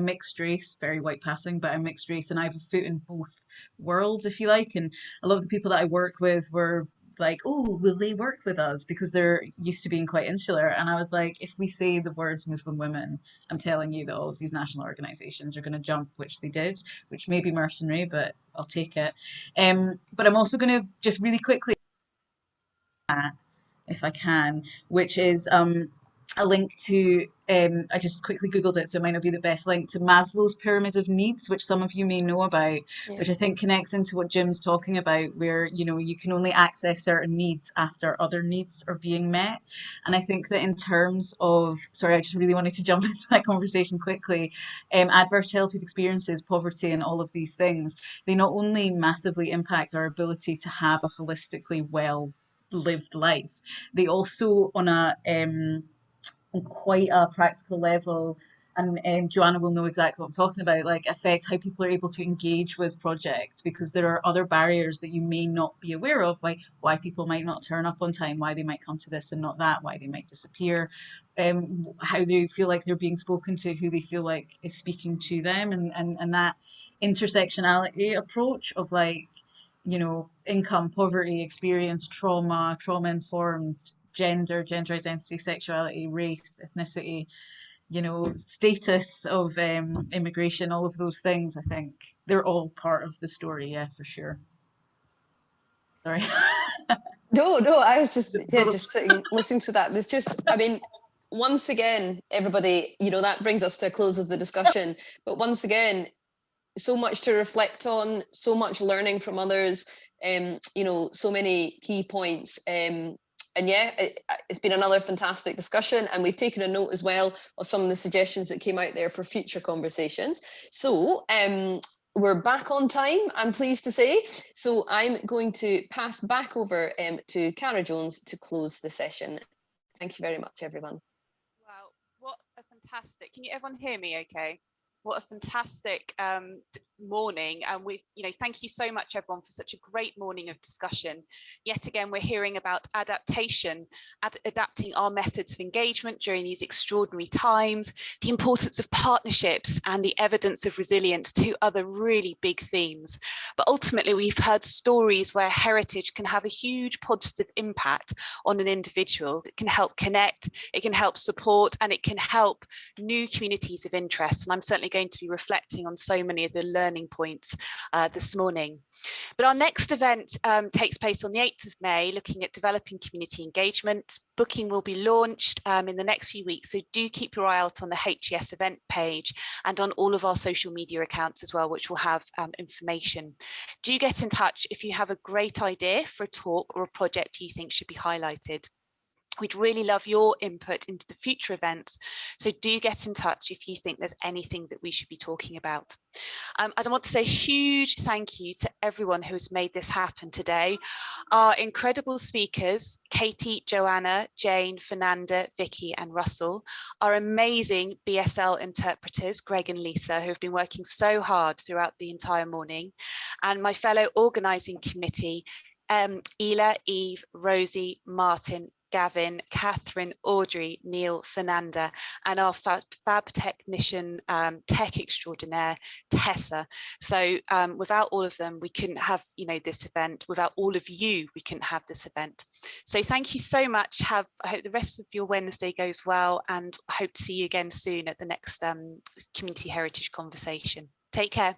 mixed race, very white passing, but I'm mixed race and I have a foot in both worlds, if you like. And a lot of the people that I work with were like, oh, will they work with us? Because they're used to being quite insular. And I was like, if we say the words Muslim women, I'm telling you that all of these national organisations are going to jump, which they did, which may be mercenary, but I'll take it. But I'm also going to just really quickly, if I can, which is a link to, I just quickly Googled it, so it might not be the best link, to Maslow's pyramid of needs, which some of you may know about, which I think connects into what Jim's talking about, where, you know, you can only access certain needs after other needs are being met. And I think that in terms of, sorry, I just really wanted to jump into that conversation quickly, adverse childhood experiences, poverty, and all of these things, they not only massively impact our ability to have a holistically well lived life, they also on quite a practical level and Joanna will know exactly what I'm talking about, like affect how people are able to engage with projects, because there are other barriers that you may not be aware of, like why people might not turn up on time, why they might come to this and not that, why they might disappear, how they feel like they're being spoken to, who they feel like is speaking to them, and that intersectionality approach of like, you know, income, poverty, experience, trauma informed, gender identity, sexuality, race, ethnicity, you know, status of immigration, all of those things. I think they're all part of the story. Yeah, for sure. Sorry. No, I was just sitting listening to that. There's just, I mean, once again, everybody, you know, that brings us to a close of the discussion. But once again, so much to reflect on, so much learning from others, you know, so many key points. And yeah, it's been another fantastic discussion, and we've taken a note as well of some of the suggestions that came out there for future conversations. So we're back on time, I'm pleased to say. So I'm going to pass back over to Cara Jones to close the session. Thank you very much, everyone. Wow, what a fantastic, can you everyone hear me okay? What a fantastic morning, and thank you so much everyone for such a great morning of discussion. Yet again, we're hearing about adaptation, adapting our methods of engagement during these extraordinary times, the importance of partnerships and the evidence of resilience, two other really big themes. But ultimately, we've heard stories where heritage can have a huge positive impact on an individual. It can help connect, it can help support, and it can help new communities of interest. And I'm certainly going to be reflecting on so many of the learning points this morning. But our next event takes place on the 8th of May, looking at developing community engagement. Booking will be launched in the next few weeks, so do keep your eye out on the HES event page and on all of our social media accounts as well, which will have information. Do get in touch if you have a great idea for a talk or a project you think should be highlighted. We'd really love your input into the future events, so do get in touch if you think there's anything that we should be talking about. I want to say a huge thank you to everyone who has made this happen today. Our incredible speakers, Katie, Joanna, Jane, Fernanda, Vicky and Russell, our amazing BSL interpreters, Greg and Lisa, who have been working so hard throughout the entire morning, and my fellow organising committee, Ela, Eve, Rosie, Martin, Gavin, Catherine, Audrey, Neil, Fernanda, and our fab technician, tech extraordinaire, Tessa. So without all of them, we couldn't have, this event. Without all of you, we couldn't have this event. So thank you so much. I hope the rest of your Wednesday goes well, and I hope to see you again soon at the next Community Heritage Conversation. Take care.